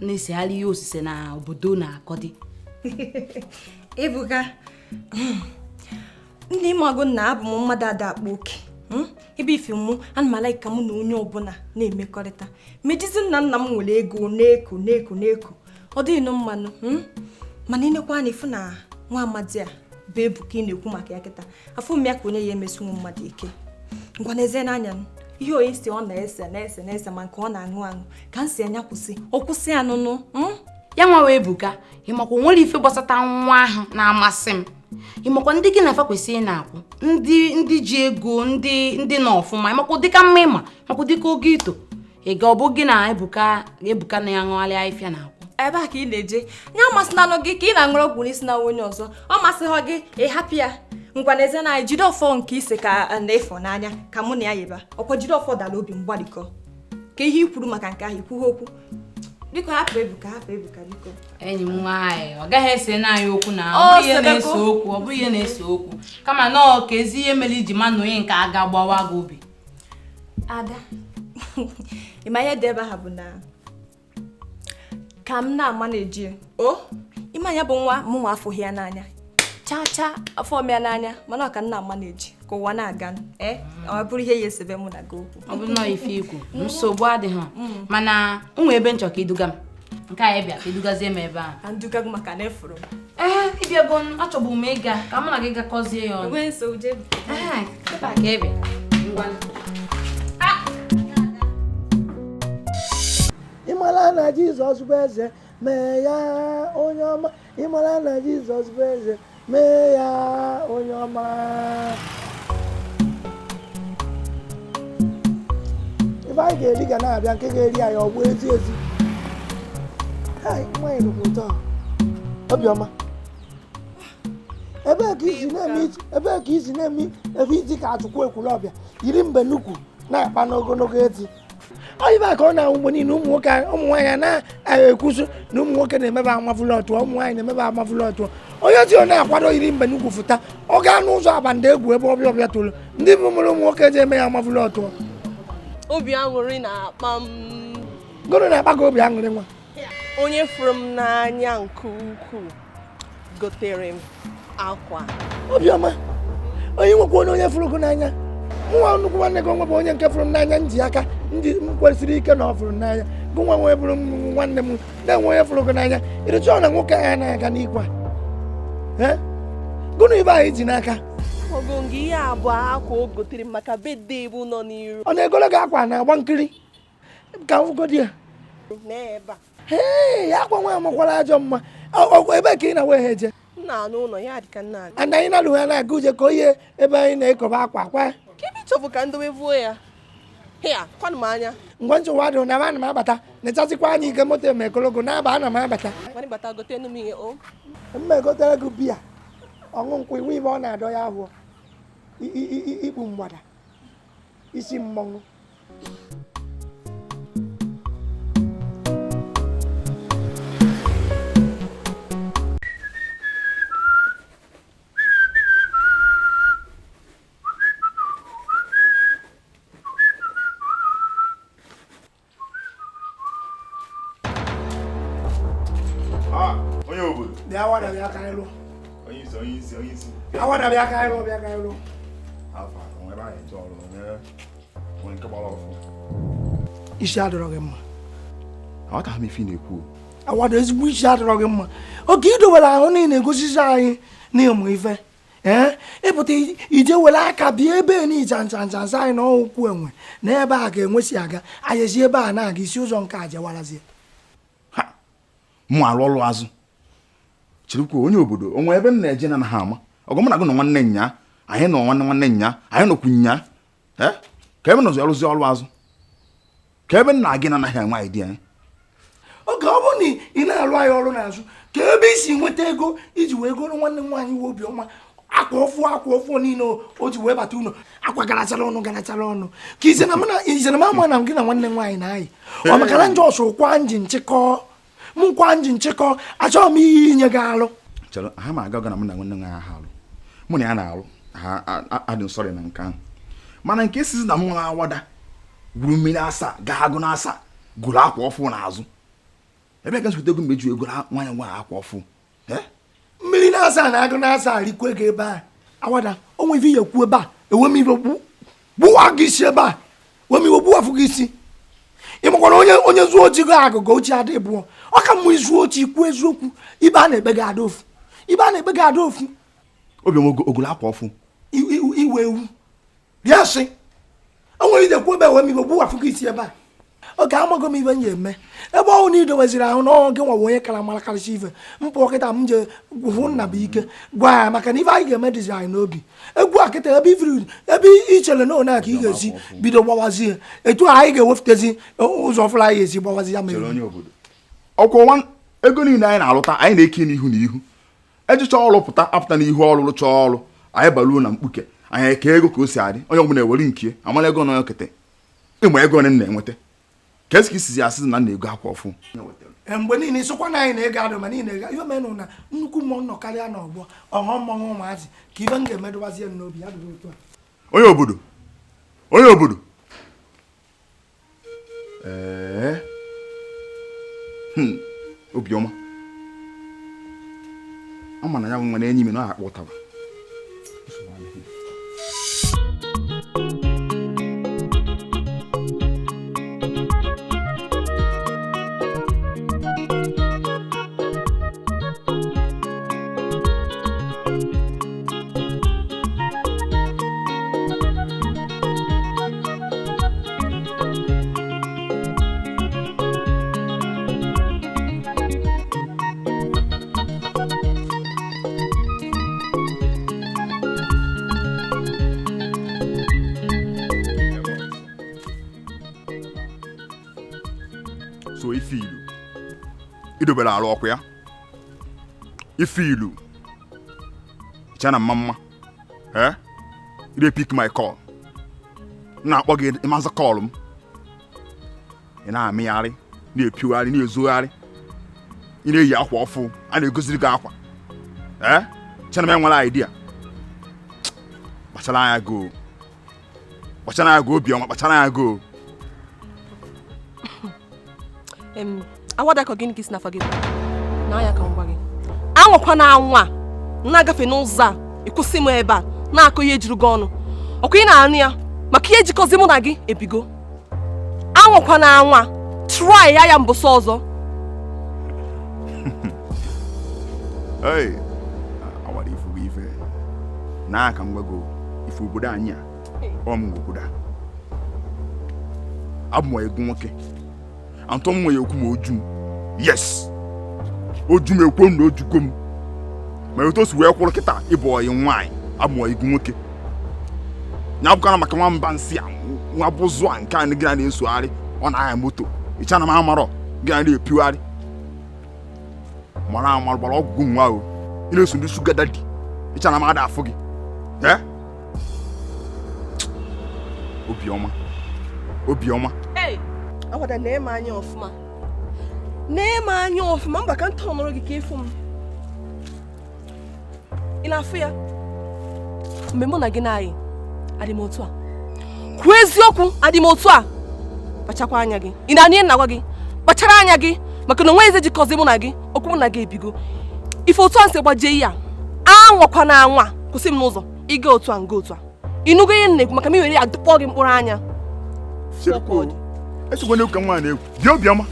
na-esegharị ihe osise na obodo na-akọdị Ebuka ndị ịmago na abụ m mmadụ ada akpa oke ebe ife mụ ana m alaika mụ na onye ọbụla na-emekọrịta mejizi nna m nwere ego na-eko ọ dịghị nụ mmanụ mana inekwa anya ifu na nwa amadi a bụ Ebuka ị na-ekwu maka ya kịta afọ m ya ka onye ya emesu nwa mmadụ ike ngwa n'ezie n'anya ihe onye si ọ na-ese ma nke ọ na-aṅụ ka m si anya kwụsị ọ kwụsị anụnụ ya nwa wee Ebuka ịmakwa nwere ife gbasata nwa ahụ na-amasị m ịmakwa ndị gị na-afa kwesịrị na-akwụ ndị ji ego ndị nọ ọfụma ịmakwa dịka mma ịma makwa dịka oge ito ịga ọ bụ gị na Ebuka na-aṅụgharị ahịfịa na-akwụ ebe a ka ị na-eje nye amasị na anụ gị ka ị na-aṅụrụ ọgwụ n'isi na onye ọzọ ọ masịghị gị ịhapụ ya ngwa n'ezie na anyị jide ọfọ nke ise ka na-efọ n'anya ka mụ na ya yịba ọkwa jide ọfọ dala obi mgbarịkọ ka ihe i kwuru maka nke ahụ ikwughị okwu biko hapụ Ebuka biko enyi m nwaanyị ọ gaghị ese n'anyị okwu na ọ bụrụ ihe na-ese okwu kama na ka ezi ihe mere iji ma na onye nke a ga-agbawa gị obi Ada ịma ihe dị ebe ha bụ na ka m na-ama na-eji ịma ya bụ nwa afọghị ya n'anya chaa afọ m ya n'anya mana ọ ka nna ama na-eji ka ụwa na-aga ọ bụrụ ihe ya esebe mụ na gị okwu ọ bụ nọọ ife ikwu nsogbu adịghị mana nwe ebe nchọ ka iduga m nke anyị bịa ka idugazie m ebe ahụ ka nduga gị maka na efuru m ịbịago achọbụ m ịga ka mụ na gị gakọzie ya ọnụ ka ịbịa ngwa ịmara na Jizọs bụ eze mee ya onye ọma ịmara na Jizọs bụ eze mee ya onye ọma ife anyị ga-eri ga na-abịa nke ga-eri anyị ọ bụ ezi nwanyị nụkwụ ụtọ obiọma ebee ka isi na-eme ebe iti ka achụkwu ekwuru ọbịa yiri mbe nnukwu na-akpa n'ogologo eti oyibe ka ọ na-ahụ mgbe niile ụmụ nwaanyị na-ekwusu na ụmụ nwoke na-emebe amafụlọtụ ụmụ nwaanyị na-emebe amafụlọtụ onye ti ọ na-akwado yiri mbe nnukwu fụta ọ gaa n'ụzọ abanda egwu ebe ọbịa toro ndị bụ mụrụ ụmụ nwoke ji eme ya amafụlọtụ obi aṅụrị na-akpa m gụrụ na-akpa ka obi aṅụrị nwa onye fụrụ m n'anya nke ukwuu gotere m akwa obiọma onye nwekwa onye fụrụ gị n'anya nwa nnukwu nwanne gị onwe bụ onye nke fụrụ m n'anya nji aka ndị kwesịrị ike na ọ fụrụ n'anya gụ nwa nwee bụrụ nwanne m na-enwe onye fụrụ gị n'anya ịrịcha na nwoke ahụ na-aga n'ikwe gụnụ ibe anyị ji n'aka ogongo ihe abụọ akwa o gotere maka bedde bụ nọ n'iru ọ na-egolo gị akwa na-agba nkiri ka mfụgodi ya n'ebe ya akwa nwa amakwara ajọ mma ebe ka ị na-we ha eje Nna n'ụlọ ya dị ka nna gị. Anda anyị na-alụ ya na-aga uje ka oye ebe anyị na-ekoba akwa kwa. Ka ebe ịchọbụ ka ndobe vuo ya. Hịa, kwanụ m anya. Ngwa nchụwa dị na ana m abata na-echazikwa anyị ike moto eme ekologo na-aba ana m abata. Nwanị bata gote enu m ihe o. Mma egotere gị biya ọṅụ nkwụ iwu ibe ọ na-adọ ya ahụ ikpu mgbada isi mmọnwụ. Onye obodo. Bịa wada bịa ka ịlụ. Onye isi. Awada bịa ka ịlụ bịa ka ịlụ. Afa, onwe ba anyị ọrụ onye nke gbara ọfụ. Isi adọrọ gị mma. Awata ha mefi na-ekwu. Awada ezigbo isi adọrọ gị mma. Oge idowere ahụ niile egosisi anyị n'ịmụ ife. Ịpụta ije were aka bịa ebe n'icha ncha anyị na ọkwụ enwe na ebe a ga-enwesi aga anyezi ebe a na-aga isi ụzọ nke a jewarazie. Mụ arụ ọrụ azụ. Chirikwu onye obodo onwe ebe m na-eje na ha ama. Ọgọ mụ na gị nọ nwanne nya, anyị nọ nwanne nya, anyị nọkwu nya. Ka ebe nọzi ọrụzi ọrụ azụ. Ka ebe nna gị na-anaghị enwe idea. Oge ọ bụ na ị na-alụ anyị ọrụ n'azụ ka ebe isi nweta ego iji wee goro nwanne m nwaanyị we obiọma akwa ọfụ niile o ji wee bata ụlọ akwa garachara ọnụ ka ize na ama na gị na nwanne m nwaanyị na-ayị ọ maka na njọ ọsọ kwa nji nchịkọ achọghị m ihe inye gị alụ. Chere ha ma aga na mụ na nwanne nwaanyị ha alụ mụ na ya na-alụ ha adị nsọrị na nke ahụ mana nke esizi na mụ na-awada gwuru mmiri asa ga-agụ na asa gụrụ akwa ọfụ n'azụ ebe ga nsote ego mmeju ego nwaanyị akwa ọfụ mmiri na-asa na agụ na-asa rikwa ego ebe a awada onwe ife yekwu ebe a ewe m ife gbuwa gị isi ebe a wee m iwe gbuwafụ gị isi ịmakwara onye zuo ochi gị agụgụ ochie adị bụọ ọ ka mmụ izuo ochi ikwu eziokwu ibe a na-ekpe gị ada ofu obi m ogolo akwa ọfụ iwe ewu bịa sị onwere idekwu ebe ewe m iwe gbuwafụ gị isi ebe a oge amago m ibe m ya eme ebe ọhụụ na idoweziri ahụ n'ọnwụ gị nwa onye kara mara karịsị ife mpụ kịta m je hụ nna bụ ike gwa ya maka na ife anyị ga-eme dịzi anyị n'obi egwu a kịta ebe ichere na one a ka ị ga-esi bido gbawazie etu anyị ga-ewepụtazi ụzọ ọfụla anyị ga-esi gbawazi ya mere ọkwụwa ego niile anyị na-alụta anyị na-eke n'ihu n'ihu ejicha ọrụ apụta n'ihu ọrụ chọọ ọrụ anyị baruo na mkpuke anyị eke ego ka o si adị onye ọbụla ewere nke amala ego na okete ịma ego one na-enweta ka esi isizi asị na na-ego akwa ọfụ mgbe niile ịsụkwa na anyị na-ego adụ ma niile ife menụ na nnukwu mmụọ nọ karịa n'ọgbọ ọghọm mmọnwụ ụmụazị ka ife m ga-emedobazie n'obi ya dịrị otu a onye obodo obiọma ama na ya nwe na enyi m na akpọ ụtaba so ife ilu idobere arụ ọkụ ya ife ilu chana mma ide pick my call na-akpọ gị ịmaza kọlụ m ị na-amịgharị na-epiogharị na-ezogharị ị na-eyi akwa ọfụ a na-egosiri gị akwa chana m enwere idea kpachara anya go obiọma kpachara anya go awada ka gịnị ka isi n'afọ gị na anya ka ngwa gị anwụkwa na anwa na-agafe n'ụzọ a ịkwụsị m ebe a na-akụ ihe juru gị ọnụ ọkwa ị na-anụ ya maka ihe jikọzi mụ na gị ebigo anwụkwa na anwa try ya mbụsọ ọzọ awara ifu ife n'aka mgbago ife obodo anyị a ọmụ obodo a abụ m egwu nwoke antọ m nwere ekwu m oju m yes oju m ekwo m na ojugo m ma etu o si wee kwụrụ kịta ịbụ ọyị nwaanyị abụ ọyị gị nwoke ya bụkana maka nwamba nsị a nwa bụzụ a nke a gị na na-esogharị ọ na-anya moto ịcha na m amarọ gị na na-epiugharị mara amarụ gbara ọgwụgwụ nwa o ị na-eso ndị shuga dadi ịcha na m ada afụ gị obiọma Awada na-eme anya ọfụma mba ka ntọ nọrọ gị ka ịfụ m ị na-afụ ya mgbe mụ na gị na-ayị adị m otu a kwuo eziokwu adị m otu a kpachakwa anya gị ị na-anụ ihe na-agwa gị kpachara anya gị maka na onwe eze jikọzi mụ na gị okwu mụ na gị ebigo ife otu a nsị gbajie ihe a anwakwa na anwa kwụsị m n'ụzọ ịga otu a nga otu a ịnụgo ihe na-ekwu maka m were ya dụpọ gị mkpụrụ anya esogwa n'ekwu ka nwa na-egwu dị obiọma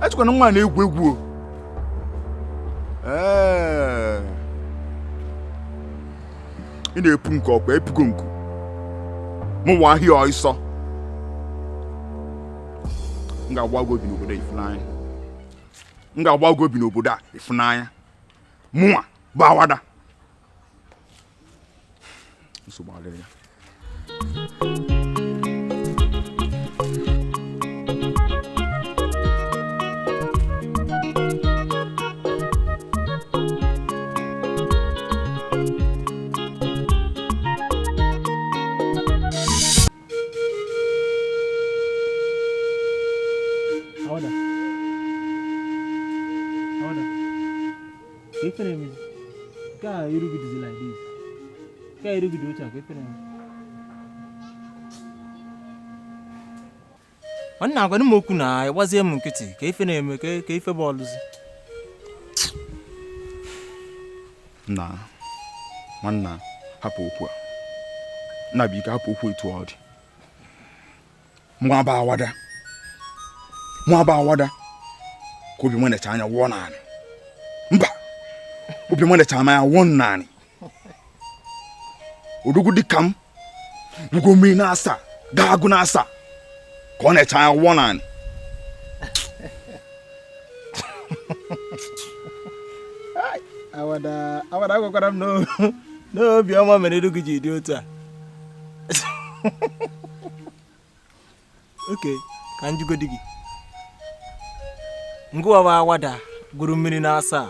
esogwa na nwa na-egwu egwu ị na-epu nke ọkwa epugo nku mụ nwa ahịa ọịsọ m ga-agbago obi n'obodo Ifunanya mụnwa bụ Awada nsogbu adịrị ya Nwanne agwa m okwu na ịgbazie m nkịtị ka ife na-eme ka ife bọọlụzi. Nwanna hapụ okwu a. Nna biko hapụ okwu etu ọ dị. Nwa ba Awada ka obi m na-eche anya wụọ naanị. Mba obi m na-eche anya wụọ naanị. Odogwu dị ka m rugo mmiri na-asa gaa agụ na-asa ka ọ na-eche anya wụọ naanị. Awada agwakwara m n'obi ọma mere elu gị ji dị otu a. Oke, ka m jugodi gị. Ngụwa bụ Awada gwuru mmiri na-asa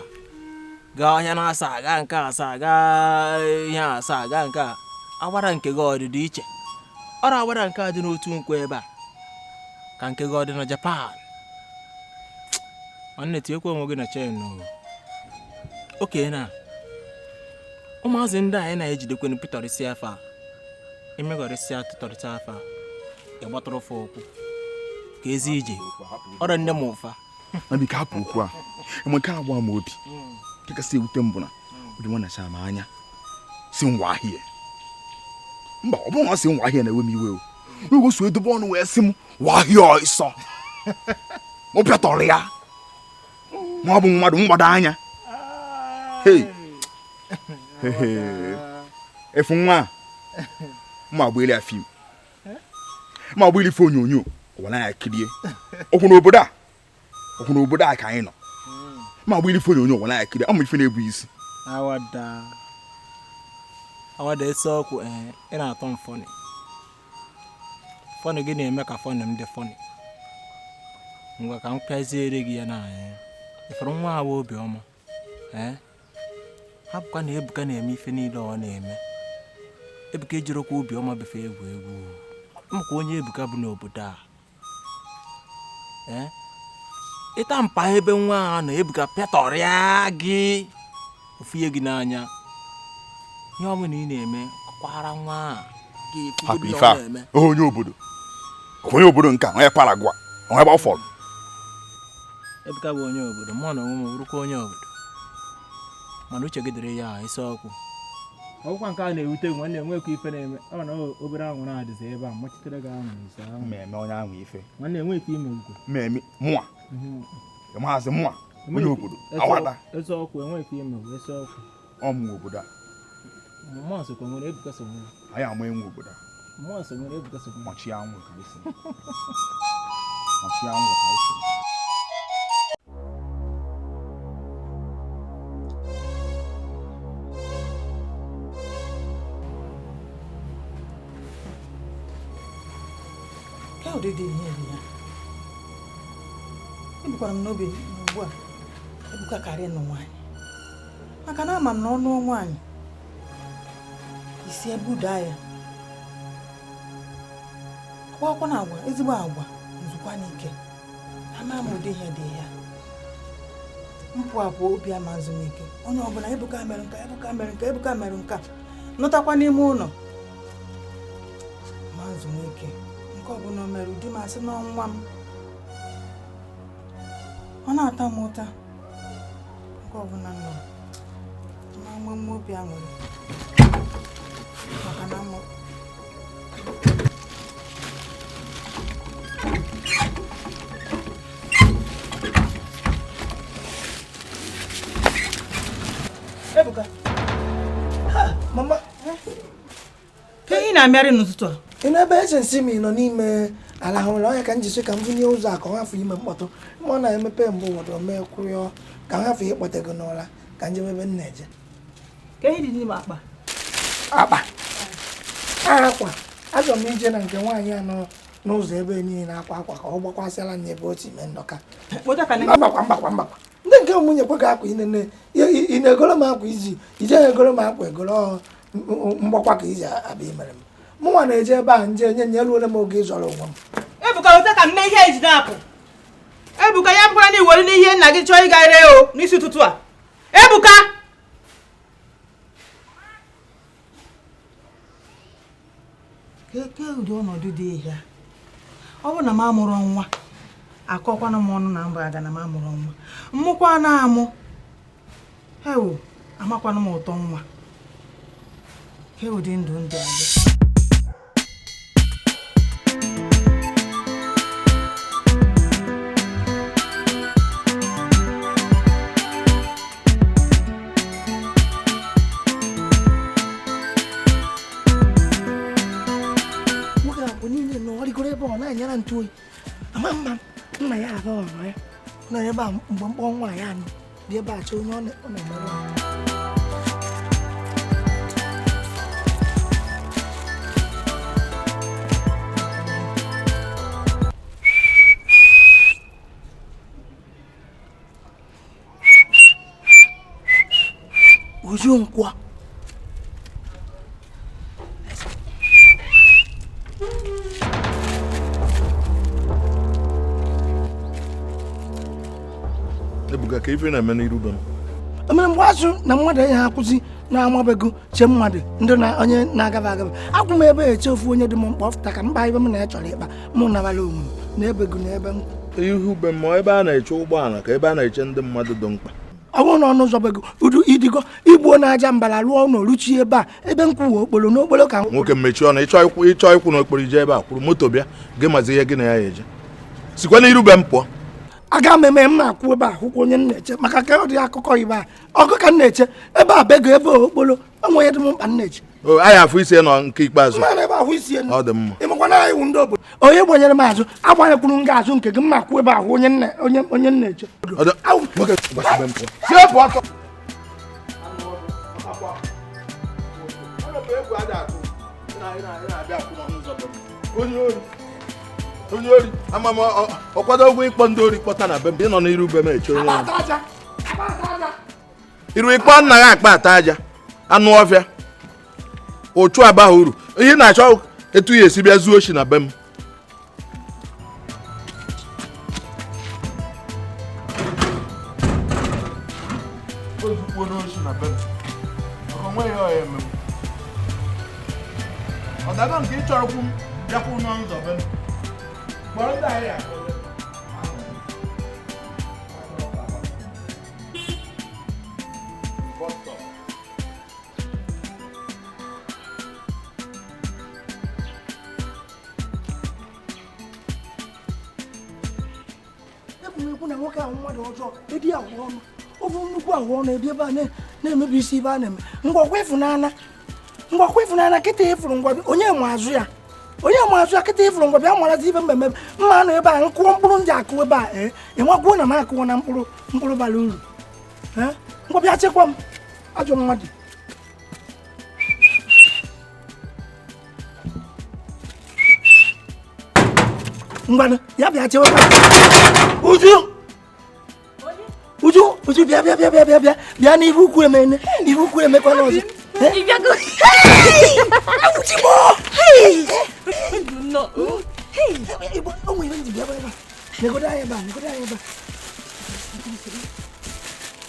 gaa ọhịa na-asa gaa nke asa gaa ihe asa gaa nke a. Awada nke gị ọdịdị iche. Ọrụ Awada nke a dị n'otu nkwa ebe a ka nke gị ọ dị na Japan. Nwanne tinyekwa onwe gị na chen. Oke na ụmụazị ndị anyị na-ejidekwe pịtọrịsị afa imegọrịsịa tụtọrịta afa ịgbatụrụ ụfọ okwu ka ezi ije ọrụ nne m ụfa na biko hapụ okwu a nke agba m obi nke kasị ewute m bụ na obi nwa na-acha m anya si ngwa ahịa. Mba ọ bụrụ na ọ si ngwa ahịa na-ewe m iwe o ogo so edobe ọnụ wee sị m wa ahịa ọsọ m pịatọrọ ya ma ọ bụ mmadụ mgbado anya. Efu nwa ma agba afọ im ma agba ife onyonyo wala ya kirie okwu n'obodo a ka anyị nọ ma agba ife onyonyo wala ya kirie ama ife na-ebu isi. Awada ese ọkụ ị na-atọ m fọnị gị na-eme ka fọnị m dị fọnị. Ngwa ka m pịaziere gị ya n'anya ifuru nwa awa obiọma hapụkwa na Ebuka na-eme ife niile ọ na-eme. Ebuka ejirokwa obiọma befe egwu maka onye Ebuka bụ n'obodo a ịta mpa ebe nwa a na Ebuka pịatọrịa gị ofu ihe gị n'anya ihe ọ bụla ị na-eme kwara nwa hapụ ife a onye obodo nke onye Paragwa onye gba ọfọdụ. Ebuka bụ onye obodo mụ na onwe m bụrụkwa onye obodo mana uche gị dịrị ya isi ọkụ ọkwa nke a na-ewute m nwanne enwekwa ife na-eme ọ na obere anwụ na-adịzi ebe a machitere gị anwụ ise ahụ mmemme onye ahụ ife nwanne enwekwa ime ugwu mmemme mụa maazị mụa onye obodo Awada eze ọkụ enwekwa ime ugwu ese ọkụ ọmụ obodo a mmụọ sokwa nwere Ebuka so nwere anyị ama enwe obodo a mmụọ so nwere Ebuka so machi anwụ ka isi machi anwụ ka isi ụdịdị ihe dị ya ebukwara m n'obi ugbu a Ebuka karịa nụ nwaanyị maka na ama m na ọnụ nwaanyị isi ebe udaa ya akwụkwọ na agwa ezigbo agwa nzukwa n'ike ama m ụdị ihe dị ya mpụ apụ obi ama nzumike onye ọbụla Ebuka mere nka Ebuka mere nka nọtakwa n'ime ụlọ ma nzumike nke ọbụla mere ụdị masị n'ọnwa m ọ na-ata m ụta nke ọbụla nọ ma nwe m obi aṅụrị maka na mụ Ebuka. Mama. Ka ị na-amịarị n'ụtụtụ a? Ị na-ebe eche nsị m nọ n'ime ala hụrụ onye ka m jisi ka m bunye ụzọ a ka ọ hafụ ime mkpọtụ. Mụ na-emepe mbụ ụfọdụ mee kwụrịọ ka m hafụ ịkpọte gị n'ụra ka m jebe ebe m na-eje. Ka ihe dị n'ime akpa? Akpa. Akwa. Achọrọ m ije na nke nwaanyị anọ n'ụzọ ebe niile na-akwa akwa ka ọ gbakwasịala nye ebe otu ime ndọka. Mbakwa. Ndị nke ụmụnye kwe ka akwa ị na-egoro m akwa iji ije egoro m akwa egoro mgbakwa ka iji abịa imere m mụnwa na-eje ebe a nje nye eruole m oge ịzọrọ onwe m. Ebuka ote ka mme ihe ejide apụ Ebuka ya bụkwara na iwere n'ihe nna gị chọọ ịga ire o n'isi ụtụtụ a Ebuka ke ụdị ọnọdụ dị ihe ọ bụ na m amụrụ nwa akọkwana m ọnụ na mba aga na m amụrụ nwa mmụkwa na-amụ ewu amakwana m ụtọ nwa ke ụdị ndụ ndị adị nwoke a bụ niile na ọ rigoro ebe ọ na-anyara ntụ oyi ama mma nna ya ahụ ọrụ ya nọ ebe a mgbe mkpọ nwa ya nọ dị ebe a chọ onye ọ na-emerụ ojú nkwa Ebuka ka ife na-eme n'iru be m emere mgbe azụ na mmadụ enye ha akwụzi na-amabego che mmadụ ndị na onye na-agaba agaba akwụ m ebe echefu onye dị m mkpa ọfụta ka mba ibe m na-echọrọ ịkpa mụ nabala onwe m na ebego na ebe m ihu be m ebe a na-eche ụgbọala ka ebe a na-eche ndị mmadụ dị mkpa ọ bụrụ na ọnụ ụzọ bego udu idigo igbuo na-aja mbala lụọ ụlọ ruchie ebe a ebe nkwuwe okporo n'okporo ka nwoke mmechi ọnụ ịchọ ịkwụ n'okporo ije ebe a kwuru moto bịa gị mazi ihe gị na ya eje sikwa n'iru be m pụọ aga m eme m na-akwụ ebe a hụkwa onye m na-eche maka ka ọ dị akụkọ ibe a ọgụ ka m na-eche ebe a bego ebe okporo enweghị dị m mkpa m na-eche anyị afụ isi nọ nke ikpeazụ ebe ahụ isi ọ dị mma ịmakwa na iwu ndị obodo onye gbanyere m azụ agbanyekwuru m gị azụ nke gị m na-akwụ ebe ahụ onye m na-eche onye ori ama m ọkwado ụgwọ ịkpọ ndị ori kpọta na be m ịnọ n'iru be m eche onye iru ịkpọ nna ya akpa ata aja anụ ọfịa ụchụ abaghị uru ihe na-achọ etu ya esi bịa zuo oshi na be m ọ dago nke ị chọrọ kwu m bịakwụ n'ụzọ be m kpọrọ ndị ahịa ekwu na nwoke ahụ mmadụ ọjọọ edi ahụ ọnụ ọ bụ nnukwu ahụ ọnụ ebi ebe a na-emebi isi ibe a na-eme ngwakwa ịfụnanya kịta ịfụrụ ngwa onye ma azụ ya kịta ịfụrụ ngwa bịa marazi ibe mmemme mma nọ ebe a nkụọ mkpụrụ ndị akụ ebe a ịnwagwuo na m akụọ na mkpụrụ bara uru ngwa bịa chekwa m ajọ mmadụ ngwana ya bịa chewa Uju bịa n'ihu ukwu emene n'ihu ukwu emekwana ọzọ negoda anyị ebe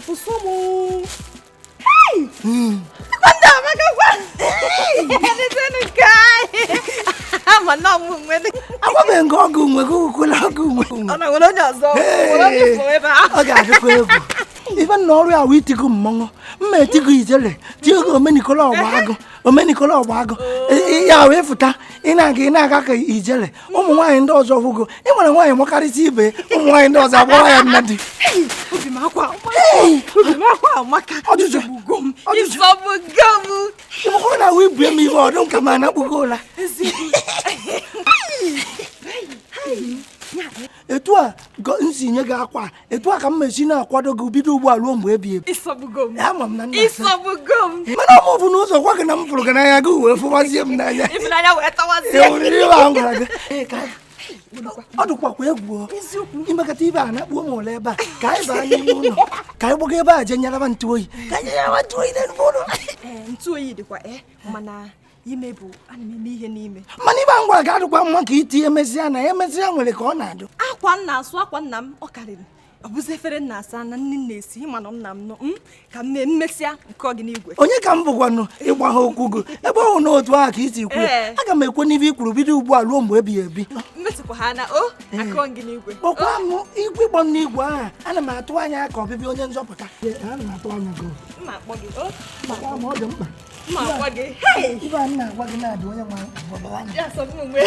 Usomu. Hey! Quando ma che fa? Ne sono kai. Ma no mu ngwe. Akwa me ngogu ngwe ku la ku ngwe. Ona wono nyazo. Wono ni forever. Oga de ko ego. Even no ri awi tiku mmongo. Mma tiku ijele. Ti ogo omenikola ogbago. Ya we futa. Ina aga ka ijele. Ụmụ nwaanyị ndị ọzọ fugo. Ị nwere nwaanyị mokarịta ibe. Ụmụ nwaanyị ndị ọzọ agbara ya nnadi. Obi makwa maka. Ọjụjụ bugom. Ịbụkwa na we bu emi ibe ọdụ nka ma na kpugola. Etu a nsi nye gị akwa etu a ka m mesi na-akwado gị bido ugbu a ruo mgbe ebi ebi. Isọbugom. Ama m na nna. Isọbugom. Mana ọ bụ n'ụzọ gwa gị na m fụrụ gị n'anya gị wee fụwazie m n'anya. Ịfụnanya wee tawazie. Ihe ahụ gwara gị. Ọ dụkwakwa egwu imekọta ibe a na-akpụ ụmụ ụlọ ebe a ka anyị baa n'ime ụlọ ka anyị gbaga ebe a je nyaraba ntụ oyi ka anyị nyaraba ntụ oyi n'elu ụlọ. Ntụ oyi dịkwa mana ime bụ ana m eme ihe n'ime. Mana ibe a ngwara ga-adụkwa mma ka iti emesịa na emesịa nwere ka ọ na-adụ. Akwa nna asụ akwa nna m ọ karịrị ọ bụzi efere nna asa na nne na-esi ịma na nna m nọ ka m na-emesịa nke ọ gị n'igwe. Onye ka m bụkwanụ ịgba ha okwu gị ebe ọ hụ n'otu ahụ ka isi kwuo aga m ekwe n'ibe ikwuru bido ugbu a ruo mgbe ebighị ebi. Mmetụkwa ha na akọ gị n'igwe. Kpọkwa m igwe ịgbọ m n'igwe ahụ ana m atụ anya ka ọbịbịa onye nzọpụta. Ana m atụ anya gị. Mma akpọ gị maka ma ọ dị mkpa. Mma akpọ gị. Ibe a na-agwa gị na-adị onye nwa ọbara anya. Ya sọ m mgbe.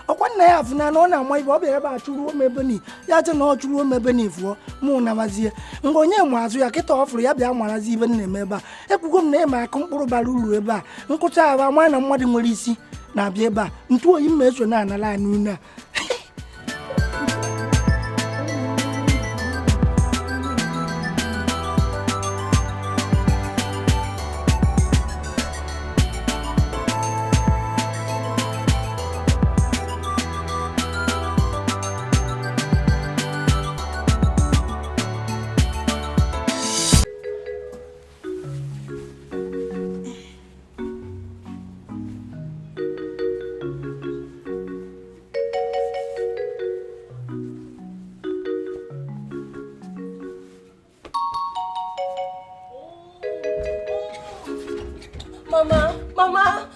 Ọkwa nna ya afụ na ọ na-ama ibe ọ bịara ebe a chụruo m ebe ni ya che na ọ chụruo m ebe n'ifụọ mụ nabazie mgbe onye mụ azụ ya kịta ọ fụrụ ya bịa marazi ibe na-eme ebe a ekwugo m na ịma akụ mkpụrụ bara uru ebe a nkụcha ahụ ama na mmadụ nwere isi na-abịa ebe a ntụ oyi mma eso na-anala anyị unu a.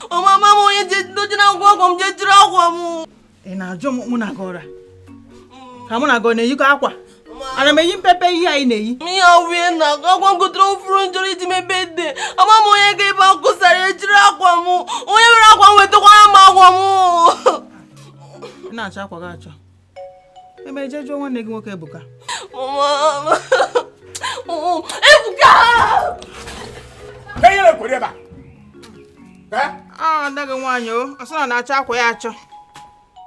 Mama m onye dojina agwa m je jiri akwa m. Ị na-ajụ mụ na gị ụra ka mụ na gị na-eyikọ akwa ana m eyi mpepe ihe anyị na-eyi ihe awụie na agwa gotere ofuru njọrọ iji mebe de ama m onye ga ebe akụsara ejiri akwa m onye mere akwa m wetakwara m akwa m. Ị na-achọ akwa gị achọ eme je jụọ nwanne gị nwoke Ebuka. Ebuka! Nne gị nwaanyị ọ sị na ọ na-achọ akwa ya achọ.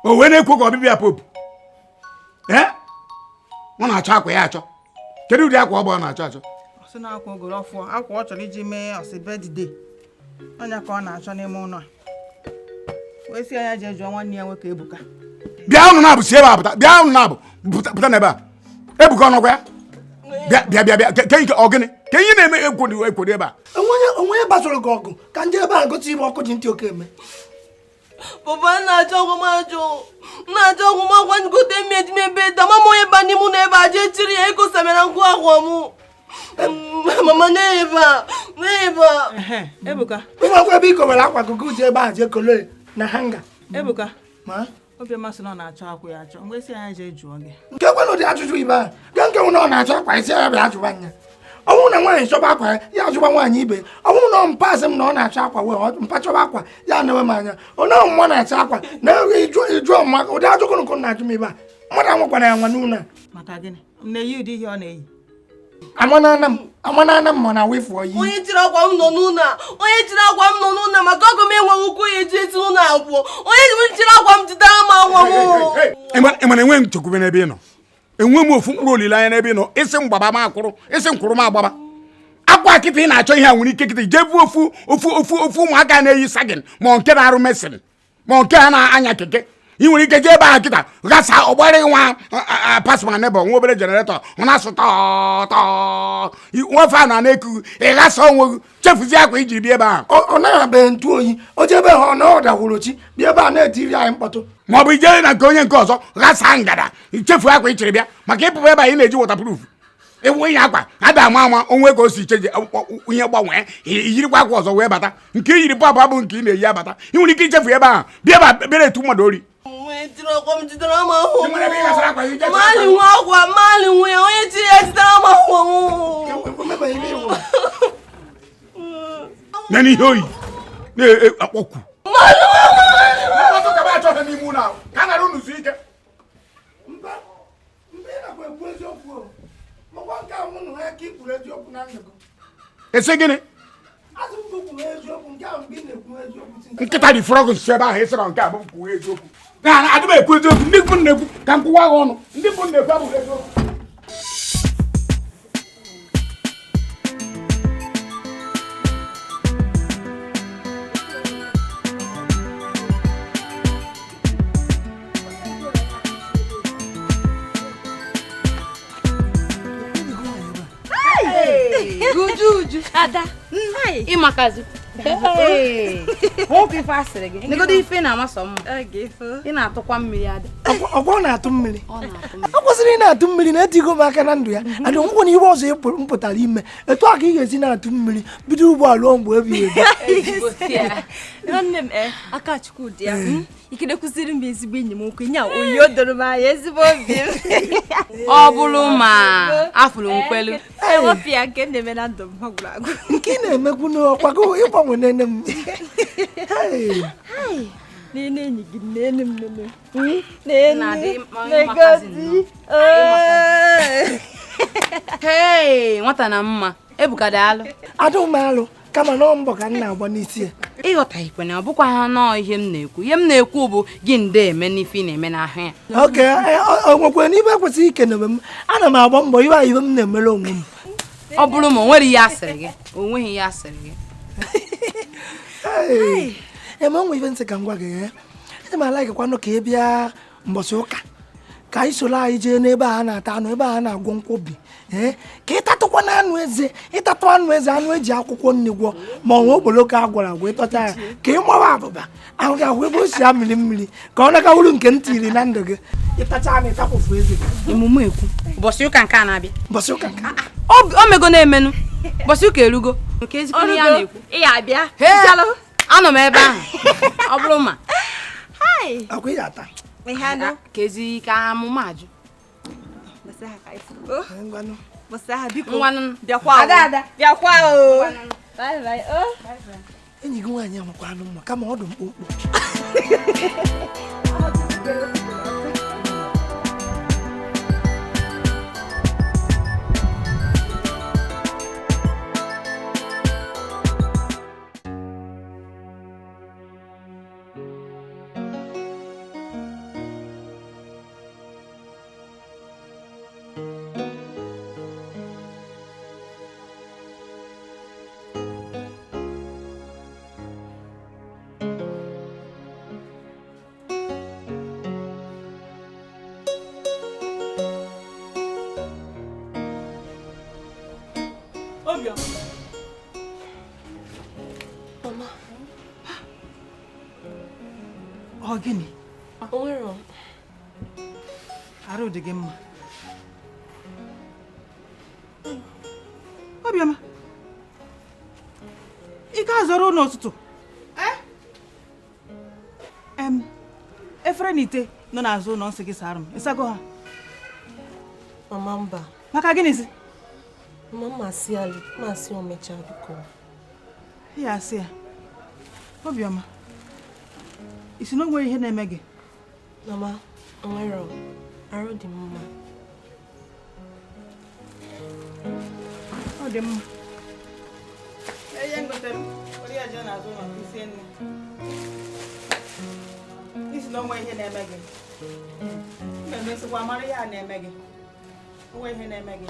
O wee na-ekwu ka ọbịbịa popu ọ na-achọ akwa ya achọ. Kedu ụdị akwa ọ bụ ọ na-achọ achọ? Ọ sị na akwa ogoro ọfụọ akwa ọ chọrọ iji mee ọsị bedide ọnya ka ọ na-achọ n'ime ụlọ a wee si anya jee jụọ nwanne ya nwoke Ebuka. Bịa unu na-abụ si ebe a pụta bịa unu na-abụ pụta n'ebe a Ebuka ọnọkwa ya bịa ke ọgịnị ka ihe na-eme ekwodi ebe a onwe ya gbasoro gị ọgụ ka ndị ebe a gosi ibe ọkụ ji ntị oke eme. Papa na-achọ ọgwụ m agwa ngote mmeji mebe da mama onye ba n'ime ụlọ ebe a jee chiri ya ekosamera ngwa akwa m. Mama n'ebe Ebuka ịmakwa ebe iko were akwa gụgụ ji ebe a jee kolo na hanga. Ebuka obiọma sị na ọ na-achọ akwa ya achọ mgbe isi anya jee jụọ gị nke kwe na ụdị ajụjụ ibe a ga nke nwụ na ọ na-achọ akwa isi ya bịa ajụba anya ọ bụrụ na nwaanyị chọba akwa ya ajụba nwaanyị ibe ọ bụrụ na ọ mpasị m na ọ na-achọ akwa wee mpa chọba akwa ya na-enwe m anya onye ahụ mma na-achọ akwa na-enweghị ịjụọ m maka ụdị ajụkụ nkụ na-ajụ m ibe a mmadụ anwakwana ya nwa n'ụlọ a. maka gịnị m na-eyi ụdị ihe ọ na-eyi Amanana mana wait for you. Onye jiri agwa m nọ n'ụlọ a. Onye jiri agwa m nọ n'ụlọ maka ọgọ m enweghị ụkwụ ya eji eti ụlọ abụọ. Onye jiri agwa m jidere m anwa m. Emana enwe m chekwube n'ebe ị nọ. Enwe m ofu mkpụrụ olileanya n'ebe ị nọ. Isi mgbaba m akwụrụ, isi nkwụrụ m agbaba. Akwa kịta ị na-achọ ihe a nwere ike kịta jebu ofu ụmụaka na-eyi sagin ma nke na-arụ mesin ma nke ha na-anya keke. Ị nwere ike jee ebe ahụ kịta gasa ọgbara nwa pasma nebo nwa obere jeneretọ ọ na-asụ tọọ nwefe a na-eku ịghasa onwe chefuzi akwa iji bịa ebe ahụ. Ọ naghị abịa ntụ oyi o jebe ha na ọ dagwuru chi bịa ebe a na-etiri anyị mkpọtụ ma ọ bụ ijee na nke onye nke ọzọ ghasa ngada chefu akwa ị chịrị bịa maka ịpụpụ ebe a ị na-eji waterproof ewu ihe akwa ada ama onwe ka o si cheji ihe gbanwee iyirikwa akwa ọzọ wee bata nke iyiri pọpụ abụ nke ị na-eyi abata ị nwere ike ichefu ebe ahụ bịa ebe a bịara etu mmadụ ori. Mali nwa agwa mali nwe onye tiri ya jidere m ahụhụ. Na n'ihe oyi na-akpọkwu ese gịnị nkịta dị frọgụ nsi ebe ahụ ịsịrọ nke a bụ kwuo eziokwu adịm ekwu eziokwu ndị mbụ na-ekwu ka m kwụwa ha ọnụ ndị mbụ na-ekwu abụghị eziokwu. Uju ada ịmakazi nwoke ife asịrị gị negodo ife na-amasọ mma ị na-atụkwa mmiri ada ọgwọ na-atụ mmiri ọ kwesịrị ị na-atụ mmiri na-etigo m aka na ndụ ya adị ngwụ na ihe ọzọ mpụtara ime etu a ka ị ga-esi na-atụ mmiri bido ugbo a ruo mgbe ebighị nwanne m aka chukwu dị ya ikede kụziri m ezigbo enyi m nwoke nya oyi o doro m anya ezigbo obi m ọ bụrụ ma afụrụ nkwelu ewepụ ya nke na-eme na ndụ m ha gwụrụ agwụ nke ị na-emekwu n'ọkwago ịgbanwe nene m nene enyi gị nene m nene negozi nwata na mma Ebuka daalụ adụ m alụ kama na mbọ ka m na-agba n'isi ya ịghọtaghịkwa na ọ bụkwa ha nọọ ihe m na-ekwu bụ gị nde eme n'ife ị na-eme n'ahụ ya oke o nwekwara n'ibe ekwesịghị ikenebe m ana m agba mbọ ibe m na-emere onwe m ọ bụrụ ma o nwere ihe asịrị gị o nweghị ihe asịrị gị eme onwe ibe nsị ka m gwa gị ndị m alaghịkwanụ ka ị bịa mbọsị ụka ka anyị soro anyị jee n'ebe a na-ata anụ ebe a na-agwọ nkwobi ka ịtatụkwa na anụ eze ịtatụ anụ eze anụ eji akwụkwọ nri gwọ ma ọ nwe okpoloko a gwara agwa ịtọcha ya ka ị mawa abụba ahụ ga-ahụ ebe o si ya mmiri mmiri ka ọ na-agawuru nke m tiri na ndụ gị ịtacha anụ ịtakwụfu eze gị emume ekwu ụbọchị ụka nke a na-abịa mbọsị ụka nke o mego na-emenụ ụbọchị ụka erugo nke ezigbo ihe a na-ekwu ịya abịa anọ m ebe ahụ ọ bụrụ ma akwa ị ata ka ezi ka amụma ajụ enyi gị nwaanyị amakwa anụ mma kama ọ dị mkpụmkpụ Ọ gịnị? Onwere arụ dị gị mma. Obiọma, ị ga-azọrọ n'ụtụtụ. Efere na ite nọ n'azụ ụlọ nsị gị sara m. Ịsago ha? Mama mba. Maka gịnịzi? Mama masị omecha biko. Ya asị ya. Obiọma, isi na o nwere ihe na-eme gị? Mama, onwere arụ dị mma. dị mma ihe ngotere ori ya je n'azụ ụlọ isi nne isi na onwe ihe na-eme gị na-emesikwa mara ihe a na-eme gị onwe ihe na-eme gị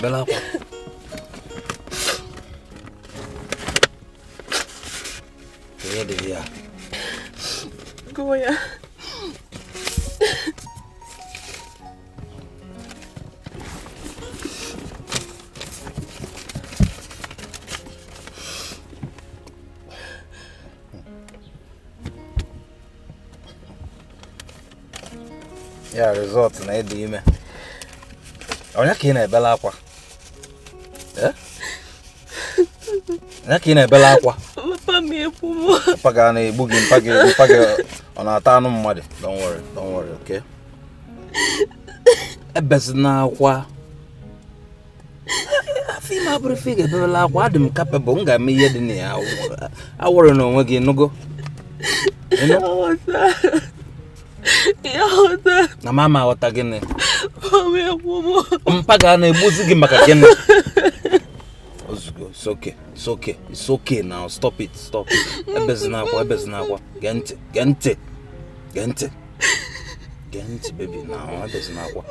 Bela apa? Kaya dia. Goya. Ya resort na edi ime. Onye ka ị na-ebela akwa? Onye ka ị na-ebela akwa? Papa m ekwu m. Papa ga na-egbu gị, mpa gị ọ na-ata anụ mmadụ. Don't worry, okay? Ebezina akwa. Afọ ime abụrụ ife ị ga-ebela akwa, adị m capable, m ga-eme ihe dị na ya. Awụrụ na onwe gị, nụgo? Na mama aghọta gịnị? Mpa ga na-egbuzi gị maka gịnị? Ozugbo, it's okay now, stop it. Ebezina akwa, gee ntị baby now, ebezina akwa.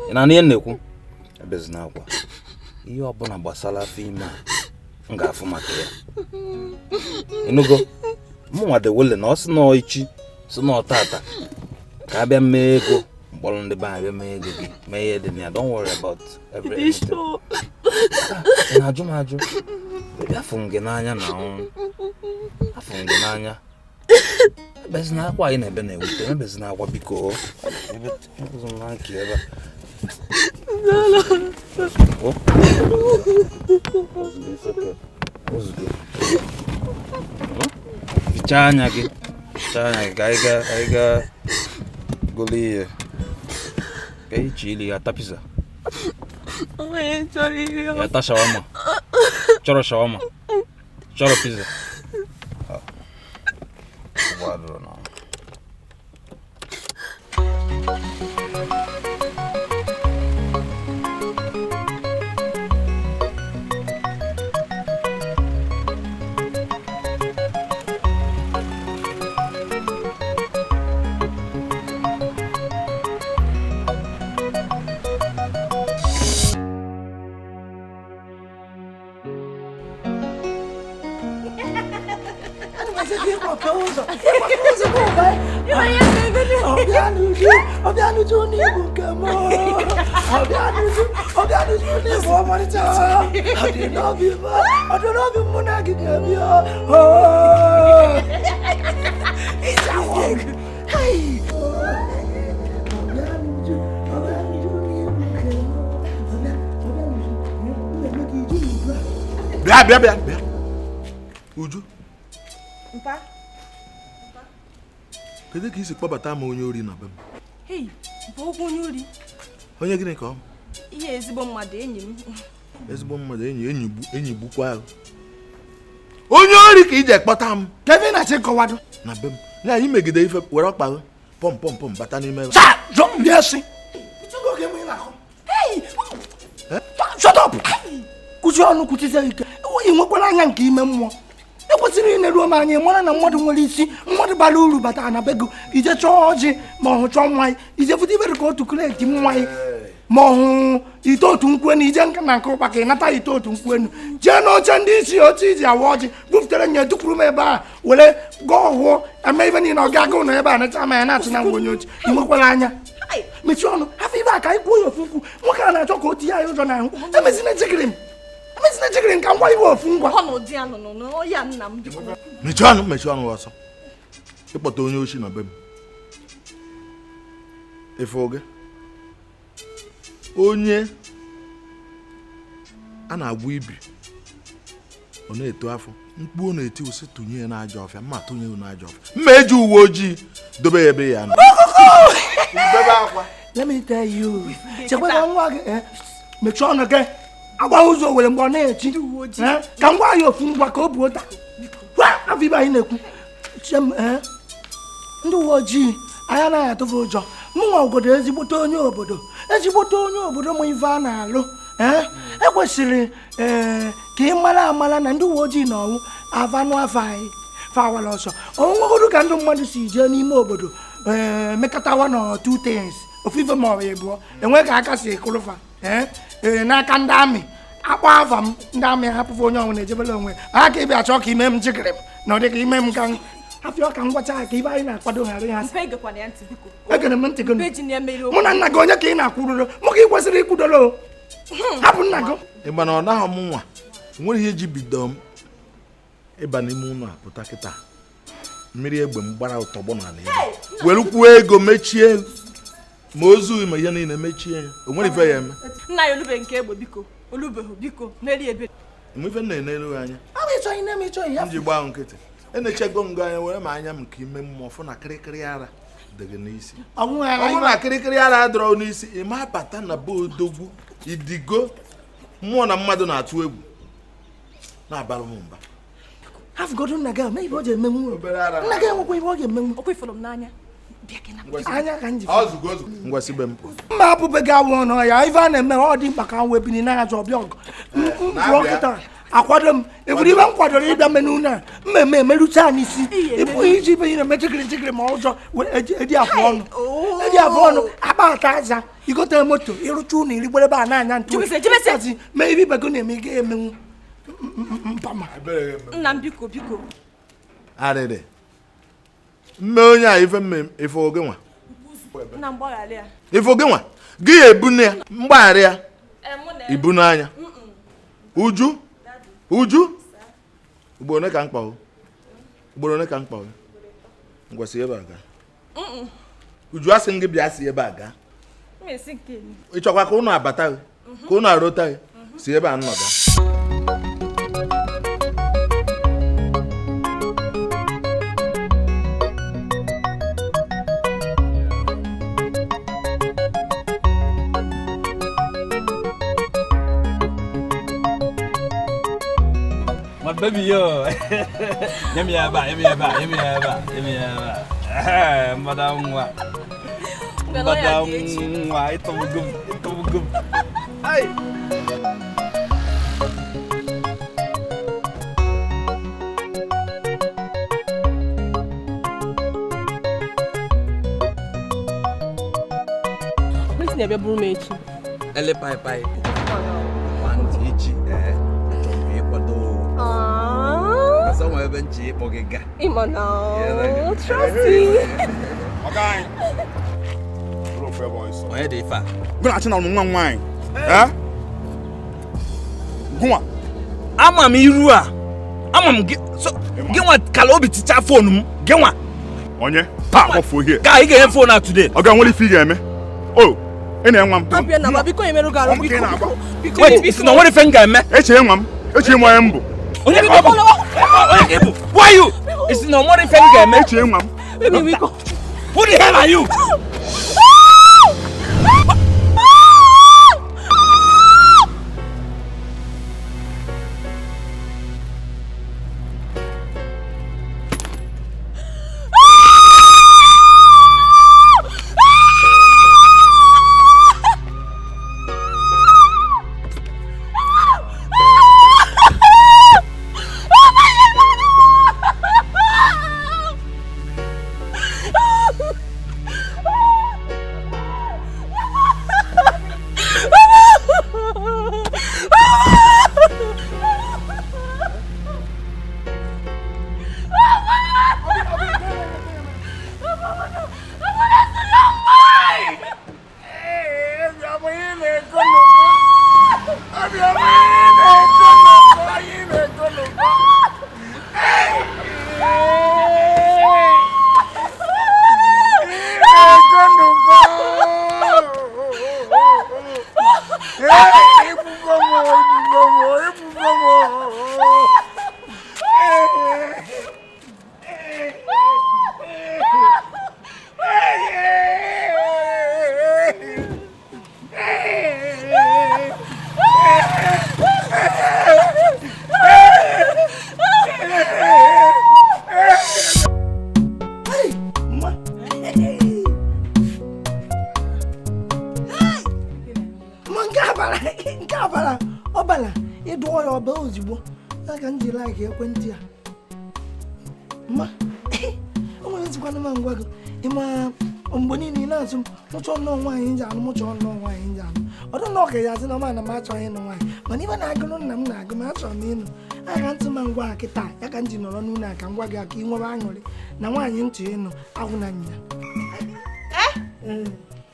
Ị na ihe na-ekwu? Ebezina akwa. Ihe ọbụla gbasara afọ ime a, m ga-afụ maka ya. Ịnụgo? Mụ nwa dị wele na ọ sị na echi, sị na tata ka abịa mee ego. Mkpọrọ ndị be abịa mee ego gị, mee ihe dị na ya. Don't worry about everything. Ị na-ajụ m ajụ? Afụ m gị n'anya na ọnwụ. Afụ m gị n'anya. Ebezina akwa anyị na-ebe na-ewute. Ebezina akwa biko. Ebezina m na nke ebe a. Ozugbo. Fichaa anya gị ka anyị ga golo ihe. Ka anyị chili ya tapisa. Ya ta shawama. Chọrọ shawama. Chọrọ pizza. Guarda no. Bịa. Uju. Mpa. Kedu ka isi kpọbata m onye ori na be m? Hey, bụ okwu onye ori. Onye gịnị ka ọ? Ihe ezigbo mmadụ enyi m. Ezigbo mmadụ enyi gbukwa ahụ. Onye ori ka ije kpọta m. Kevin na chikọwado na be m. Ya imegide ife were ọkpa pọm bata n'ime ebe. Sa, jọ bịa si. Ichugo ke m na-akọ. Hey! Shut up. Kuchi ọnụ kuchise ike. Ị nwekwara anya nke ime mmụọ. Ekwesịrị ịneruo m anya mara na mmadụ nwere isi, mmadụ bara uru bata na bego ije chọọ ọjị ma ọ chọọ nwaanyị ije fụta ibere ka otu kreti nwaanyị ma ọ ite otu nkwenu ije nka na nke ụkpa ka ị nata ite otu nkwenu jee n'oche ndị isi oche iji awa ọjị bufutere nye tukwuru m ebe a were gaa ọhụụ eme ibe niile ọ ga-aga ụlọ ebe a nacha ma ya na-achị na mgbe onye oche ị nwekwara anya mechie ọnụ hafụ ibe a ka anyị kwuo ya ofu okwu nwoke a na-achọ ka o tinye anyị ụjọ n'ahụ emezina ejigiri m ka ngwa iwe ofu ngwa mechie ọnụ ọsọ ịkpọta onye ochi na be m efoge onye a na-agwụ ibi ọ na-eto afọ mkpu ọ na-eti osi tụnye ya n'aja ọfịa mma tụnye ya n'aja ọfịa mma eji uwe ojii dobe ya ebe ya nọ. Let me tell you. Chekwa nwa gị mechie ọnụ gị agwa ụzọ were mgbe ọ na-echi ka ngwa ya ofu ngwa ka o buo taa afọ ibe anyị na-ekwu ndị uwe ojii anyị anaghị atụfu ụjọ mụnwa obodo ezigbote onye obodo ma ife a na-alụ ekwesịrị ka ị mara na ndị uwe ojii na ọnwụ avanụ afọ anyị fawara ọsọ onwegodu ka ndị mmadụ si jee n'ime obodo mekọtawa na two things ofufe ma ọ bụ ebuo enweghị ka aka si ekụrụfa n'aka ndị amị akpọ afa m ndị amị hapụfe onye ọnwụ na-ejebele onwe aka ịbịa chọọ ka ime m jikere m na ọ dị ka ime m ka afịa ọka ngwacha ka ibe anyị na-akwado ghara ya egere m ntị gị mụ na nna gị onye ka ị na-akwụrụro mụ ka ị kwesịrị ikwudoro hapụ nna gị ịgba na ọ naghị m nwa nwere ihe ji bido m ịba n'ime ụlọ apụta kịta mmiri egbe m gbara ụtọgbọ n'ala ebe were kwuo ego mechie ma ozu ma ihe niile mechie ya o nwere ife ya eme nna ya olube nke egbe biko olubeghị biko meri ebe ife na-enelu anya m ji gbaa nkịtị enechego ngo anya were ma anya m nke ime mmụọ fụ na kịrịkịrị ara dịgị n'isi ọ bụrụ na kịrịkịrị ara dọrọ n'isi ịma bata na be odogwu idigo mmụọ na mmadụ na-atụ egwu na-abara m mba afụgodo nna gị a mee ibe ọ ji emenwu nna gị enwekwa ibe ọ ga-emenwu ọkwa ifọrọ m n'anya anya ka nji ngwasibe mpụ mma apụbe gị awụ ọnụ ya ife a na-eme ọ dị mkpa ka m webini na-azụ ọbịa ọgụ mpụọ kịta akwado m eburu ibe m kwadoro ịbịa menu na mmemme emerụcha n'isi ịpụghị iji ibe ị na-eme chikiri ma ụjọ edi afụ ọnụ akpa ata aza igote moto ịrụcha ụnụ irigbere ebe a na-anya ntụ mee ibe ibe gị na-eme ị ga-emenwu mpama nna m biko arịrị mme onye a ife oge nwa nna mgbaghara ya ife oge nwa gị ya ebu ya mgbaghara ya ibu n'anya uju ugboro one ka mkpa ngwasị ebe a gaa uju asị gị bịa si ebe a gaa ịchọkwa ka ụnụ abata gị ka ụnụ arụta gị si ebe a nnọga My baby, yo. Give me a ba. Madam, ito gum. Ay. Please never bring me to. Ele pai. Mantichi, somewhere benchi pogega. Imano, trust me. Okay. Bro, fair boys. Where they fa? Gonna achina no nwan. Eh? Guma. Ama mi rua. Ama m so genwa kalobi teacher phone mu. Genwa. Onye? Pa go here. Guy, you get phone out today. Okay, only figure me. Oh. Ene enwam. Abia na biko emeru garo biko. Wait, it's not what if guy me? Eche enwam. Eche mo embo. Onye Ebu, why you? It's no more than guy me. Eche enwam. Baby, we go. Who the hell are you? nke abara ọbala ịdụọ ya ọba ozugbo aka m ji like ekwentị a ma o nwere nzikwana m ngwa gị ịma mgbe niile ị na-asụ m mụchọ nnọọ nwaanyị nji anụ mụchọ nnọọ nwaanyị nji anụ ọdụ na ọka ya asị na mana m achọghị ịnụ nwaanyị mana ibe na-agụrụ nna m na-agụ m achọrọ m ịnụ aka ntị ma ngwa a kịta ya ka m ji nọrọ n'ụlọ aka ngwa gị aka inwebe aṅụrị na nwaanyị ntị ịnụ ahụ na nya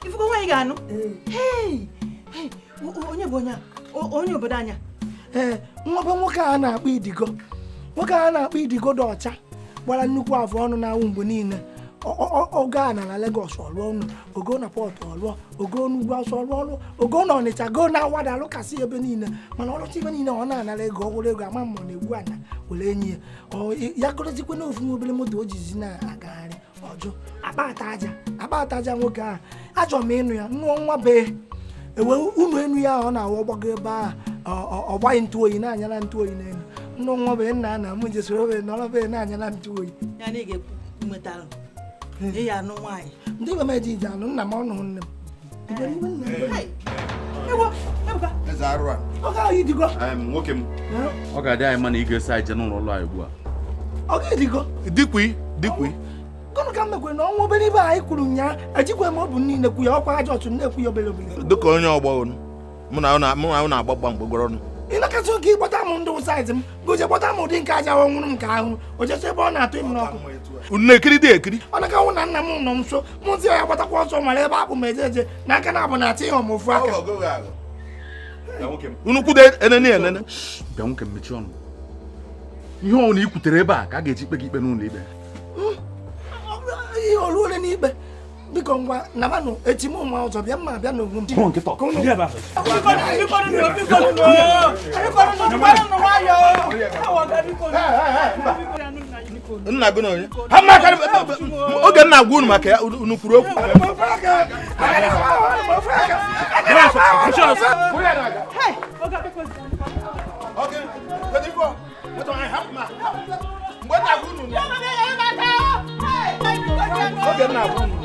ifugo nwaanyị ga-anụ onye bụ onye obodo anya nwaba nwoke a na-akpọ idigo dị ọcha gbara nnukwu afọ ọnụ na-awụ mgbe niile ogo a na Lagos ọlụọ ọnụ ogo na Port ọlụọ ogo n'ugwu asụ ọlụọ ọlụ ogo na Ọnịcha go na Awada alụkasị ebe niile mana ọlụcha ebe niile ọ na-anara ego ọgwụrụ ego ama mmụọ na-egwu ana were enyi ya ya gọrọzikwa na ofu obere moto o jizi na-agagharị ọjụ akpata aja nwoke ahụ achọrọ m ịnụ ya nnụọ nwa bee ewe ụmụ enu ya ọ na-awụ ọgbago ebe ahụ ọ gbaghị ntụ oyi na-anyara ntụ oyi n'elu nnụ nwa bee nna na m jesoro obe nọrọ bee na-anyara ntụ oyi ndị be m eji ije anụ nna m ọnụ nne m ọ ga-adị anyị mana ị ga-esi anyị je n'ụlọ ụlọ anyị ugbu a ọ ga-edigo dikwi gụnụ ka m mekwere na ọnwa obere ibe anyị kwuru nyaa ejikwe m obu niile kwu ya ọkwa aja ọchụ na-ekwu ya obere obere dịka onye ọgbọ mụ na na-agbagba mgbegoro ọnụ ị nakasị oge ịgbata m ndị ụsaịzị m goje gbata m ụdị nke aja nwụrụ nke ahụ o jecha ebe ọ na-atụ m n'ọkụ unu na-ekiri dị ekiri ọ na kanwụ na nna m nọ m nso mụzi ya gbatakwa ọsọ mara ebe akpụ m eje na aka na abụ na-atị ihe ọmụfụ aka unu kwude enene bịa nwoke mmechi ọnụ ihe ọnwụ na ị kwutere ebe a ka a ga-eji ikpe gị ikpe n'ụlọ ikpe ihe oluole n'ikpe biko ngwa nabanụ echi m ụmụ ọzọ bịa mma bịa n'ogwu nna gị na onye oge nna agwa unu maka ya unu kwuru okwu oge nna agwa unu